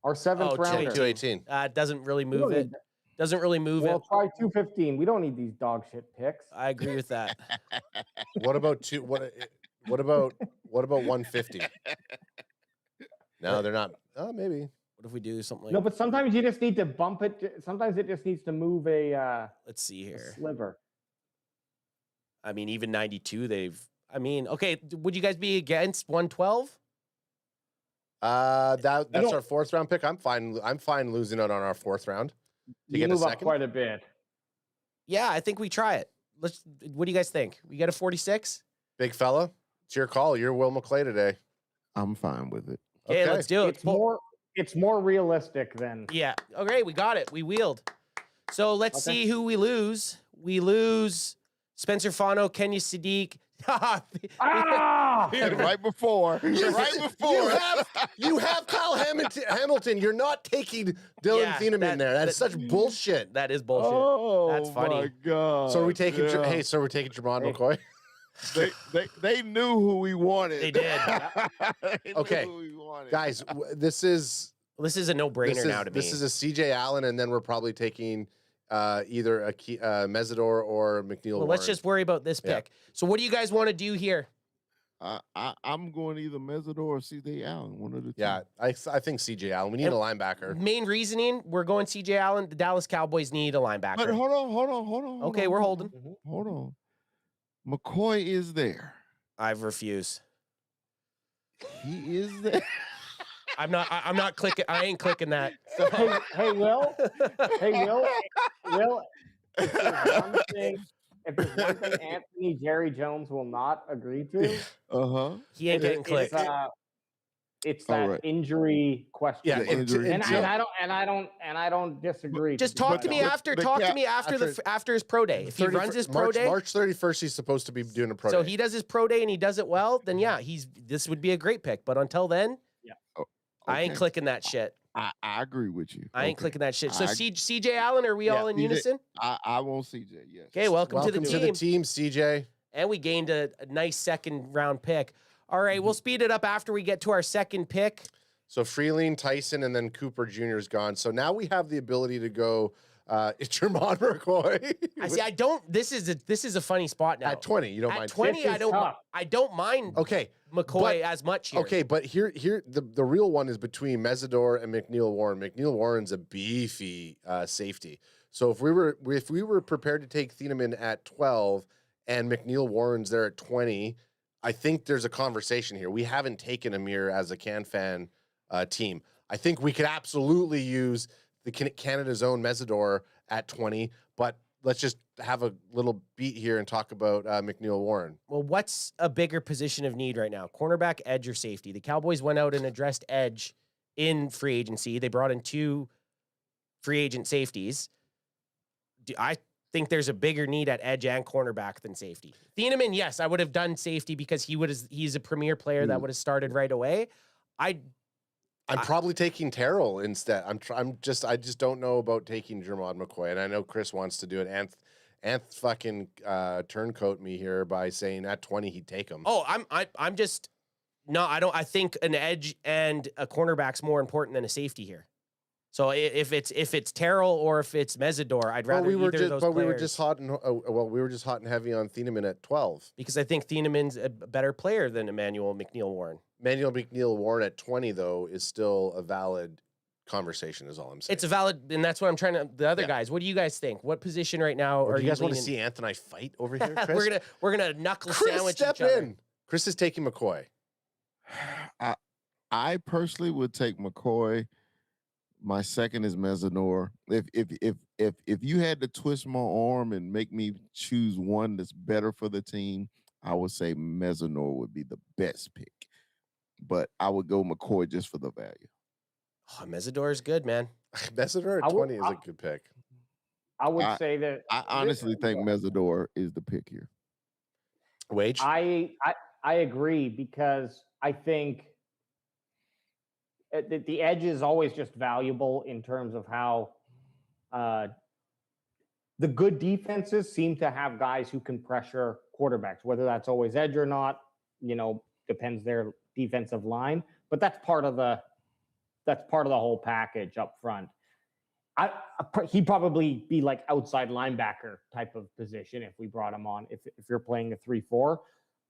Speaker 5: Our seventh rounder.
Speaker 3: 218.
Speaker 2: Doesn't really
Speaker 5: We
Speaker 2: move
Speaker 5: don't
Speaker 2: it.
Speaker 5: need that.
Speaker 2: Doesn't really move
Speaker 5: We'll
Speaker 2: it.
Speaker 5: try 215. We don't need these dog shit picks.
Speaker 2: I agree with that.
Speaker 3: What about what about 150? No, they're not. Oh, maybe.
Speaker 2: What if we do something like?
Speaker 5: No, but sometimes you just need to bump it. Sometimes it just needs to move a
Speaker 2: Let's see here.
Speaker 5: sliver.
Speaker 2: I mean, even 92. Okay. Would you guys be against 112?
Speaker 3: That's our fourth round pick. I'm fine losing out on our fourth round. To
Speaker 5: You
Speaker 3: get a
Speaker 5: move up
Speaker 3: second?
Speaker 5: quite a bit.
Speaker 2: Yeah, I think we try it. What do you guys think? We get a 46?
Speaker 3: Big fella, it's your call. You're Will McClay today.
Speaker 4: I'm fine with it.
Speaker 2: Okay, let's do it.
Speaker 5: It's more realistic than.
Speaker 2: Yeah. Okay, we got it. We wheeled. So let's see who we lose. We lose Spencer Fauno, Kenya Sadiq.
Speaker 5: Ah!
Speaker 4: Right before.
Speaker 3: You have Kyle Hamilton. You're not taking Dylan
Speaker 2: Yeah,
Speaker 3: Thieneman there. That's such bullshit.
Speaker 2: That is bullshit.
Speaker 4: Oh,
Speaker 2: That's funny.
Speaker 4: my God.
Speaker 3: So we're taking.
Speaker 4: Yeah.
Speaker 3: So we're taking Jermon McCoy.
Speaker 4: They knew who we wanted.
Speaker 2: They did.
Speaker 4: They knew
Speaker 3: Okay.
Speaker 4: who we wanted.
Speaker 3: Guys, this is
Speaker 2: This is a no-brainer now to me.
Speaker 3: This is a CJ Allen, and then we're probably taking either a Mesidor or McNeil.
Speaker 2: Well,
Speaker 3: Warren.
Speaker 2: let's just worry about this
Speaker 3: Yeah.
Speaker 2: pick. So what do you guys want to do here?
Speaker 4: I'm going either Mesidor or CJ Allen. One of the two.
Speaker 3: Yeah, I think CJ Allen. We need a linebacker.
Speaker 2: Main reasoning, we're going CJ Allen. The Dallas Cowboys need a linebacker.
Speaker 4: But hold on.
Speaker 2: Okay, we're holding.
Speaker 4: Hold on. McCoy is there.
Speaker 2: I refuse.
Speaker 4: He is there.
Speaker 2: I'm not clicking. I ain't clicking that.
Speaker 5: So, hey, Will. Will. If there's one thing Anthony Jerry Jones will not agree to,
Speaker 2: He ain't getting clicked.
Speaker 5: it's that injury question.
Speaker 3: Yeah,
Speaker 4: injury.
Speaker 5: And I don't disagree.
Speaker 2: Just talk to me after. Talk to me after his pro day. If he runs his pro day,
Speaker 3: March 31st, he's supposed to be doing a pro
Speaker 2: so
Speaker 3: day.
Speaker 2: he does his pro day and he does it well. Then yeah, this would be a great pick. But until then, I ain't clicking that shit.
Speaker 4: I agree with you.
Speaker 2: I ain't clicking that shit. So CJ Allen, are we all in unison?
Speaker 4: I want CJ. Yes.
Speaker 2: Okay, welcome to the team.
Speaker 3: CJ.
Speaker 2: And we gained a nice second round pick. All right, we'll speed it up after we get to our second pick.
Speaker 3: So Freeling, Tyson, and then Cooper Jr. is gone. So now we have the ability to go. It's Jermon McCoy.
Speaker 2: I see. I don't. This is a funny spot now.
Speaker 3: At 20, you don't
Speaker 2: At
Speaker 3: mind.
Speaker 2: 20, I don't mind.
Speaker 3: Okay,
Speaker 2: McCoy as much here.
Speaker 3: Okay, but here the real one is between Mesidor and McNeil Warren. McNeil Warren's a beefy safety. So if we were prepared to take Thieneman at 12 and McNeil Warren's there at 20, I think there's a conversation here. We haven't taken Amir as a CanFan team. I think we could absolutely use the Canada's own Mesidor at 20, but let's just have a little beat here and talk about McNeil Warren.
Speaker 2: Well, what's a bigger position of need right now? Cornerback, edge, or safety? The Cowboys went out and addressed edge in free agency. They brought in 2 free agent safeties. I think there's a bigger need at edge and cornerback than safety. Thieneman, yes, I would have done safety because he's a premier player that would have started right away.
Speaker 3: I'm probably taking Terrell instead. I just don't know about taking Jermon McCoy, and I know Chris wants to do it. Anth fucking turncoat me here by saying at 20 he'd take him.
Speaker 2: Oh, I'm just no. I don't. I think an edge and a cornerback's more important than a safety here. So if it's Terrell or if it's Mesidor, I'd rather either of those players.
Speaker 3: we were just hot and we were just hot and heavy on Thieneman at 12.
Speaker 2: Because I think Thienemann's a better player than Emmanuel McNeil-Warren.
Speaker 3: Emmanuel McNeil-Warren at 20 though is still a valid conversation. Is all I'm saying.
Speaker 2: It's a valid, and that's what I'm trying to. The other guys, what do you guys think? What position right now
Speaker 3: Or
Speaker 2: are
Speaker 3: do you guys want to
Speaker 2: leaning-
Speaker 3: see Anthony fight over here, Chris?
Speaker 2: we're gonna knuckle
Speaker 3: Chris,
Speaker 2: sandwich
Speaker 3: step
Speaker 2: each other.
Speaker 3: in. Chris is taking McCoy.
Speaker 4: I personally would take McCoy. My second is Mesidor. If you had to twist my arm and make me choose one that's better for the team, I would say Mesidor would be the best pick. But I would go McCoy just for the value.
Speaker 2: Oh, Mesidor is good, man.
Speaker 3: Mesidor at 20 is a good pick.
Speaker 5: I would say that
Speaker 4: I honestly think Mesidor is the pick here.
Speaker 3: Wage?
Speaker 5: I agree because I think the edge is always just valuable in terms of how the good defenses seem to have guys who can pressure quarterbacks, whether that's always edge or not, depends their defensive line, but that's part of the whole package up front. He'd probably be like outside linebacker type of position if we brought him on, if you're playing a 3-4,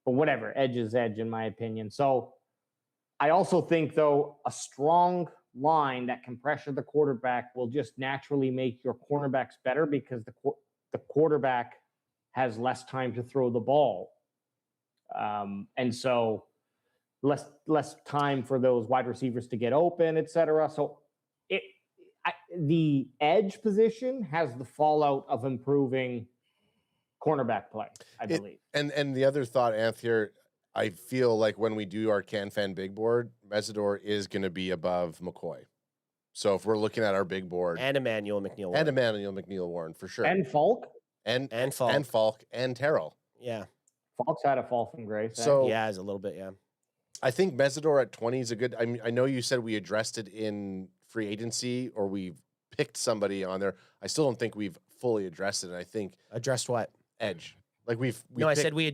Speaker 5: but whatever, edge is edge in my opinion. So I also think though, a strong line that can pressure the quarterback will just naturally make your cornerbacks better because the quarterback has less time to throw the ball. And so less time for those wide receivers to get open, et cetera. So the edge position has the fallout of improving cornerback play, I believe.
Speaker 3: And the other thought, Anth, here, I feel like when we do our CanFan big board, Mesidor is going to be above McCoy. So if we're looking at our big board,
Speaker 2: And Emmanuel McNeil-Warren.
Speaker 3: and Emmanuel McNeil-Warren for sure,
Speaker 5: And Falk.
Speaker 3: and
Speaker 2: Falk.
Speaker 3: and Falk and Terrell.
Speaker 2: Yeah.
Speaker 5: Falk's had a fall from grace.
Speaker 3: So
Speaker 2: Yeah, it's a little bit, yeah.
Speaker 3: I think Mesidor at 20 is a good. I know you said we addressed it in free agency or we've picked somebody on there. I still don't think we've fully addressed it. And I think
Speaker 2: Addressed what?
Speaker 3: edge, like we
Speaker 2: No, I said we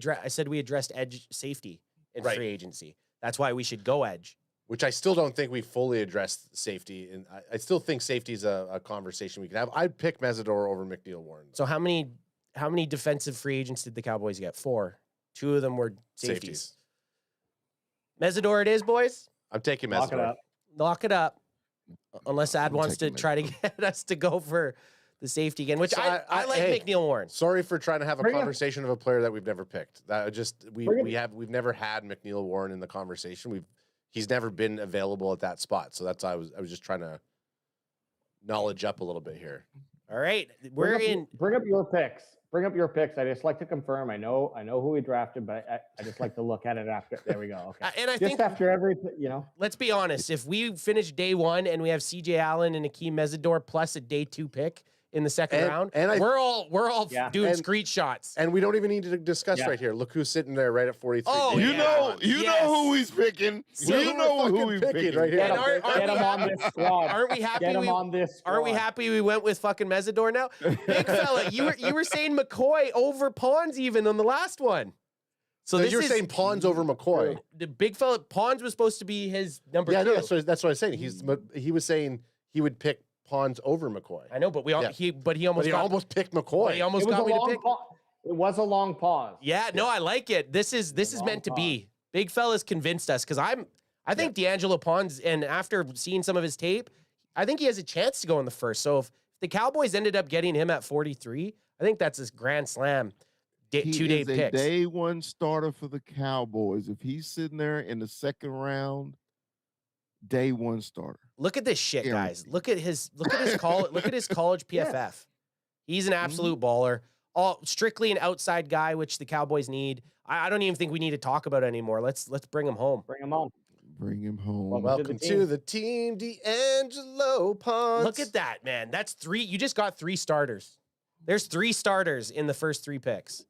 Speaker 2: addressed edge safety in
Speaker 3: Right.
Speaker 2: free agency. That's why we should go edge.
Speaker 3: which I still don't think we fully addressed safety. And I still think safety is a conversation we could have. I'd pick Mesidor over McNeil-Warren.
Speaker 2: So how many defensive free agents did the Cowboys get? 4. 2 of them were safeties. Mesidor it is, boys.
Speaker 3: I'm taking Mesidor.
Speaker 5: Lock it up.
Speaker 2: Lock it up. Unless Ad
Speaker 4: I'm
Speaker 2: wants to
Speaker 4: taking
Speaker 2: try to get us to go for the safety again, which
Speaker 3: So
Speaker 2: I like
Speaker 3: hey,
Speaker 2: McNeil-Warren.
Speaker 3: Sorry for trying to have a
Speaker 5: Bring up-
Speaker 3: conversation of a player that we've never picked. That just we've never had McNeil-Warren in the conversation. He's never been available at that spot. So that's I was just trying to knowledge up a little bit here.
Speaker 2: All right.
Speaker 5: Bring up your picks. Bring up your picks. I just like to confirm. I know who we drafted, but I just like to look at it after. There we go. Okay.
Speaker 2: And I
Speaker 5: Just
Speaker 2: think
Speaker 5: after everything,
Speaker 2: let's be honest. If we finish day 1 and we have CJ Allen and Akeem Mesidor plus a day 2 pick in the second round, we're all doing
Speaker 3: and-
Speaker 2: screenshots.
Speaker 3: And we don't even need to discuss
Speaker 5: Yeah.
Speaker 3: right here. Look who's sitting there right at 43.
Speaker 2: Oh,
Speaker 3: David
Speaker 4: You
Speaker 2: yeah.
Speaker 4: know,
Speaker 2: Yes.
Speaker 4: know who he's picking.
Speaker 3: So
Speaker 4: you
Speaker 3: who
Speaker 4: know
Speaker 3: we're
Speaker 4: who
Speaker 3: fucking
Speaker 4: he's
Speaker 3: picking
Speaker 4: picking
Speaker 3: right here.
Speaker 2: And aren't
Speaker 5: get
Speaker 2: we
Speaker 5: him on this squad.
Speaker 2: Aren't we happy?
Speaker 5: Get him on this squad.
Speaker 2: Aren't we happy we went with fucking Mesidor now? Big fella, you were saying McCoy over Pons even on the last one. So
Speaker 3: So
Speaker 2: this
Speaker 3: you're
Speaker 2: is
Speaker 3: saying Pons over McCoy.
Speaker 2: the big fella. Pons was supposed to be his number
Speaker 3: Yeah,
Speaker 2: 2.
Speaker 3: no, that's what I was saying. He was saying he would pick Pons over McCoy.
Speaker 2: I know, but he almost
Speaker 3: almost picked McCoy.
Speaker 2: he almost
Speaker 5: It was
Speaker 2: got
Speaker 5: a
Speaker 2: me to
Speaker 5: long
Speaker 2: pick.
Speaker 5: It was a long pause.
Speaker 2: Yeah, no, I like it. This is
Speaker 5: long
Speaker 2: meant to
Speaker 5: pause.
Speaker 2: be. Big fella's convinced us because I think D'Angelo Pons, and after seeing some of his tape, I think he has a chance to go in the first. So if the Cowboys ended up getting him at 43, I think that's a grand slam.
Speaker 4: He
Speaker 2: 2-day
Speaker 4: is a
Speaker 2: picks.
Speaker 4: day 1 starter for the Cowboys. If he's sitting there in the second round, day 1 starter.
Speaker 2: Look at this shit, guys. Look at his college PFF. He's an absolute baller. All strictly an outside guy, which the Cowboys need. I don't even think we need to talk about it anymore. Let's bring him home.
Speaker 5: Bring him on.
Speaker 4: Bring him home.
Speaker 3: Welcome to the team, D'Angelo Pons.
Speaker 2: Look at that, man. That's 3. You just got 3 starters. There's 3 starters in the first 3 picks.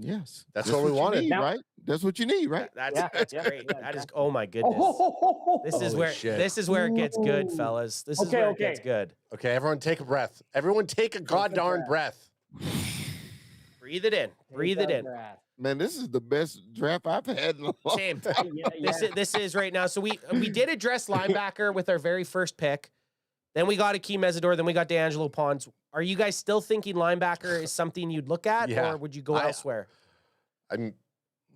Speaker 4: Yes.
Speaker 3: That's what we
Speaker 4: you
Speaker 3: wanted.
Speaker 4: need,
Speaker 5: Now-
Speaker 4: right? That's what you need, right?
Speaker 2: That's
Speaker 5: Yeah,
Speaker 2: great.
Speaker 5: yeah,
Speaker 2: That is
Speaker 5: yeah.
Speaker 2: oh my goodness. This is
Speaker 3: Holy
Speaker 2: where
Speaker 3: shit.
Speaker 2: it gets good, fellas. This is
Speaker 5: Okay,
Speaker 2: where it
Speaker 5: okay.
Speaker 2: gets good.
Speaker 3: Okay, everyone take a breath. Everyone take a goddamn breath.
Speaker 2: Breathe it in. Breathe it in.
Speaker 4: Man, this is the best draft I've had in a long
Speaker 2: Same.
Speaker 4: time.
Speaker 2: This is right now. So we did address linebacker with our very first pick. Then we got Akeem Mesidor. Then we got D'Angelo Ponce. Are you guys still thinking linebacker is something you'd look at,
Speaker 3: Yeah.
Speaker 2: or would you go elsewhere?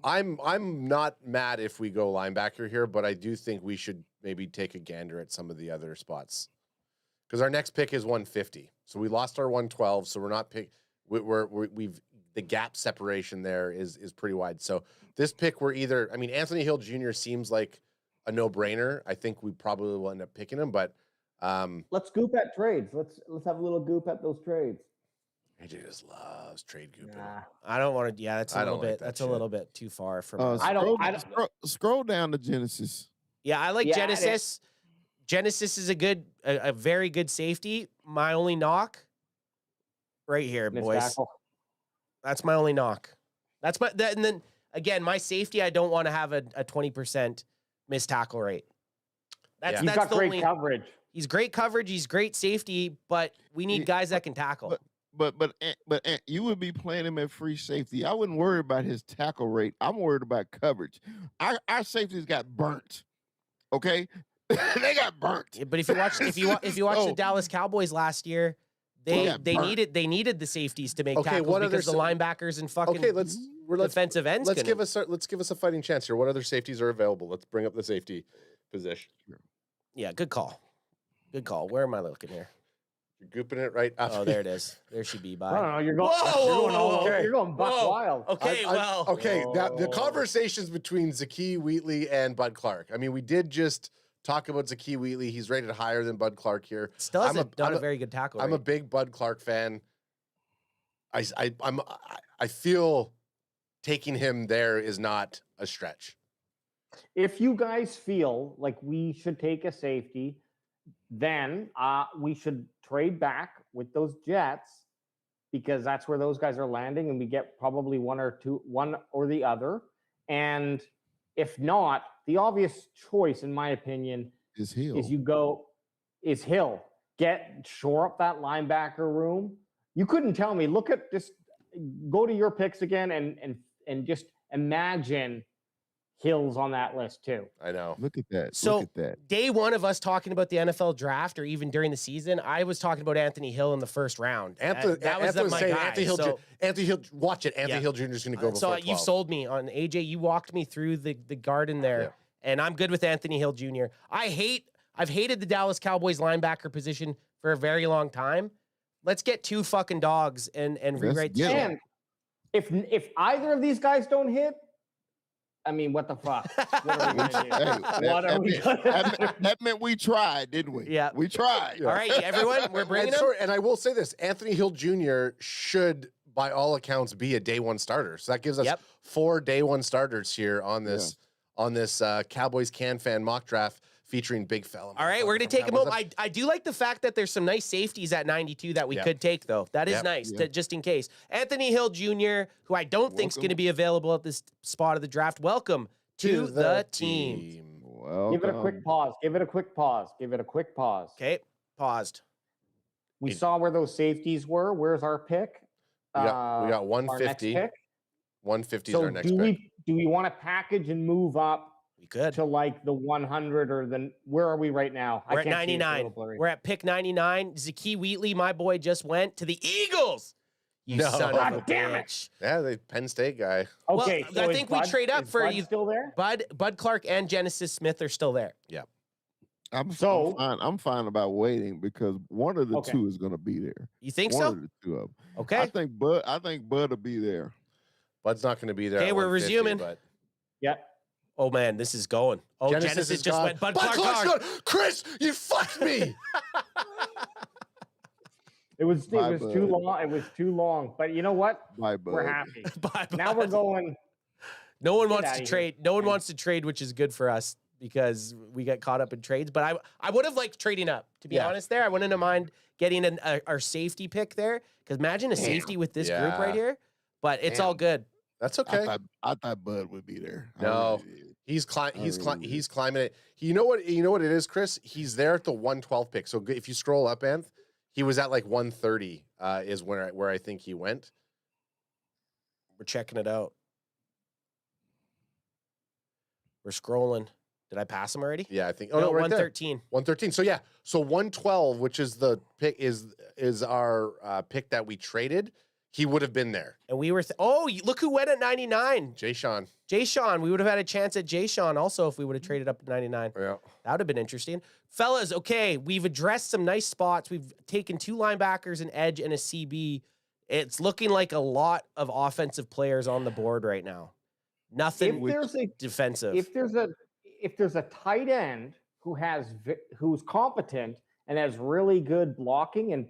Speaker 3: I'm not mad if we go linebacker here, but I do think we should maybe take a gander at some of the other spots because our next pick is 150. So we lost our 112. So we're not pick. We've the gap separation there is pretty wide. So this pick we're either. I mean, Anthony Hill Jr. seems like a no-brainer. I think we probably will end up picking him, but
Speaker 5: Let's goop at trades. Let's have a little goop at those trades.
Speaker 3: AJ just loves trade gooping.
Speaker 5: Nah.
Speaker 2: I don't want to. Yeah, that's a
Speaker 3: I
Speaker 2: little
Speaker 3: don't like
Speaker 2: bit.
Speaker 3: that
Speaker 2: That's a
Speaker 3: shit.
Speaker 2: little bit too far from.
Speaker 4: Scroll down to Genesis.
Speaker 2: Yeah, I like
Speaker 5: Yeah,
Speaker 2: Genesis. Genesis is a very good safety. My only knock, right here,
Speaker 5: Missed
Speaker 2: boys.
Speaker 5: tackle.
Speaker 2: That's my only knock. And then again, my safety. I don't want to have a 20% missed tackle rate. That's
Speaker 3: Yeah.
Speaker 5: He's
Speaker 2: that's
Speaker 5: got
Speaker 2: the
Speaker 5: great
Speaker 2: only.
Speaker 5: coverage.
Speaker 2: He's great coverage. He's great safety, but we need guys that can tackle.
Speaker 4: But you would be playing him at free safety. I wouldn't worry about his tackle rate. I'm worried about coverage. Our safeties got burnt. Okay, they got burnt.
Speaker 2: Yeah, but if you watch the Dallas Cowboys last year, they needed the safeties to make
Speaker 3: Okay,
Speaker 2: tackles
Speaker 3: what other
Speaker 2: because the linebackers and fucking
Speaker 3: let's
Speaker 2: defensive ends.
Speaker 3: let's
Speaker 2: couldn't.
Speaker 3: give us a fighting chance here. What other safeties are available? Let's bring up the safety position.
Speaker 2: Yeah, good call. Good call. Where am I looking here?
Speaker 3: You're gooping it right up.
Speaker 2: Oh, there it is. There she be
Speaker 5: I
Speaker 2: by.
Speaker 5: don't know. You're going.
Speaker 2: Whoa,
Speaker 5: You're going buck
Speaker 2: whoa.
Speaker 5: wild.
Speaker 2: Okay, well,
Speaker 3: Okay, now the
Speaker 5: Whoa.
Speaker 3: conversations between Zakee Wheatley and Bud Clark. I mean, we did just talk about Zakee Wheatley. He's rated higher than Bud Clark here.
Speaker 2: still
Speaker 3: I'm
Speaker 2: hasn't done a very good tackle.
Speaker 3: I'm a
Speaker 2: rate.
Speaker 3: big Bud Clark fan. I feel taking him there is not a stretch.
Speaker 5: If you guys feel like we should take a safety, then we should trade back with those Jets because that's where those guys are landing, and we get probably one or the other. And if not, the obvious choice, in my opinion,
Speaker 4: Is Hill.
Speaker 5: is Hill. Shore up that linebacker room. You couldn't tell me. Look at this. Go to your picks again and just imagine Hill's on that list too.
Speaker 3: I know.
Speaker 4: Look at that.
Speaker 2: So
Speaker 4: Look at that.
Speaker 2: day one of us talking about the NFL draft, or even during the season, I was talking about Anthony Hill in the first round. That was my
Speaker 3: saying
Speaker 2: guy.
Speaker 3: Anthony Hill.
Speaker 2: So-
Speaker 3: Anthony Hill. Watch it. Anthony
Speaker 2: Yeah.
Speaker 3: Hill Jr. is going to go before
Speaker 2: so
Speaker 3: 12.
Speaker 2: you've sold me on AJ. You walked me through the garden there,
Speaker 3: Yeah.
Speaker 2: and I'm good with Anthony Hill Jr. I've hated the Dallas Cowboys linebacker position for a very long time. Let's get two fucking dogs and rewrite the
Speaker 4: get 'em.
Speaker 2: shit.
Speaker 5: And if either of these guys don't hit, I mean, what the fuck? What are we gonna do? What are we gonna do?
Speaker 4: That meant we tried, didn't we?
Speaker 2: Yeah.
Speaker 4: We tried.
Speaker 2: All right, everyone, we're bringing
Speaker 3: And,
Speaker 2: him.
Speaker 3: sorry, and I will say this: Anthony Hill Jr. should, by all accounts, be a day one starter. So that gives us
Speaker 2: Yep.
Speaker 3: 4 day one starters here on this Cowboys Can Fan mock draft featuring Big Fella.
Speaker 2: All right, we're gonna take him out. I do like the fact that there's some nice safeties at 92 that we
Speaker 3: Yep.
Speaker 2: could take, though. That is
Speaker 3: Yep.
Speaker 2: nice,
Speaker 4: Yep.
Speaker 2: just in case. Anthony Hill Jr., who I don't think is
Speaker 4: Welcome.
Speaker 2: going to be available at this spot of the draft. Welcome to the team.
Speaker 4: Well,
Speaker 5: Give it a quick pause. Give it a quick pause. Give it a quick pause.
Speaker 2: Okay, paused.
Speaker 5: We saw where those safeties were. Where's our pick?
Speaker 3: We got
Speaker 5: Our next
Speaker 3: 150.
Speaker 5: pick.
Speaker 3: 150 is
Speaker 5: So
Speaker 3: our next pick.
Speaker 5: do we want to package and move up
Speaker 2: We could.
Speaker 5: to like the 100 or where are we right now?
Speaker 2: We're at
Speaker 5: can't see, it's a
Speaker 2: 99.
Speaker 5: little blurry.
Speaker 2: We're at pick 99. Zakee Wheatley, my boy, just went to the Eagles. You
Speaker 3: No.
Speaker 2: son of a
Speaker 5: God damn it.
Speaker 2: bitch.
Speaker 3: Yeah, the Penn State guy.
Speaker 5: Okay,
Speaker 2: Well, I
Speaker 5: is
Speaker 2: think we trade up
Speaker 5: is
Speaker 2: for
Speaker 5: Bud
Speaker 2: you-
Speaker 5: still there?
Speaker 2: Bud Clark and Genesis Smith are still there.
Speaker 4: I'm
Speaker 5: So-
Speaker 4: fine. I'm fine about waiting because one of the
Speaker 5: Okay.
Speaker 4: two is going to be there.
Speaker 2: You think
Speaker 4: One
Speaker 2: so?
Speaker 4: of the two of them.
Speaker 2: Okay.
Speaker 4: I think Bud will be there.
Speaker 3: Bud's not going to be there.
Speaker 2: Okay,
Speaker 3: at
Speaker 2: we're
Speaker 3: 150,
Speaker 2: resuming.
Speaker 3: But
Speaker 5: Yeah.
Speaker 2: Oh man, this is going. Oh, Genesis,
Speaker 3: is
Speaker 2: just
Speaker 3: gone.
Speaker 2: went. Bud
Speaker 3: Clark's
Speaker 2: Clark.
Speaker 3: gone. Chris, you fucked me.
Speaker 5: It was
Speaker 4: Bye,
Speaker 5: too
Speaker 4: Bud.
Speaker 5: long. It was too long. But you know what?
Speaker 4: Bye, Bud.
Speaker 5: We're happy.
Speaker 2: Bye,
Speaker 5: Now we're
Speaker 2: Bud.
Speaker 5: going.
Speaker 2: No one
Speaker 5: Get
Speaker 2: wants
Speaker 5: outta
Speaker 2: to
Speaker 5: here.
Speaker 2: trade. No one
Speaker 5: Okay.
Speaker 2: wants to trade, which is good for us because we get caught up in trades. But I would have liked trading up. To be
Speaker 3: Yeah.
Speaker 2: honest, there I wouldn't have mind getting our safety pick there because imagine a safety with this group right
Speaker 3: Yeah.
Speaker 2: here. But it's all good.
Speaker 3: That's okay.
Speaker 4: I thought Bud would be there. I
Speaker 3: No.
Speaker 4: really did.
Speaker 3: He's
Speaker 4: really
Speaker 3: he's climbing it. You know what it is, Chris? He's there at the 112 pick. So if you scroll up, Anth, he was at like 130 is where I think he went.
Speaker 2: We're checking it out. We're scrolling Did I pass him already?
Speaker 3: Yeah, I think.
Speaker 2: No,
Speaker 3: right there.
Speaker 2: 113.
Speaker 3: 113. So yeah, so 112, which is the pick, is our pick that we traded. He would have been there.
Speaker 2: And we were, look who went at 99.
Speaker 3: Jay Sean.
Speaker 2: Jay Sean. We would have had a chance at Jay Sean also if we would have traded up to 99.
Speaker 3: Yeah.
Speaker 2: That would have been interesting. Fellas, okay, we've addressed some nice spots. We've taken 2 linebackers, an edge, and a CB. It's looking like a lot of offensive players on the board right now. Nothing defensive.
Speaker 5: If there's a tight end who's competent and has really good blocking and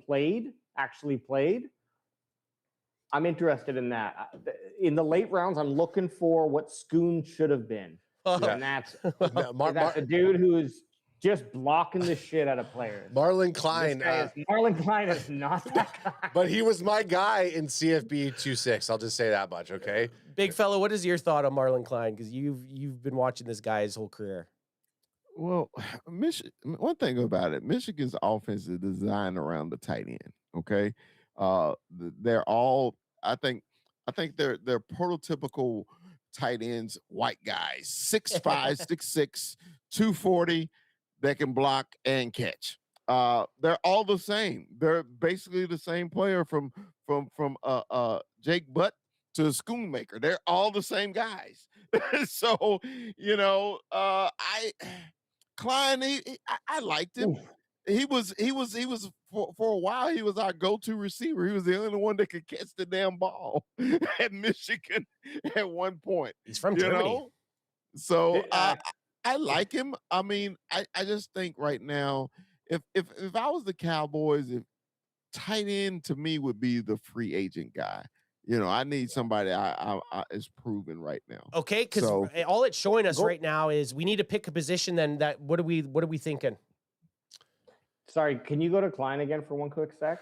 Speaker 5: actually played, I'm interested in that. In the late rounds, I'm looking for what Schoon should have been. And that's a dude who's just blocking the shit out of players.
Speaker 3: Marlon Klein.
Speaker 5: Marlon Klein is not that guy.
Speaker 3: But he was my guy in CFB 2-6. I'll just say that much, okay?
Speaker 2: Big fella, what is your thought on Marlon Klein? Because you've been watching this guy his whole career.
Speaker 4: Well, one thing about it, Michigan's offense is designed around the tight end. Okay, they're all. I think they're prototypical tight ends, white guys, 6'5", 6'6", 240, that can block and catch. They're all the same. They're basically the same player from Jake Butt to Schoonmaker. They're all the same guys. So Klein, I liked him.
Speaker 5: Oof.
Speaker 4: He was for a while. He was our go-to receiver. He was the only one that could catch the damn ball at Michigan at one point.
Speaker 2: He's from Germany.
Speaker 4: So I like him. I mean, I just think right now, if I was the Cowboys, if tight end to me would be the free agent guy. I need somebody I is proven right now.
Speaker 2: Okay, because all it's showing us right now is we need to pick a position. Then what are we thinking?
Speaker 5: Sorry, can you go to Klein again for one quick sec?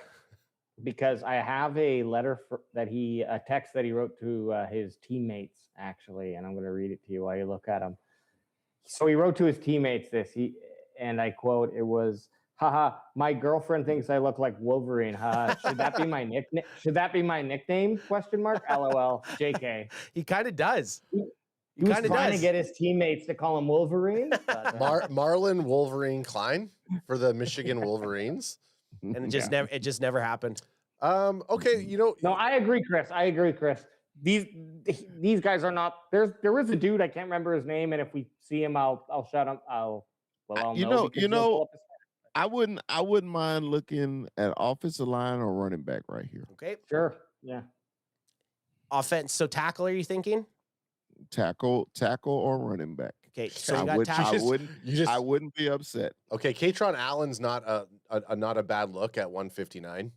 Speaker 5: Because I have a letter a text that he wrote to his teammates actually, and I'm going to read it to you while you look at him. So he wrote to his teammates and I quote, it was, haha, my girlfriend thinks I look like Wolverine. Should that be my nickname? Should that be my nickname? ? LOL. JK.
Speaker 2: He kind of does.
Speaker 5: He was trying to get his teammates to call him Wolverine. But,
Speaker 3: Marlon Wolverine Klein for the Michigan Wolverines.
Speaker 2: And it just never happened.
Speaker 3: Okay,
Speaker 5: No, I agree, Chris. These guys are not. There is a dude, I can't remember his name, and if we see him, I'll shut him. I'll know.
Speaker 4: I wouldn't mind looking at offensive line or running back right here.
Speaker 2: Okay.
Speaker 5: Sure. Yeah.
Speaker 2: Offense. So tackle, are you thinking?
Speaker 4: Tackle or running back.
Speaker 2: Okay. So I
Speaker 4: wouldn't be upset.
Speaker 3: Okay, Katron Allen's not a bad look at 159.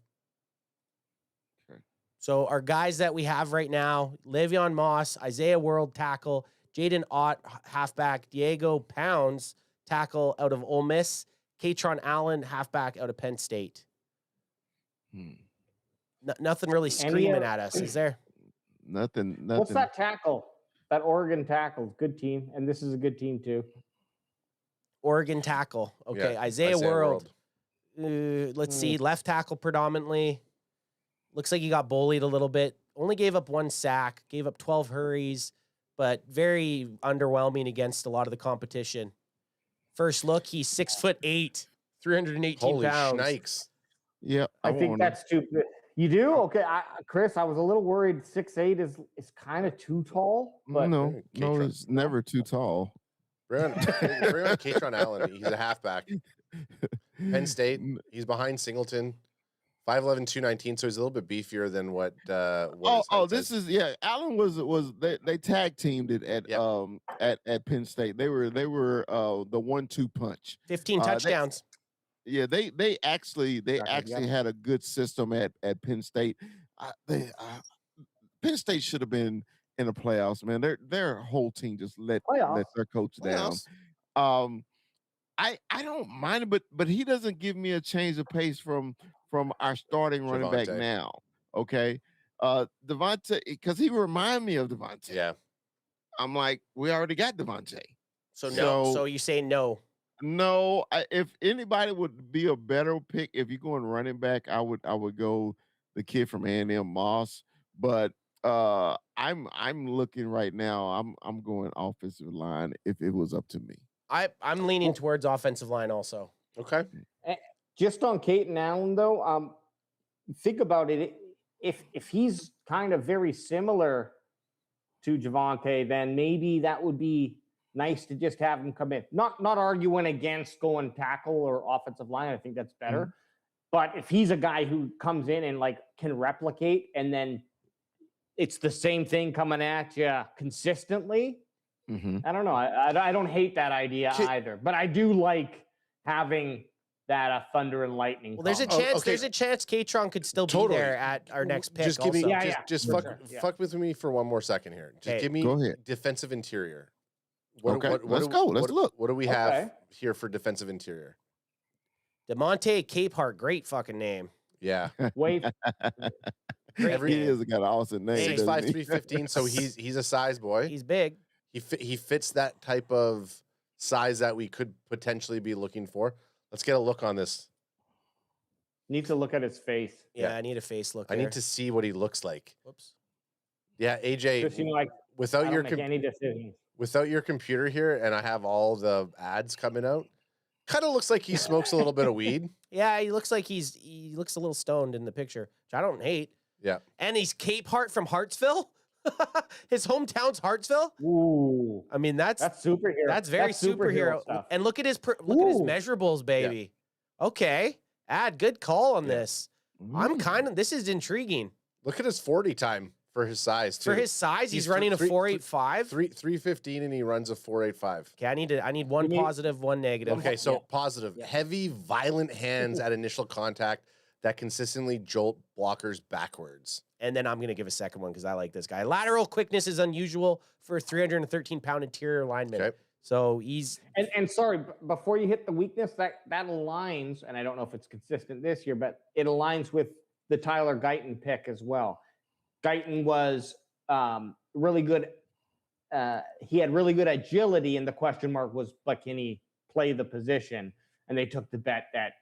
Speaker 4: Okay.
Speaker 2: So our guys that we have right now, Le'Veon Moss, Isaiah World, tackle, Jaden Ott, halfback, Diego Pounds, tackle out of Ole Miss, Katron Allen, halfback out of Penn State. Nothing really screaming at us, is there?
Speaker 4: Nothing.
Speaker 5: What's that tackle? That Oregon tackle, good team, and this is a good team too.
Speaker 2: Oregon tackle. Okay,
Speaker 3: Yeah,
Speaker 2: Isaiah World. Let's see, left tackle predominantly. Looks like he got bullied a little bit. Only gave up 1 sack, gave up 12 hurries, but very underwhelming against a lot of the competition. First look, he's 6'8", 318
Speaker 3: Holy
Speaker 2: pounds.
Speaker 3: shnikes.
Speaker 4: Yeah,
Speaker 5: I think that's stupid. You do? Okay, Chris, I was a little worried. 6'8" is kind of too tall. But
Speaker 4: no, it's never too tall.
Speaker 3: Bring on Katron Allen. He's a halfback. Penn State. He's behind Singleton. 5'11", 219. So he's a little bit beefier than what.
Speaker 4: Allen was they tag teamed it at Penn State. They were the 1-2 punch.
Speaker 2: 15 touchdowns.
Speaker 4: They actually had a good system at Penn State. Penn State should have been in the playoffs, man. Their whole team just let their coach down. I don't mind it, but he doesn't give me a change of pace from our starting running back now. Okay. Devontae, because he remind me of Devontae.
Speaker 3: Yeah.
Speaker 4: I'm like, we already got Devontae.
Speaker 2: So no. So you say no.
Speaker 4: No, if anybody would be a better pick, if you're going running back, I would go the kid from A&M, Moss. But I'm looking right now. I'm going offensive line if it was up to me.
Speaker 2: I'm leaning towards offensive line also.
Speaker 3: Okay.
Speaker 5: Just on Caden Allen, though, think about it. If he's kind of very similar to Javonte, then maybe that would be nice to just have him come in. Not arguing against going tackle or offensive line. I think that's better. But if he's a guy who comes in and like can replicate, and then it's the same thing coming at you consistently, I don't know. I don't hate that idea either. But I do like having that thunder and lightning.
Speaker 2: Well, there's a chance. There's a chance Katron could still be there at our next pick.
Speaker 3: Just give me,
Speaker 2: also.
Speaker 3: just fuck with me for one more second here. Just give me defensive interior.
Speaker 4: Let's go. Let's look.
Speaker 3: What do we have here for defensive interior?
Speaker 2: DeMonte Capehart, great fucking name.
Speaker 3: Yeah.
Speaker 5: Wait.
Speaker 4: He is got an awesome name.
Speaker 3: 6'5", 315. So he's a size boy.
Speaker 2: He's big.
Speaker 3: He fits that type of size that we could potentially be looking for. Let's get a look on this.
Speaker 5: Need to look at his face.
Speaker 2: Yeah, I need a face look.
Speaker 3: I need to see what he looks like.
Speaker 2: Whoops.
Speaker 3: Yeah, AJ.
Speaker 5: Just, like,
Speaker 3: without your
Speaker 5: make any decisions.
Speaker 3: Without your computer here, and I have all the ads coming out. Kind of looks like he smokes a little bit of weed.
Speaker 2: Yeah, he looks like he looks a little stoned in the picture, which I don't hate.
Speaker 3: Yeah.
Speaker 2: And he's Capehart from Hartsville. His hometown's Hartsville.
Speaker 5: Ooh.
Speaker 2: I mean, that's
Speaker 5: superhero.
Speaker 2: That's very superhero stuff. And look at his measurables, baby. Yeah. Okay. Good call on this. This is intriguing.
Speaker 3: Look at his 40 time for his size too.
Speaker 2: For his size, he's running a 4.85.
Speaker 3: 315 and he runs a 4.85.
Speaker 2: Okay, I need one positive, one negative.
Speaker 3: Okay, so positive. Yeah. Heavy, violent hands at initial contact that consistently jolt blockers backwards.
Speaker 2: And then I'm going to give a second one because I like this guy. Lateral quickness is unusual for a 313-pound interior lineman. Okay. So he's...
Speaker 5: And sorry, before you hit the weakness, that aligns, and I don't know if it's consistent this year, but it aligns with the Tyler Guyton pick as well. Guyton was really good. He had really good agility, and the question mark was, but can he play the position? And they took the bet that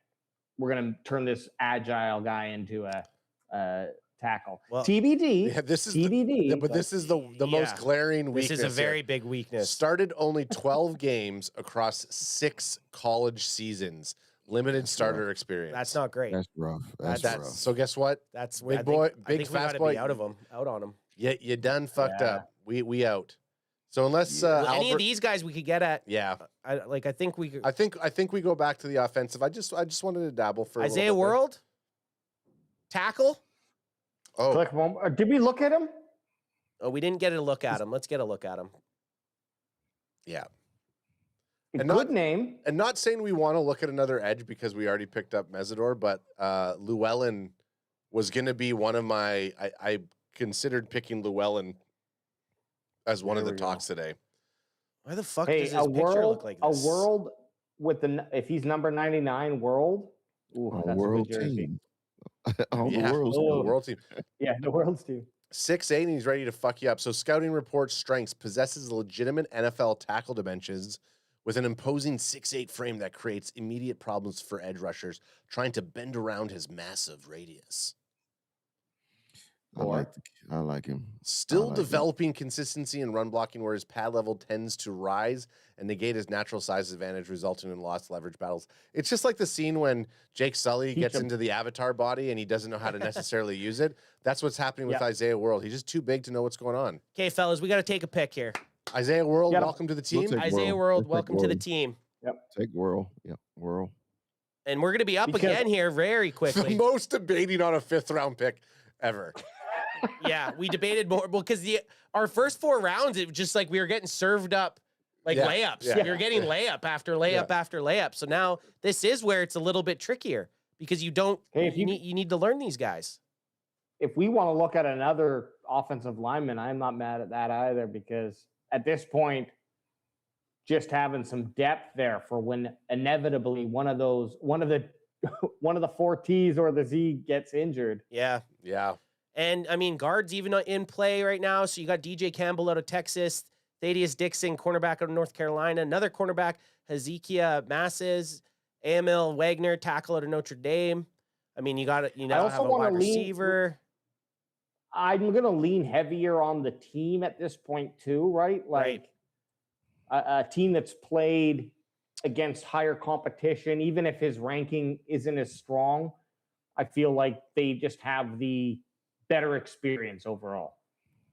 Speaker 5: we're going to turn this agile guy into a tackle. Well, TBD.
Speaker 3: Yeah, this is
Speaker 5: TBD.
Speaker 3: But this is the most glaring weakness.
Speaker 2: This is a very big weakness.
Speaker 3: Started only 12 games across 6 college seasons. Limited starter experience.
Speaker 2: That's not great.
Speaker 4: That's rough. That's rough.
Speaker 3: So guess what?
Speaker 2: That's
Speaker 3: big boy, big
Speaker 2: fast boy. Out on him.
Speaker 3: Yeah, you done fucked up. We out. So unless
Speaker 2: any of these guys we could get at, I think we could.
Speaker 3: I think we go back to the offensive. I just wanted to dabble for
Speaker 2: Isaiah World, tackle.
Speaker 5: Oh, did we look at him?
Speaker 2: Oh, we didn't get a look at him. Let's get a look at him.
Speaker 3: Yeah.
Speaker 5: Good name.
Speaker 3: And not saying we want to look at another edge because we already picked up Mesidor, but Llewellyn was going to be one of my. I considered picking Llewellyn as one of the talks today.
Speaker 2: Why the fuck does his picture look like this?
Speaker 5: A world with if he's number 99, world. Ooh, that's
Speaker 4: world
Speaker 5: a jersey.
Speaker 4: team. The
Speaker 3: world team.
Speaker 5: Yeah, the world's team.
Speaker 3: 6'8", and he's ready to fuck you up. So scouting reports strengths, possesses legitimate NFL tackle dimensions with an imposing 6'8" frame that creates immediate problems for edge rushers trying to bend around his massive radius.
Speaker 4: I like him.
Speaker 3: Still developing consistency in run blocking where his pad level tends to rise and negate his natural size advantage, resulting in lost leverage battles. It's just like the scene when Jake Sully gets into the avatar body and he doesn't know how to necessarily use it. That's what's happening with Isaiah World. He's just too big to know what's going on.
Speaker 2: Okay, fellas, we got to take a pick here.
Speaker 3: Isaiah World, welcome to the team.
Speaker 2: Isaiah World, welcome to the team.
Speaker 5: Yep.
Speaker 4: Take World. Yep, World.
Speaker 2: And we're going to be up again here very quickly.
Speaker 3: The most debating on a 5th round pick ever.
Speaker 2: Yeah, we debated more because our first 4 rounds, it was just like we were getting served up layups. Yeah. We were getting layup after layup after layup. So now this is where it's a little bit trickier because you need to learn these guys.
Speaker 5: If we want to look at another offensive lineman, I'm not mad at that either because at this point, just having some depth there for when inevitably one of the 4 T's or the Z gets injured.
Speaker 2: Yeah.
Speaker 3: Yeah.
Speaker 2: And, I mean, guards even in play right now. So you got DJ Campbell out of Texas, Thaddeus Dixon, cornerback out of North Carolina, another cornerback, Hezekiah Masses, AML Wagner, tackle out of Notre Dame. I mean, you have a wide receiver.
Speaker 5: I'm going to lean heavier on the team at this point too, right? Like a team that's played against higher competition, even if his ranking isn't as strong, I feel like they just have the better experience overall.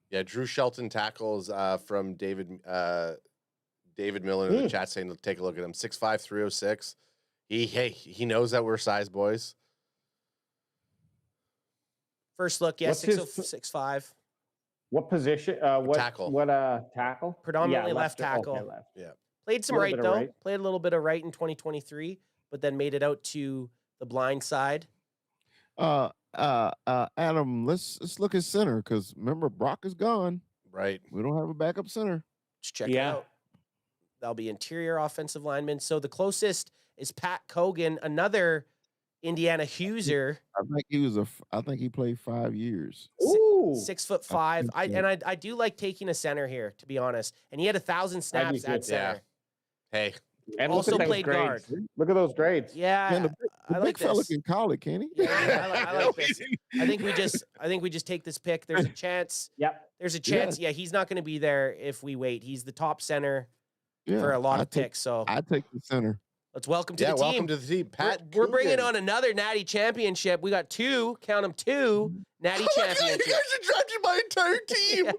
Speaker 3: Yeah, Drew Shelton tackles from David Miller in the chat saying, take a look at him. 6'5", 306. He knows that we're size boys.
Speaker 2: First look, yeah,
Speaker 5: What's his-
Speaker 2: 6'5".
Speaker 5: What position? What
Speaker 3: Tackle.
Speaker 5: What tackle?
Speaker 2: Predominantly
Speaker 5: Yeah,
Speaker 2: left tackle.
Speaker 5: Okay, left.
Speaker 3: Yeah.
Speaker 2: Played some
Speaker 5: Little
Speaker 2: right
Speaker 5: bit of
Speaker 2: though.
Speaker 5: right.
Speaker 2: Played a little bit of right in 2023, but then made it out to the blind side.
Speaker 4: Adam, let's look at center because remember Brock is gone.
Speaker 3: Right.
Speaker 4: We don't have a backup center.
Speaker 2: Just check it
Speaker 5: Yeah.
Speaker 2: out. That'll be interior offensive lineman. So the closest is Pat Cogan, another Indiana Huser,
Speaker 4: I think he played 5 years.
Speaker 5: Ooh,
Speaker 2: 6'5".
Speaker 4: I think so.
Speaker 2: I do like taking a center here, to be honest. And he had 1,000 snaps
Speaker 5: too.
Speaker 2: at center.
Speaker 3: Hey,
Speaker 5: and
Speaker 2: Also
Speaker 5: look at those
Speaker 2: played
Speaker 5: grades.
Speaker 2: guard.
Speaker 5: Look at those grades.
Speaker 2: Yeah,
Speaker 4: Man, the
Speaker 2: I
Speaker 4: big
Speaker 2: like
Speaker 4: fella
Speaker 2: this.
Speaker 4: can call it, can he?
Speaker 2: Yeah, I like this. I think we just take this pick. There's a chance.
Speaker 5: Yep.
Speaker 2: There's a chance. Yeah, he's not going to be there if we wait. He's the top center for a lot of picks. So
Speaker 4: I take the center.
Speaker 2: let's welcome to the team.
Speaker 3: welcome to the team, Pat.
Speaker 2: We're bringing
Speaker 3: Coogan.
Speaker 2: on another Natty Championship. We got count them two Natty
Speaker 3: You
Speaker 2: Championships.
Speaker 3: guys are drafting my entire team.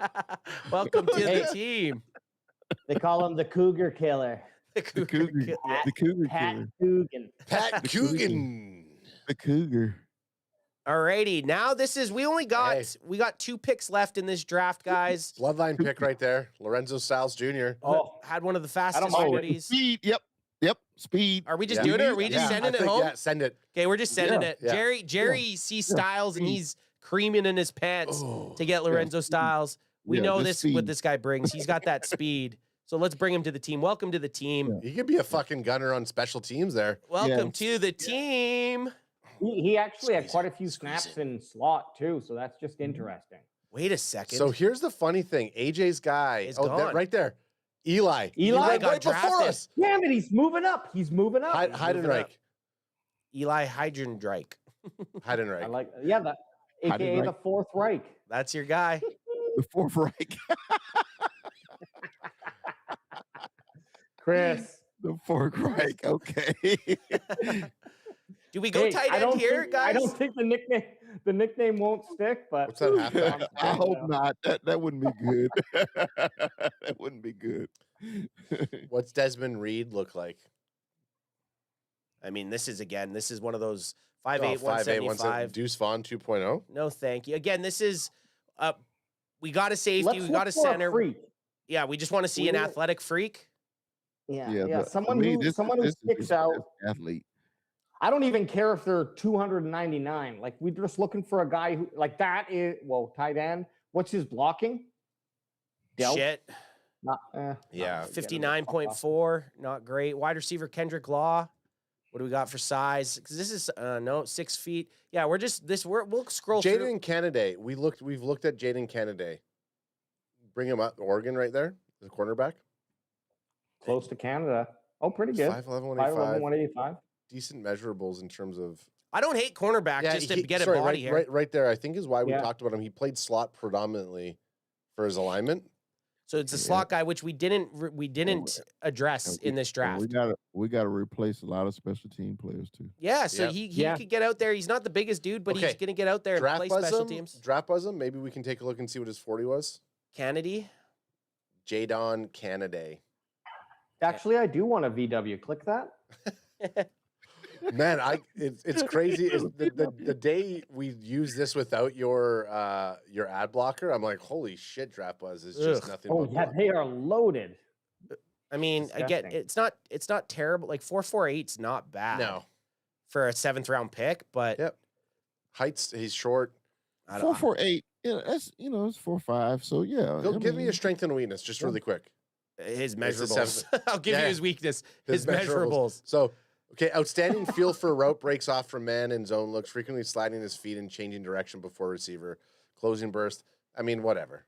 Speaker 2: Welcome to the team.
Speaker 5: They call him the Cougar Killer.
Speaker 2: The Cougar.
Speaker 4: The Cougar
Speaker 5: Pat
Speaker 4: killer.
Speaker 5: Coogan.
Speaker 3: Pat Coogan.
Speaker 4: The Cougar.
Speaker 2: Alrighty, now we got 2 picks left in this draft, guys.
Speaker 3: Bloodline pick right there. Lorenzo Styles Jr.
Speaker 5: Oh,
Speaker 2: Had one of the fastest
Speaker 5: don't mind it.
Speaker 2: 40s.
Speaker 4: Speed. Yep. Speed.
Speaker 2: Are we just
Speaker 3: Yeah.
Speaker 2: doing it? Or are we just
Speaker 3: Yeah,
Speaker 2: sending
Speaker 3: I
Speaker 2: it
Speaker 3: think,
Speaker 2: home?
Speaker 3: Yeah, send it.
Speaker 2: Okay, we're just sending
Speaker 5: Yeah.
Speaker 2: it.
Speaker 3: Yeah.
Speaker 2: Jerry sees Styles and he's creaming in his pants
Speaker 3: Oh,
Speaker 2: to get Lorenzo Styles. We
Speaker 4: Yeah,
Speaker 2: know
Speaker 4: just
Speaker 2: this
Speaker 4: speed.
Speaker 2: what this guy brings. He's got that speed. So let's bring him to the team. Welcome to the team.
Speaker 3: He could be a fucking gunner on special teams there.
Speaker 2: Welcome to the team.
Speaker 5: he actually had
Speaker 3: Squeeze
Speaker 5: quite a
Speaker 3: it,
Speaker 5: few
Speaker 3: squeeze
Speaker 5: snaps in slot too, so that's just interesting.
Speaker 2: Wait a second.
Speaker 3: So here's the funny thing. AJ's guy.
Speaker 2: Is
Speaker 3: that
Speaker 2: gone.
Speaker 3: right there. Eli.
Speaker 5: Eli
Speaker 2: got
Speaker 3: right before
Speaker 2: drafted.
Speaker 3: us.
Speaker 5: Damn it, he's moving up. He's moving up.
Speaker 3: Heidenreich.
Speaker 2: Eli Heidenreich.
Speaker 3: Heidenreich.
Speaker 5: I like, that, aka the Fourth Reich.
Speaker 2: That's your guy.
Speaker 4: The fourth Reich.
Speaker 5: Chris.
Speaker 4: The fourth Reich. Okay.
Speaker 2: Do we go tight end here, guys?
Speaker 5: I don't think the nickname won't stick, but
Speaker 3: What's that halfback?
Speaker 4: I hope not. That wouldn't be good. That wouldn't be good.
Speaker 3: What's Desmond Reed look like?
Speaker 2: I mean, this is one of those 5'8",
Speaker 3: 5'8",
Speaker 2: 175.
Speaker 3: Deuce Vaughn 2.0.
Speaker 2: No, thank you. Again, this is we got a safety,
Speaker 5: let's
Speaker 2: we
Speaker 5: look
Speaker 2: got a
Speaker 5: for a
Speaker 2: center.
Speaker 5: freak.
Speaker 2: Yeah, we just want to see
Speaker 5: We
Speaker 2: an
Speaker 5: need-
Speaker 2: athletic freak.
Speaker 5: Yeah.
Speaker 4: To
Speaker 5: Someone
Speaker 4: me,
Speaker 5: who
Speaker 4: this is
Speaker 5: sticks
Speaker 4: just
Speaker 5: out.
Speaker 4: an athlete.
Speaker 5: I don't even care if they're 299. Like, we're just looking for a guy who, like, that is, tight end. What's his blocking? Dealt?
Speaker 2: Shit.
Speaker 5: Not,
Speaker 3: Yeah.
Speaker 2: 59.4, not great. Wide receiver Kendrick Law. What do we got for size? Because this is 6 feet. Yeah, we'll scroll through.
Speaker 3: Jaden Kennedy. We've looked at Jaden Kennedy. Bring him up. Oregon right there. The cornerback.
Speaker 5: Close to Canada. Oh, pretty good.
Speaker 3: 5'11",
Speaker 5: 5'11",
Speaker 3: 185.
Speaker 5: 185.
Speaker 3: Decent measurables in terms of.
Speaker 2: I don't hate cornerback just to get a
Speaker 3: sorry,
Speaker 2: body here.
Speaker 3: right there. I think is why we
Speaker 5: Yeah.
Speaker 3: talked about him. He played slot predominantly for his alignment.
Speaker 2: So it's a slot guy, which we didn't address in this draft.
Speaker 4: We gotta replace a lot of special team players too.
Speaker 2: Yeah, so
Speaker 3: Yep.
Speaker 2: he could get out there. He's not the biggest dude, but he's
Speaker 3: Okay.
Speaker 2: gonna get out there and play special teams.
Speaker 3: Draft buzz him. Maybe we can take a look and see what his 40 was.
Speaker 2: Kennedy.
Speaker 3: Jadon Kennedy.
Speaker 5: Actually, I do want a VW. Click that.
Speaker 3: Man, it's crazy. Is the day we use this without your ad blocker, I'm like, holy shit, draft buzz is just
Speaker 2: Ugh.
Speaker 3: nothing.
Speaker 5: Oh,
Speaker 3: but
Speaker 5: yeah,
Speaker 3: block.
Speaker 5: they are loaded.
Speaker 2: I mean, again,
Speaker 5: Disgusting.
Speaker 2: it's not terrible. Like 4.48's not bad.
Speaker 3: No.
Speaker 2: For a 7th round pick, but
Speaker 3: Yep. Heights, he's short.
Speaker 2: I don't.
Speaker 4: 4'8". Yeah, that's it's 4'5". So yeah.
Speaker 3: Go give me a strength and a weakness, just really quick.
Speaker 2: His
Speaker 3: It's the
Speaker 2: measurables. I'll give you
Speaker 3: Yeah.
Speaker 2: his weakness. His measurables.
Speaker 3: So, okay, outstanding feel for route breaks off from man and zone looks, frequently sliding his feet and changing direction before receiver, closing burst. I mean, whatever.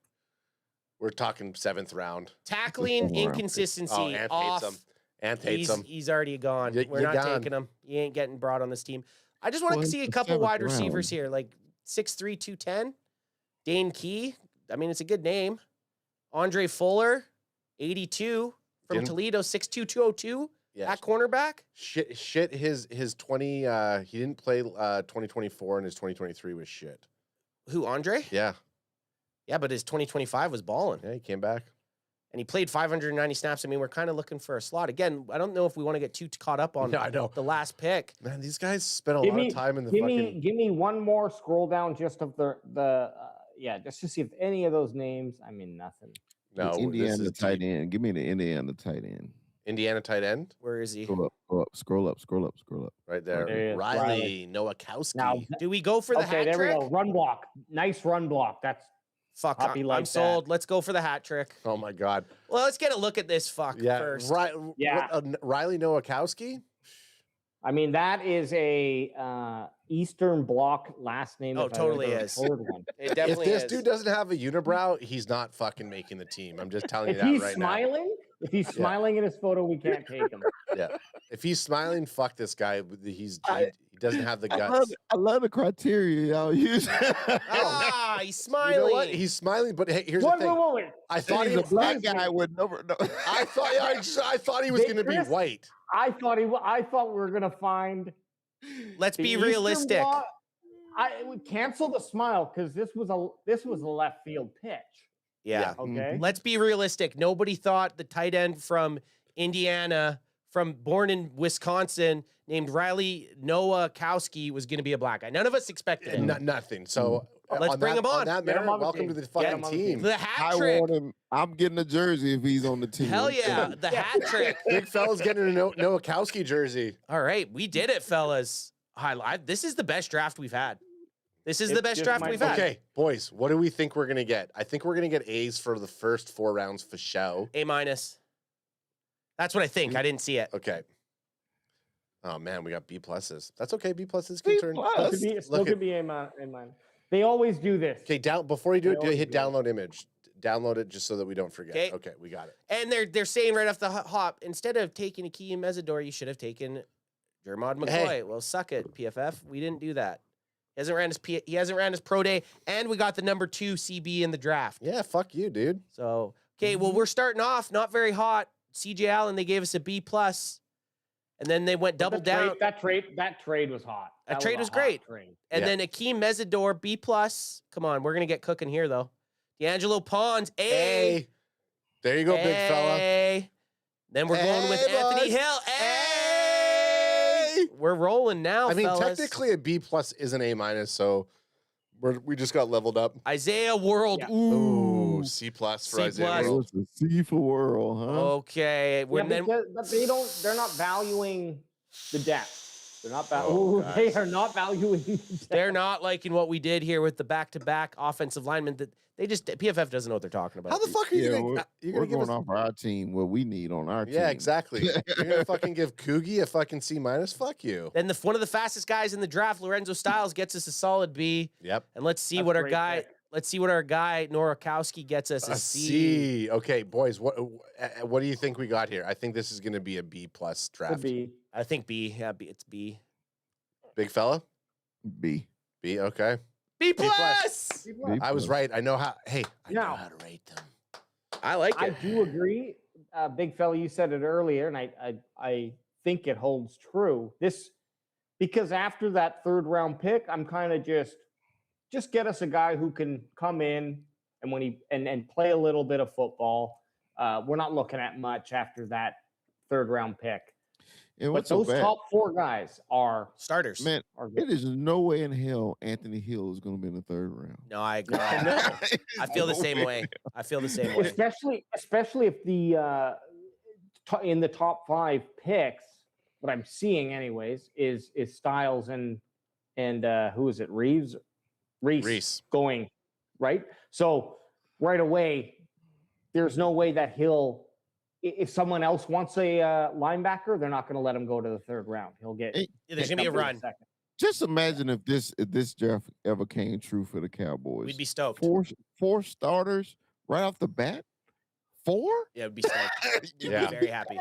Speaker 3: We're talking 7th round.
Speaker 2: Tackling
Speaker 4: Wow.
Speaker 2: inconsistency
Speaker 3: Oh, Ant
Speaker 2: off.
Speaker 3: hates him. Ant hates him.
Speaker 2: He's already gone. We're
Speaker 3: you're
Speaker 2: not
Speaker 3: gone.
Speaker 2: taking him. He ain't getting brought on this team. I just want
Speaker 4: Well,
Speaker 2: to see a
Speaker 4: it's the
Speaker 2: couple
Speaker 4: 7th
Speaker 2: wide receivers
Speaker 4: round.
Speaker 2: here, like 6'3", 210. Dane Key. I mean, it's a good name. Andre Fuller, 82 from
Speaker 3: Didn't-
Speaker 2: Toledo, 6'2", 202. At cornerback?
Speaker 3: Shit. His 20. He didn't play 2024, and his 2023 was shit.
Speaker 2: Who, Andre?
Speaker 3: Yeah.
Speaker 2: Yeah, but his 2025 was balling.
Speaker 3: Yeah, he came back.
Speaker 2: And he played 590 snaps. I mean, we're kind of looking for a slot. Again, I don't know if we want to get too caught up on
Speaker 3: I know.
Speaker 2: the last pick.
Speaker 3: Man, these guys spent a lot of time in the fucking.
Speaker 5: Give me one more scroll down just of just to see if any of those names. I mean, nothing.
Speaker 3: No,
Speaker 4: It's Indiana tight end. Give me the Indiana tight end.
Speaker 3: Indiana tight end.
Speaker 2: Where is he?
Speaker 4: Scroll up.
Speaker 3: Right there.
Speaker 5: There he is.
Speaker 3: Riley Nowakowski.
Speaker 5: Now,
Speaker 2: Do we go for the
Speaker 5: okay,
Speaker 2: hat
Speaker 5: there
Speaker 2: trick?
Speaker 5: we go. Run block. Nice run block. That's
Speaker 2: Fuck,
Speaker 5: Hoppy
Speaker 2: I'm
Speaker 5: like
Speaker 2: sold.
Speaker 5: that.
Speaker 2: Let's go for the hat trick.
Speaker 3: Oh my God.
Speaker 2: Well, let's get a look at this first.
Speaker 3: Riley Nowakowski.
Speaker 5: I mean, that is a Eastern Bloc last name.
Speaker 2: Oh,
Speaker 5: if I've
Speaker 2: totally
Speaker 5: ever
Speaker 2: is.
Speaker 5: heard one.
Speaker 2: It
Speaker 3: If
Speaker 2: definitely
Speaker 3: this
Speaker 2: is.
Speaker 3: dude doesn't have a unibrow, he's not fucking making the team. I'm just telling you
Speaker 5: If
Speaker 3: that
Speaker 5: he's
Speaker 3: right
Speaker 5: smiling, if he's smiling in his photo, we can't take him.
Speaker 3: now. Yeah. If he's smiling, fuck this guy. He doesn't have the
Speaker 4: I
Speaker 3: guts.
Speaker 4: love the criteria y'all use.
Speaker 2: Ah, he's smiling.
Speaker 3: You know what? He's smiling, but hey, here's the thing.
Speaker 5: Wait.
Speaker 3: I thought he
Speaker 4: He's a
Speaker 3: was
Speaker 4: black guy with no.
Speaker 3: I thought he was going to be
Speaker 5: Chris,
Speaker 3: white.
Speaker 5: I thought we were gonna find.
Speaker 2: Let's
Speaker 5: the
Speaker 2: be
Speaker 5: Eastern
Speaker 2: realistic.
Speaker 5: Bloc. I would cancel the smile because this was a left field pitch.
Speaker 2: Yeah.
Speaker 5: Okay.
Speaker 2: Let's be realistic. Nobody thought the tight end from Indiana, born in Wisconsin, named Riley Nowakowski was going to be a black guy. None of us expected it.
Speaker 3: Nothing. So
Speaker 2: Let's bring him on.
Speaker 3: On that
Speaker 5: Get him
Speaker 3: matter,
Speaker 5: on the
Speaker 3: welcome
Speaker 5: team.
Speaker 3: to the
Speaker 5: Get
Speaker 3: fucking
Speaker 5: him on the
Speaker 3: team.
Speaker 2: The hat
Speaker 4: I
Speaker 2: trick.
Speaker 4: want him. I'm getting a jersey if he's on the team.
Speaker 2: Hell yeah. The hat trick.
Speaker 3: Big fella's getting a Nowakowski jersey.
Speaker 2: All right. We did it, fellas. This is the best draft we've had. This is the
Speaker 5: It's
Speaker 2: best
Speaker 5: just
Speaker 2: draft
Speaker 5: my-
Speaker 2: we've had.
Speaker 3: Okay, boys, what do we think we're going to get? I think we're going to get A's for the first 4 rounds for show.
Speaker 2: A-. That's what I think. I didn't see it.
Speaker 3: Okay. Oh, man, we got B pluses. That's okay. B pluses can turn.
Speaker 5: Still could be a mine. They always do this.
Speaker 3: Okay, before you do it,
Speaker 5: They always
Speaker 3: hit
Speaker 5: do.
Speaker 3: download image. Download it just so that we don't forget.
Speaker 2: Okay.
Speaker 3: Okay, we got it.
Speaker 2: And they're saying right off the hop, instead of taking Akeem Mesidor, you should have taken Jermod McCoy.
Speaker 3: Hey.
Speaker 2: Well, suck it, PFF. We didn't do that. He hasn't ran his pro day, and we got the number 2 CB in the draft.
Speaker 3: Yeah, fuck you, dude.
Speaker 2: So, okay, well, we're starting off not very hot. CJ Allen, they gave us a B+, and then they went double down.
Speaker 5: That trade was hot.
Speaker 2: That trade
Speaker 5: a
Speaker 2: was
Speaker 5: hot
Speaker 2: great.
Speaker 5: trade.
Speaker 2: And
Speaker 3: Yeah.
Speaker 2: then Akeem Mesidor, B+. Come on, we're going to get cooking here, though. D'Angelo Pons, A.
Speaker 3: Hey. There you go, big fella.
Speaker 2: A. Then we're going with
Speaker 3: Hey,
Speaker 2: Anthony
Speaker 3: boys.
Speaker 2: Hill.
Speaker 3: Hey.
Speaker 2: We're rolling now,
Speaker 3: I mean,
Speaker 2: fellas.
Speaker 3: technically a B plus is an A minus, so we just got leveled up.
Speaker 2: Isaiah World.
Speaker 5: Yeah.
Speaker 3: Ooh, C plus for
Speaker 2: C
Speaker 3: Isaiah
Speaker 2: plus.
Speaker 3: World.
Speaker 4: It's a C for world, huh?
Speaker 2: Okay.
Speaker 5: Yeah,
Speaker 2: Then
Speaker 5: but they're not valuing the depth. They're not
Speaker 3: Oh,
Speaker 5: they
Speaker 3: guys.
Speaker 5: are not valuing the depth.
Speaker 2: they're not liking what we did here with the back-to-back offensive linemen. That they just PFF doesn't know what they're talking about.
Speaker 3: How the fuck are you gonna? You're
Speaker 4: We're
Speaker 3: gonna give
Speaker 4: going
Speaker 3: us?
Speaker 4: off our team what we need on our team.
Speaker 3: Yeah, exactly. You're gonna fucking give Coogie a fucking C minus? Fuck you.
Speaker 2: Then one of the fastest guys in the draft, Lorenzo Styles, gets us a solid B.
Speaker 3: Yep.
Speaker 2: And let's see
Speaker 5: That's
Speaker 2: what
Speaker 5: a
Speaker 2: our
Speaker 5: great
Speaker 2: guy.
Speaker 5: pick.
Speaker 2: Let's see what our guy Norakowski gets us
Speaker 3: A C. Okay, boys. What do you think we got here? I think this is gonna be a B plus
Speaker 5: Could
Speaker 3: draft.
Speaker 5: be.
Speaker 2: I think B. Yeah, B. It's B.
Speaker 3: Big fella.
Speaker 4: B.
Speaker 3: B. Okay.
Speaker 2: B
Speaker 3: plus.
Speaker 2: plus.
Speaker 4: B
Speaker 3: I was
Speaker 4: plus.
Speaker 3: right. I know how. Hey, I know
Speaker 5: Now-
Speaker 3: how to rate them.
Speaker 2: I like
Speaker 5: I
Speaker 2: it.
Speaker 5: do agree, big fella. You said it earlier, and I think it holds true. Because after that 3rd round pick, I'm kind of just get us a guy who can come in and when he and play a little bit of football. We're not looking at much after that 3rd round pick.
Speaker 4: And
Speaker 5: But
Speaker 4: what's so
Speaker 5: those
Speaker 4: bad?
Speaker 5: top 4 guys are
Speaker 2: Starters.
Speaker 4: Man,
Speaker 5: good.
Speaker 4: it is no way in hell Anthony Hill is going to be in the 3rd round.
Speaker 2: No, I agree. I feel the same way. I feel the same way.
Speaker 5: especially if the in the top 5 picks, what I'm seeing anyways is Styles and who is it? Reese going right. So right away, there's no way that if someone else wants a linebacker, they're not going to let him go to the 3rd round. He'll get.
Speaker 4: Hey,
Speaker 2: There's gonna be a
Speaker 5: picked up in
Speaker 2: run.
Speaker 5: second.
Speaker 4: Just imagine if this draft ever came true for the Cowboys.
Speaker 2: We'd be stoked.
Speaker 4: Four starters right off the bat. 4?
Speaker 2: Yeah, we'd be stoked. We'd
Speaker 3: Yeah.
Speaker 2: be very happy.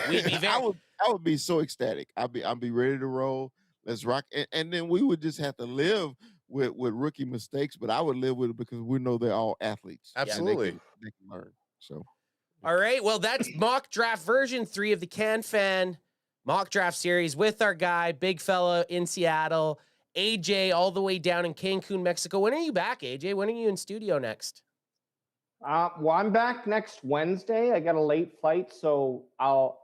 Speaker 2: We'd be very.
Speaker 4: I would be so ecstatic. I'd be ready to roll. Let's rock, and then we would just have to live with rookie mistakes. But I would live with it because we know they're all athletes. and
Speaker 3: Absolutely.
Speaker 4: they can learn. So
Speaker 2: All right. Well, that's mock draft version 3 of the Can Fan mock draft series with our guy, big fella in Seattle, AJ, all the way down in Cancun, Mexico. When are you back, AJ? When are you in studio next?
Speaker 5: Well, I'm back next Wednesday. I got a late flight, so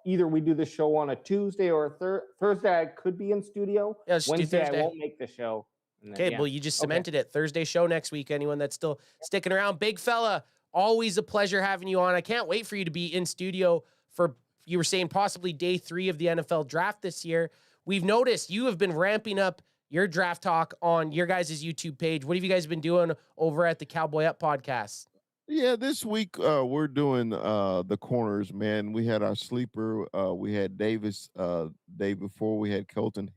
Speaker 5: we do the show on a Tuesday or a Thursday. I could be in studio.
Speaker 2: Yeah, let's do
Speaker 5: Wednesday, I
Speaker 2: Thursday.
Speaker 5: won't make the show. And then,
Speaker 2: Okay,
Speaker 5: yeah.
Speaker 2: well, you just cemented it. Thursday show next week. Anyone that's still sticking around, big fella, always a pleasure having you on. I can't wait for you to be in studio for, you were saying, possibly day 3 of the NFL draft this year. We've noticed you have been ramping up your draft talk on your guys' YouTube page. What have you guys been doing over at the Cowboy Up podcast?
Speaker 4: Yeah, this week we're doing the corners, man. We had our sleeper. We had Davis day before. We had Colton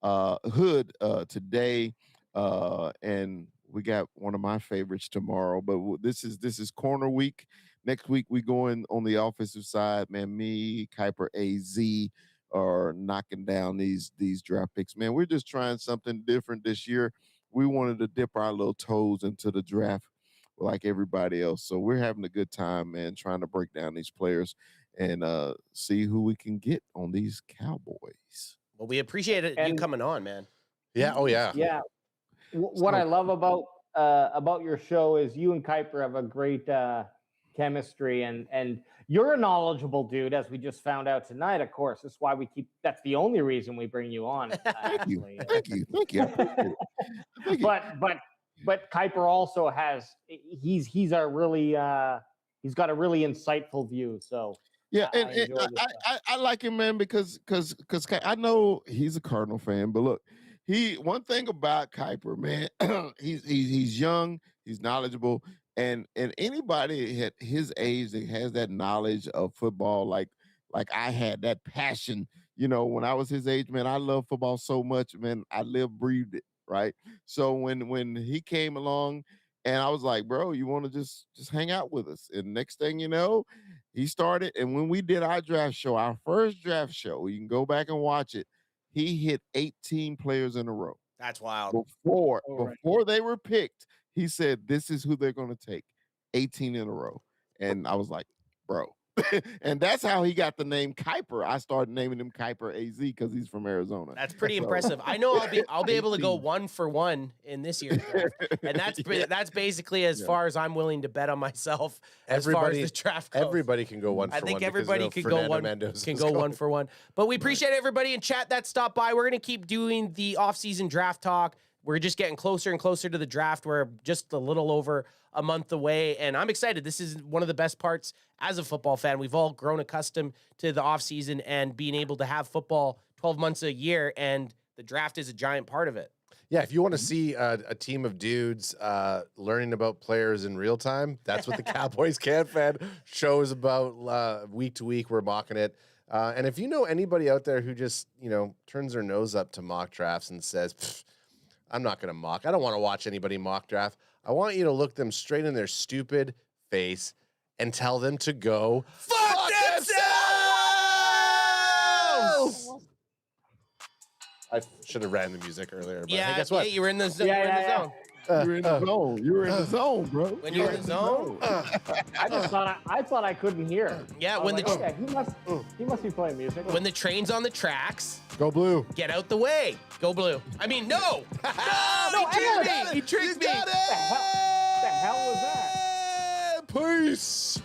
Speaker 4: Hood today, and we got one of my favorites tomorrow. But this is corner week. Next week we going on the offensive side, man. Me, Kuiper, AZ are knocking down these draft picks, man. We're just trying something different this year. We wanted to dip our little toes into the draft like everybody else. So we're having a good time, man, trying to break down these players and see who we can get on these Cowboys.
Speaker 2: Well, we appreciate it, you coming on, man.
Speaker 3: Yeah. Oh, yeah.
Speaker 5: Yeah. What I love about your show is you and Kuiper have a great chemistry, and you're a knowledgeable dude, as we just found out tonight. Of course, that's why that's the only reason we bring you on.
Speaker 4: Thank you. Thank you.
Speaker 5: But Kuiper also he's got a really insightful view. So
Speaker 4: yeah, and I like him, man, because I know he's a Cardinal fan, but look, one thing about Kuiper, man, he's young, he's knowledgeable, and anybody at his age that has that knowledge of football, like I had that passion, when I was his age, man, I love football so much, man, I breathed it. Right. So when he came along and I was like, bro, you want to just hang out with us? And next thing you know, he started. And when we did our draft show, our first draft show, you can go back and watch it. He hit 18 players in a row.
Speaker 2: That's wild.
Speaker 4: Before they were picked, he said, this is who they're going to take. 18 in a row. And I was like, bro. And that's how he got the name Kuiper. I started naming him Kuiper AZ because he's from Arizona.
Speaker 2: That's pretty impressive. I know I'll be able to go 1 for 1 in this year's draft, and that's basically as far as I'm willing to bet on myself. As far as the draft goes.
Speaker 3: Everybody can go 1 for 1.
Speaker 2: I think everybody can go 1 for 1. But we appreciate everybody in chat that stopped by. We're gonna keep doing the off-season draft talk. We're just getting closer and closer to the draft. We're just a little over a month away, and I'm excited. This is one of the best parts as a football fan. We've all grown accustomed to the offseason and being able to have football 12 months a year, and the draft is a giant part of it.
Speaker 3: Yeah, if you want to see a team of dudes learning about players in real time, that's what the Cowboys Can Fan show is about week to week. We're mocking it. And if you know anybody out there who just, turns their nose up to mock drafts and says, I'm not going to mock. I don't want to watch anybody mock draft. I want you to look them straight in their stupid face and tell them to go fuck themselves! I should have ran the music earlier, but hey, guess what?
Speaker 2: Yeah, you were in the zone.
Speaker 5: Yeah.
Speaker 4: You were in the zone. You were in the zone, bro.
Speaker 2: When you're in the zone?
Speaker 5: I thought I couldn't hear.
Speaker 2: Yeah, when
Speaker 5: he must be playing music.
Speaker 2: When the train's on the tracks,
Speaker 3: Go blue.
Speaker 2: get out the way. Go blue. I mean, no. No, he tricked me.
Speaker 3: He got it.
Speaker 5: The hell was that?
Speaker 3: Peace.